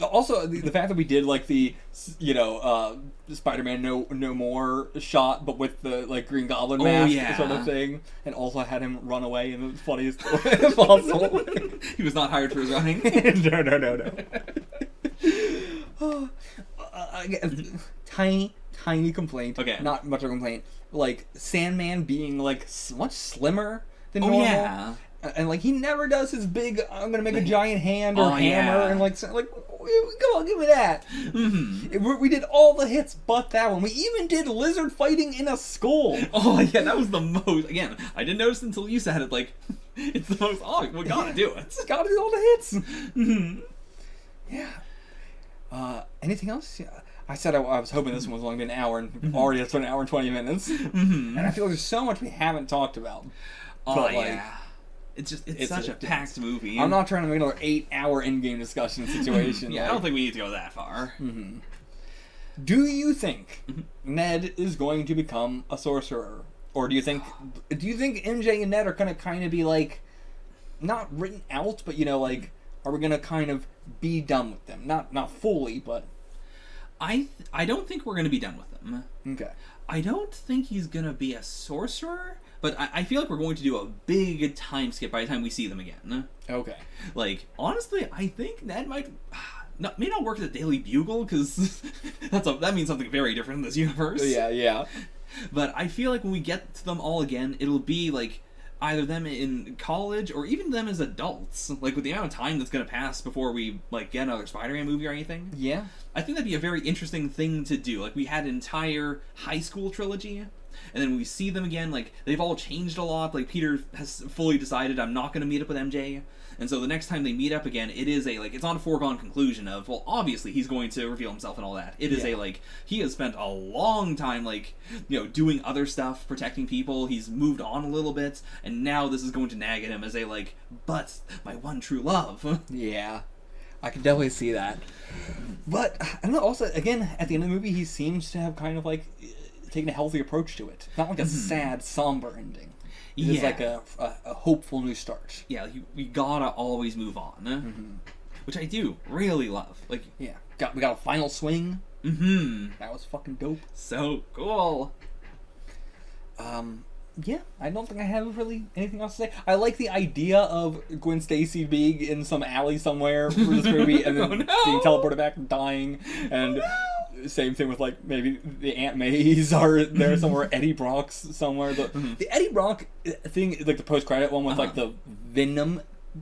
Also, the fact that we did like the, you know, Spider-Man No More shot, but with the like Green Goblin mask sort of thing, and also had him run away in the funniest way possible. He was not hired for his running. No. Tiny complaint. Okay. Not much of a complaint. Like Sandman being like much slimmer than normal. Yeah. And like he never does his big I'm gonna make a giant hand or hammer and like come on, give me that. We did all the hits but that one. We even did lizard fighting in a skull. Oh yeah, that was the most. Again, I didn't notice until you said it. Like it's the most. Oh, we gotta do it. Gotta do all the hits. Yeah. Anything else? Yeah. I said I was hoping this one was only been an hour, and already it's been an hour and 20 minutes. And I feel like there's so much we haven't talked about. But yeah. It's such a packed movie. I'm not trying to make another 8-hour in-game discussion situation. Yeah, I don't think we need to go that far. Do you think Ned is going to become a sorcerer? Or do you think MJ and Ned are going to kind of be like, not written out, but you know, like, are we going to kind of be done with them? Not fully, but... I don't think we're going to be done with them. Okay. I don't think he's going to be a sorcerer, but I feel like we're going to do a big time skip by the time we see them again. Okay. Like, honestly, I think Ned may not work at the Daily Bugle, because that means something very different in this universe. Yeah. But I feel like when we get to them all again, it'll be like either them in college or even them as adults. Like with the amount of time that's going to pass before we like get another Spider-Man movie or anything. Yeah. I think that'd be a very interesting thing to do. Like we had an entire high school trilogy, and then when we see them again, like they've all changed a lot. Like Peter has fully decided, I'm not going to meet up with MJ. And so the next time they meet up again, it is it's not a foregone conclusion of, well, obviously he's going to reveal himself and all that. It is he has spent a long time, doing other stuff, protecting people. He's moved on a little bit, and now this is going to nag at him as but my one true love. Yeah. I can definitely see that. But, I don't know, also, again, at the end of the movie, he seems to have kind of, taken a healthy approach to it. Not like a sad, somber ending. It's like a hopeful new start. Yeah, we gotta always move on. Which I do really love. We got a final swing. That was fucking dope. So cool. Yeah, I don't think I have really anything else to say. I like the idea of Gwen Stacy being in some alley somewhere for this movie and then being teleported back and dying. And same thing with maybe the Aunt Mays are there somewhere, Eddie Brock's somewhere. The Eddie Brock thing, the post-credit one with the Venom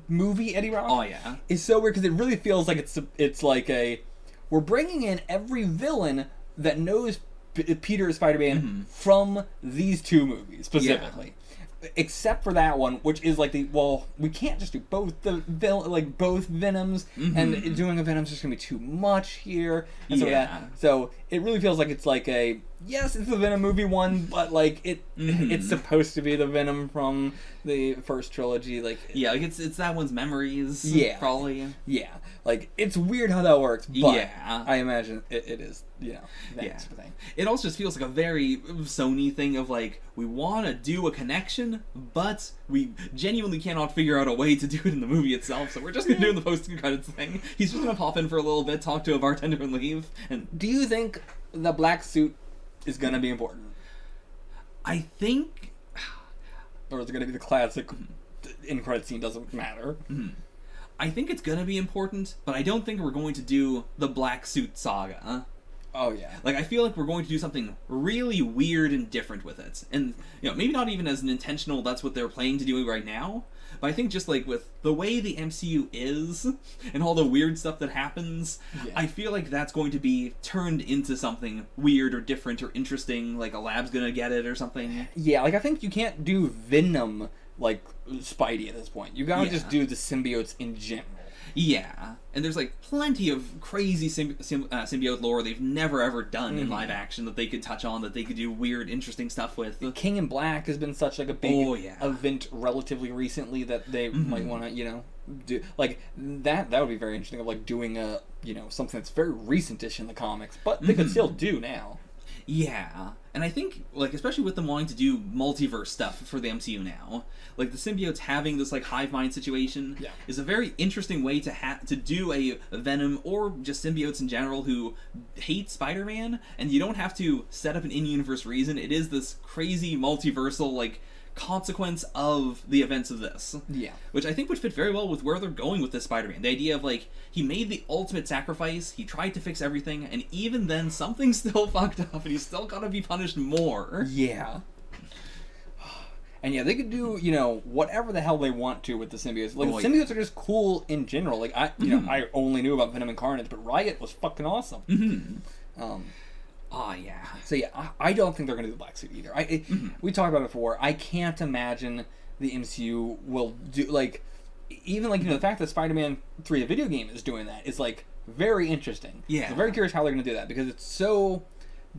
movie Eddie Brock. Oh yeah, is so weird because it really feels like it's like we're bringing in every villain that knows Peter Spider-Man from these two movies specifically. except for that one, which is like we can't just do both both Venoms, and doing a Venom's just gonna be too much here. And so it really feels like it's like yes, it's the Venom movie one, but like it's supposed to be the Venom from the first trilogy, like it's that one's memories, probably. Yeah, like it's weird how that works, but I imagine it is, that sort of thing. It also just feels like a very Sony thing of like, we want to do a connection, but we genuinely cannot figure out a way to do it in the movie itself, so we're just gonna do the post-credits thing. He's just gonna pop in for a little bit, talk to a bartender, and leave. And do you think the black suit is gonna be important? I think, or is it gonna be the classic in-credit scene? Doesn't matter. I think it's gonna be important, but I don't think we're going to do the black suit saga. Oh yeah. Like, I feel like we're going to do something really weird and different with it. And, maybe not even as an intentional, that's what they're planning to do right now. But I think just, like, with the way the MCU is, and all the weird stuff that happens, I feel like that's going to be turned into something weird or different or interesting, like a lab's gonna get it or something. Yeah, like, I think you can't do Venom, like, Spidey at this point. You gotta just do the symbiotes in general. Yeah, and there's like plenty of crazy symbiote lore they've never ever done in live action that they could touch on, that they could do weird, interesting stuff with. King in Black has been such like a big event relatively recently that they might want to, do like that. That would be very interesting. Of like doing a something that's very recent-ish in the comics, but they could still do now. Yeah, and I think, like, especially with them wanting to do multiverse stuff for the MCU now, like, the symbiotes having this, like, hive mind situation is a very interesting way to do a Venom, or just symbiotes in general, who hate Spider-Man, and you don't have to set up an in-universe reason. It is this crazy multiversal, like, consequence of the events of this. Yeah. Which I think would fit very well with where they're going with this Spider-Man. The idea of, like, he made the ultimate sacrifice, he tried to fix everything, and even then, something's still fucked up, and he's still gotta be punished more. Yeah. And they could do, whatever the hell they want to with the symbiotes. Like, symbiotes are just cool in general. Like, I only knew about Venom and Carnage, but Riot was fucking awesome. Oh, yeah. So, I don't think they're going to do the black suit either. We talked about it before. I can't imagine the MCU will do, like, even, like, the fact that Spider-Man 3, the video game, is doing that is, like, very interesting. Yeah. I'm very curious how they're going to do that, because it's so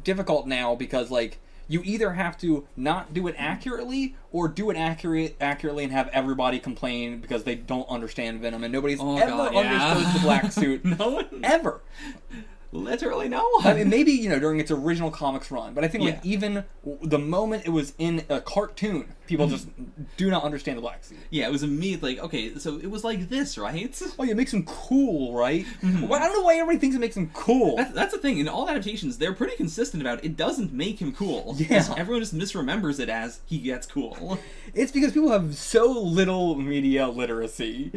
difficult now, because, like, you either have to not do it accurately, or do it accurately and have everybody complain because they don't understand Venom, and nobody's understood the black suit. No one ever. Literally no one. I mean, maybe, during its original comics run, but I think like even the moment it was in a cartoon, people just do not understand the black suit. Yeah, it was immediately like, okay, so it was like this, right? Oh, it makes him cool, right? Well, I don't know why everybody thinks it makes him cool. That's the thing. In all adaptations, they're pretty consistent about it doesn't make him cool. Yeah. Everyone just misremembers it as he gets cool. It's because people have so little media literacy,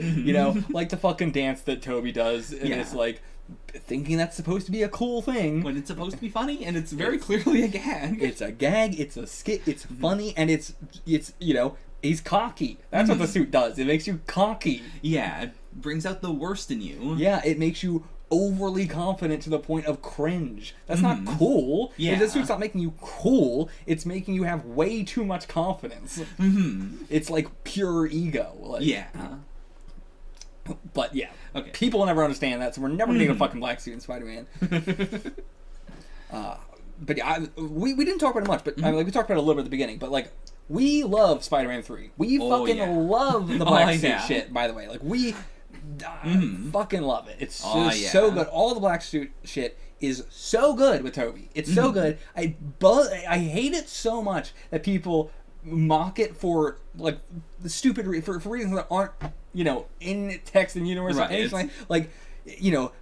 like the fucking dance that Toby does, and it's like, thinking that's supposed to be a cool thing when it's supposed to be funny, and it's very clearly a gag. It's a gag, it's a skit, it's funny, and it's he's cocky. That's what the suit does. It makes you cocky. Yeah, it brings out the worst in you. Yeah, it makes you overly confident to the point of cringe. That's not cool. Yeah. The suit's not making you cool, it's making you have way too much confidence. It's like pure ego. Like, but yeah, people will never understand that, so we're never gonna get a fucking black suit in Spider-Man. But yeah, we didn't talk about it much, but I mean, like, we talked about it a little bit at the beginning. But like, we love Spider-Man 3. We fucking love the black suit shit. By the way, like, we fucking love it. It's just so good. All the black suit shit is so good with Toby. It's so good. I hate it so much that people mock it for like the stupid for reasons that aren't in text and universe, or anything like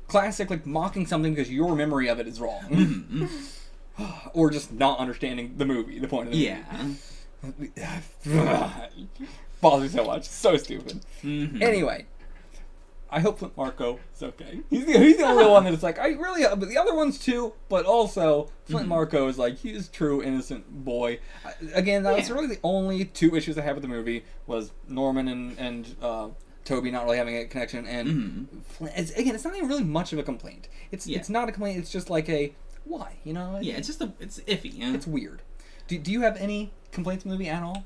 classic, like, mocking something because your memory of it is wrong. Or just not understanding the movie, the point of the movie. Bothers me so much. So stupid. Anyway, I hope Flint Marko is okay. He's the only one that's like, I really, but the other ones too, but also Flint Marko is like, he's a true innocent boy. Again, that was really the only two issues I had with the movie, was Norman and Toby not really having a connection, and Flint, it's not even really much of a complaint. It's not a complaint, it's just like a, why, it's just it's iffy. It's weird. Do you have any complaints with the movie at all?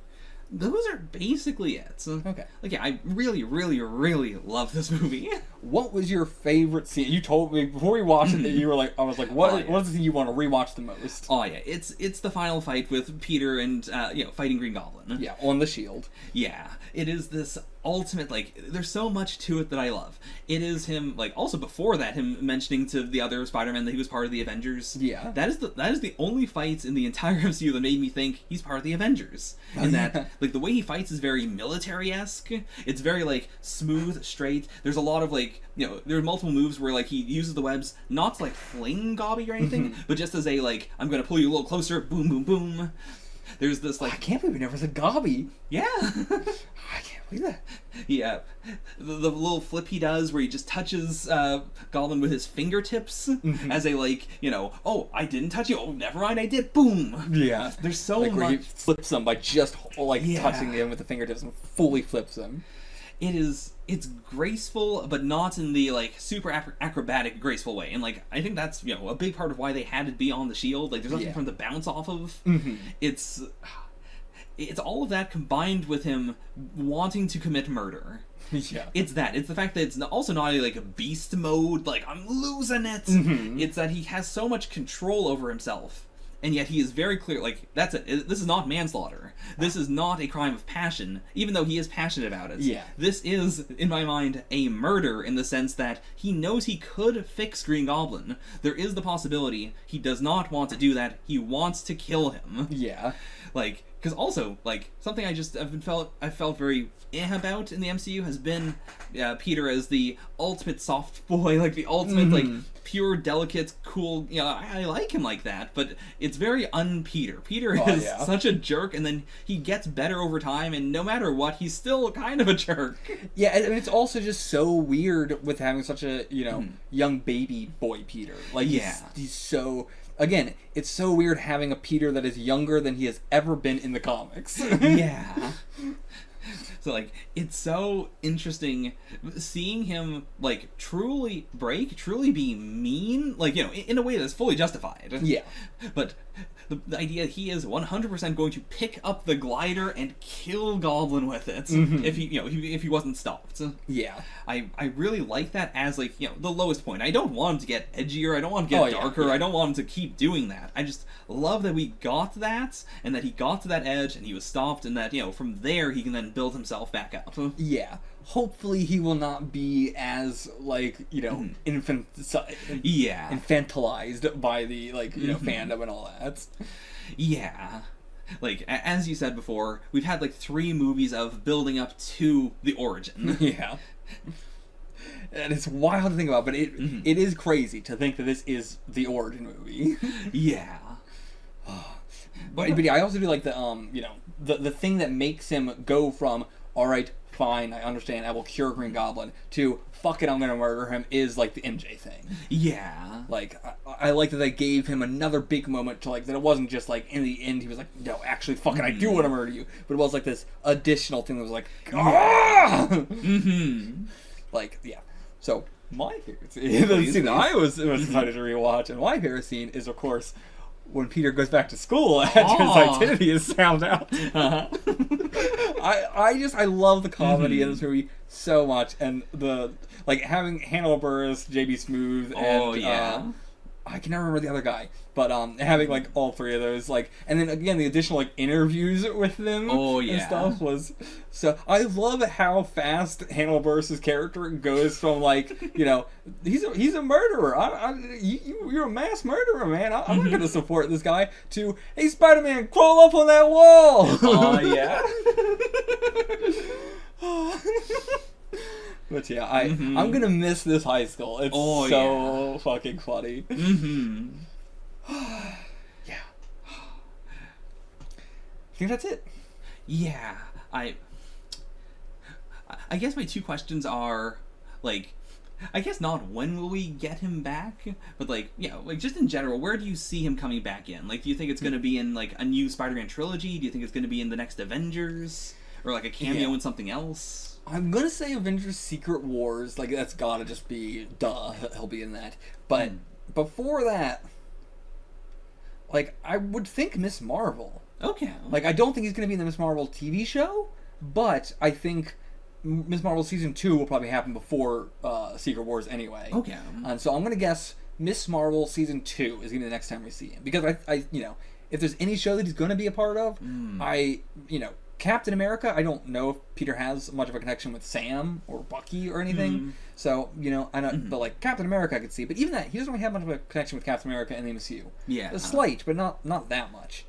those are basically it. Okay. Like, yeah, I really, really, really love this movie. What was your favorite scene? You told me before we watched it that you were like, I was like, what's the scene you want to rewatch the most? Oh yeah, it's the final fight with Peter and fighting Green Goblin. Yeah, on the shield. Yeah, it is this ultimate, like, there's so much to it that I love. It is him, like, also before that, him mentioning to the other Spider-Man that he was part of the Avengers. Yeah. That is the only fights in the entire MCU that made me think he's part of the Avengers. And that, like, the way he fights is very military-esque. It's very, like, smooth, straight. There's a lot of, like, there are multiple moves where, like, he uses the webs not to, like, fling Gobby or anything, but just as a, like, I'm gonna pull you a little closer, boom, boom, boom. There's this, like... I can't believe we never said Gobby. Yeah. I can't believe that. Yeah. The little flip he does where he just touches Goblin with his fingertips as a, like, oh, I didn't touch you. Oh, never mind, I did. Boom. Yeah. There's so like, much... where he flips them by just, like, touching him with the fingertips and fully flips them. It's graceful, but not in the, like, super acrobatic, graceful way. And, like, I think that's, a big part of why they had to be on the shield. Like, there's nothing for him to bounce off of. It's all of that combined with him wanting to commit murder. Yeah. It's that. It's the fact that it's also not like a beast mode, like, I'm losing it. It's that he has so much control over himself. And yet he is very clear, like, that's it. This is not manslaughter. This is not a crime of passion, even though he is passionate about it. Yeah. This is, in my mind, a murder in the sense that he knows he could fix Green Goblin. There is the possibility he does not want to do that. He wants to kill him. Yeah. Like, because also, like, something I've felt very about in the MCU has been Peter as the ultimate soft boy, like the ultimate, like, pure, delicate, cool, I like him like that, but it's very un-Peter. Peter is such a jerk, and then he gets better over time, and no matter what, he's still kind of a jerk. Yeah, and it's also just so weird with having such a, young baby boy Peter. Like, he's so... Again, it's so weird having a Peter that is younger than he has ever been in the comics. Yeah. So, like, it's so interesting seeing him, like, truly be mean, like, in a way that's fully justified. Yeah. But the idea he is 100% going to pick up the glider and kill Goblin with it if he wasn't stopped. Yeah. I really like that as, like, the lowest point. I don't want him to get edgier, I don't want him to get darker, I don't want him to keep doing that. I just love that we got that, and that he got to that edge, and he was stopped, and that, from there he can then build himself back up. Yeah. Hopefully he will not be as, like, infantilized by the, like, fandom and all that. Yeah. Like, as you said before, we've had, like, 3 movies of building up to the origin. Yeah. And it's wild to think about, but it is crazy to think that this is the origin movie. Yeah. But I also do like the thing that makes him go from, alright, fine, I understand, I will cure Green Goblin, to, fuck it, I'm gonna murder him, is, like, the MJ thing. Yeah. Like, I like that they gave him another big moment to, like, that it wasn't just, like, in the end he was like, no, actually, fuck it, I do want to murder you. But it was, like, this additional thing that was like, ah! Like, yeah. So, my favorite scene, the scene that I was excited to rewatch, and my favorite scene is, of course, when Peter goes back to school after his identity is found out. I love the comedy in this movie so much, and having Hannibal Buress, JB Smoove, and I can never remember the other guy, but having, like, all 3 of those, like, and then again the additional, like, interviews with them and stuff was so. I love how fast Hannibal Buress' character goes from, like, he's a murderer. You're a mass murderer, man. I'm not gonna support this guy. To, hey, Spider-Man, crawl up on that wall. Oh yeah. But yeah, I'm gonna miss this high school. It's so fucking funny. Yeah. I think that's it. Yeah. I guess my 2 questions are, like, I guess not when will we get him back, but, like, like, just in general, where do you see him coming back in? Like, do you think it's gonna be in, like, a new Spider-Man trilogy? Do you think it's gonna be in the next Avengers? Or, like, a cameo in something else? I'm gonna say Avengers Secret Wars, like, that's gotta just be, duh, he'll be in that. But before that, like, I would think Miss Marvel. Okay. Like, I don't think he's going to be in the Ms. Marvel TV show, but I think Ms. Marvel Season 2 will probably happen before Secret Wars anyway. Okay. And so I'm going to guess Ms. Marvel Season 2 is going to be the next time we see him. Because I if there's any show that he's going to be a part of, Captain America, I don't know if Peter has much of a connection with Sam or Bucky or anything. So, I don't, but like Captain America I could see. But even that, he doesn't really have much of a connection with Captain America in the MCU. Yeah. It's slight, but not that much.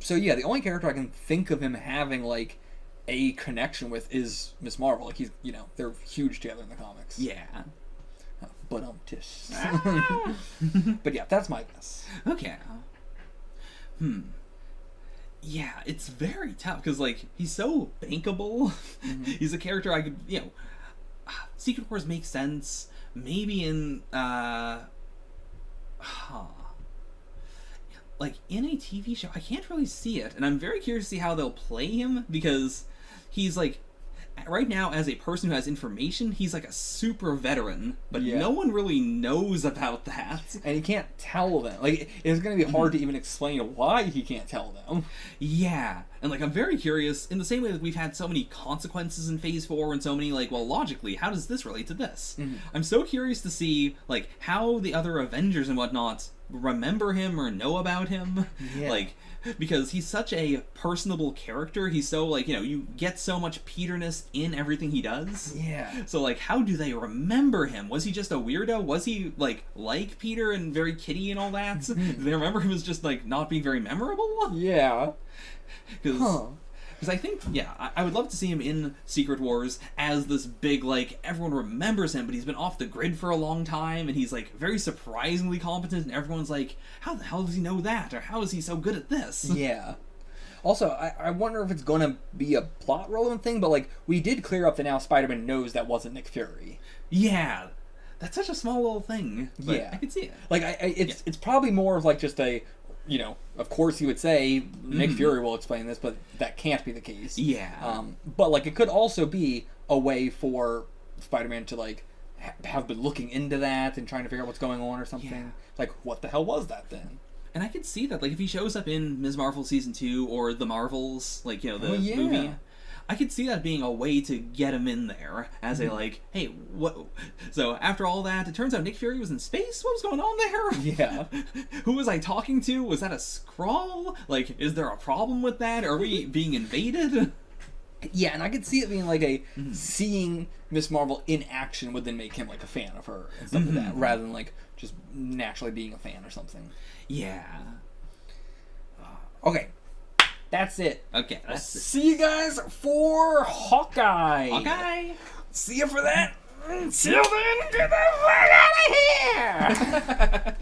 So yeah, the only character I can think of him having like a connection with is Ms. Marvel. Like he's, they're huge together in the comics. Yeah. But tish. But yeah, that's my guess. Okay. Yeah, it's very tough because like he's so bankable. He's a character I could, Secret Wars makes sense. Maybe in like in a TV show, I can't really see it, and I'm very curious to see how they'll play him because he's like right now as a person who has information, he's like a super veteran, but no one really knows about that, and he can't tell them. Like it's going to be hard to even explain why he can't tell them. Yeah, and like I'm very curious in the same way that we've had so many consequences in Phase 4 and so many like, well, logically, how does this relate to this? I'm so curious to see like how the other Avengers and whatnot remember him or know about him. Like because he's such a personable character. He's so like, you get so much Peterness in everything he does. Yeah. So like how do they remember him? Was he just a weirdo? Was he like Peter and very kitty and all that? Do they remember him as just like not being very memorable? Yeah. Because I think, I would love to see him in Secret Wars as this big, like, everyone remembers him, but he's been off the grid for a long time, and he's, like, very surprisingly competent, and everyone's like, how the hell does he know that? Or how is he so good at this? Yeah. Also, I wonder if it's going to be a plot-relevant thing, but, like, we did clear up that now Spider-Man knows that wasn't Nick Fury. Yeah. That's such a small little thing. But I could see it. Like, it's probably more of, like, just a... of course you would say Nick Fury will explain this, but that can't be the case. Yeah. But, like, it could also be a way for Spider-Man to, like, have been looking into that and trying to figure out what's going on or something. Yeah. Like, what the hell was that then? And I could see that, like, if he shows up in Ms. Marvel Season 2 or The Marvels, like, the movie... I could see that being a way to get him in there as a, like, hey, what... So, after all that, it turns out Nick Fury was in space? What was going on there? Yeah. Who was I talking to? Was that a Skrull? Like, is there a problem with that? Are we being invaded? Yeah, and I could see it being, like, a... Seeing Ms. Marvel in action would then make him, like, a fan of her and stuff like that, rather than, like, just naturally being a fan or something. Yeah. Okay. That's it. Okay, that's it. See you guys for Hawkeye. Hawkeye. See you for that. Until then, get the fuck out of here.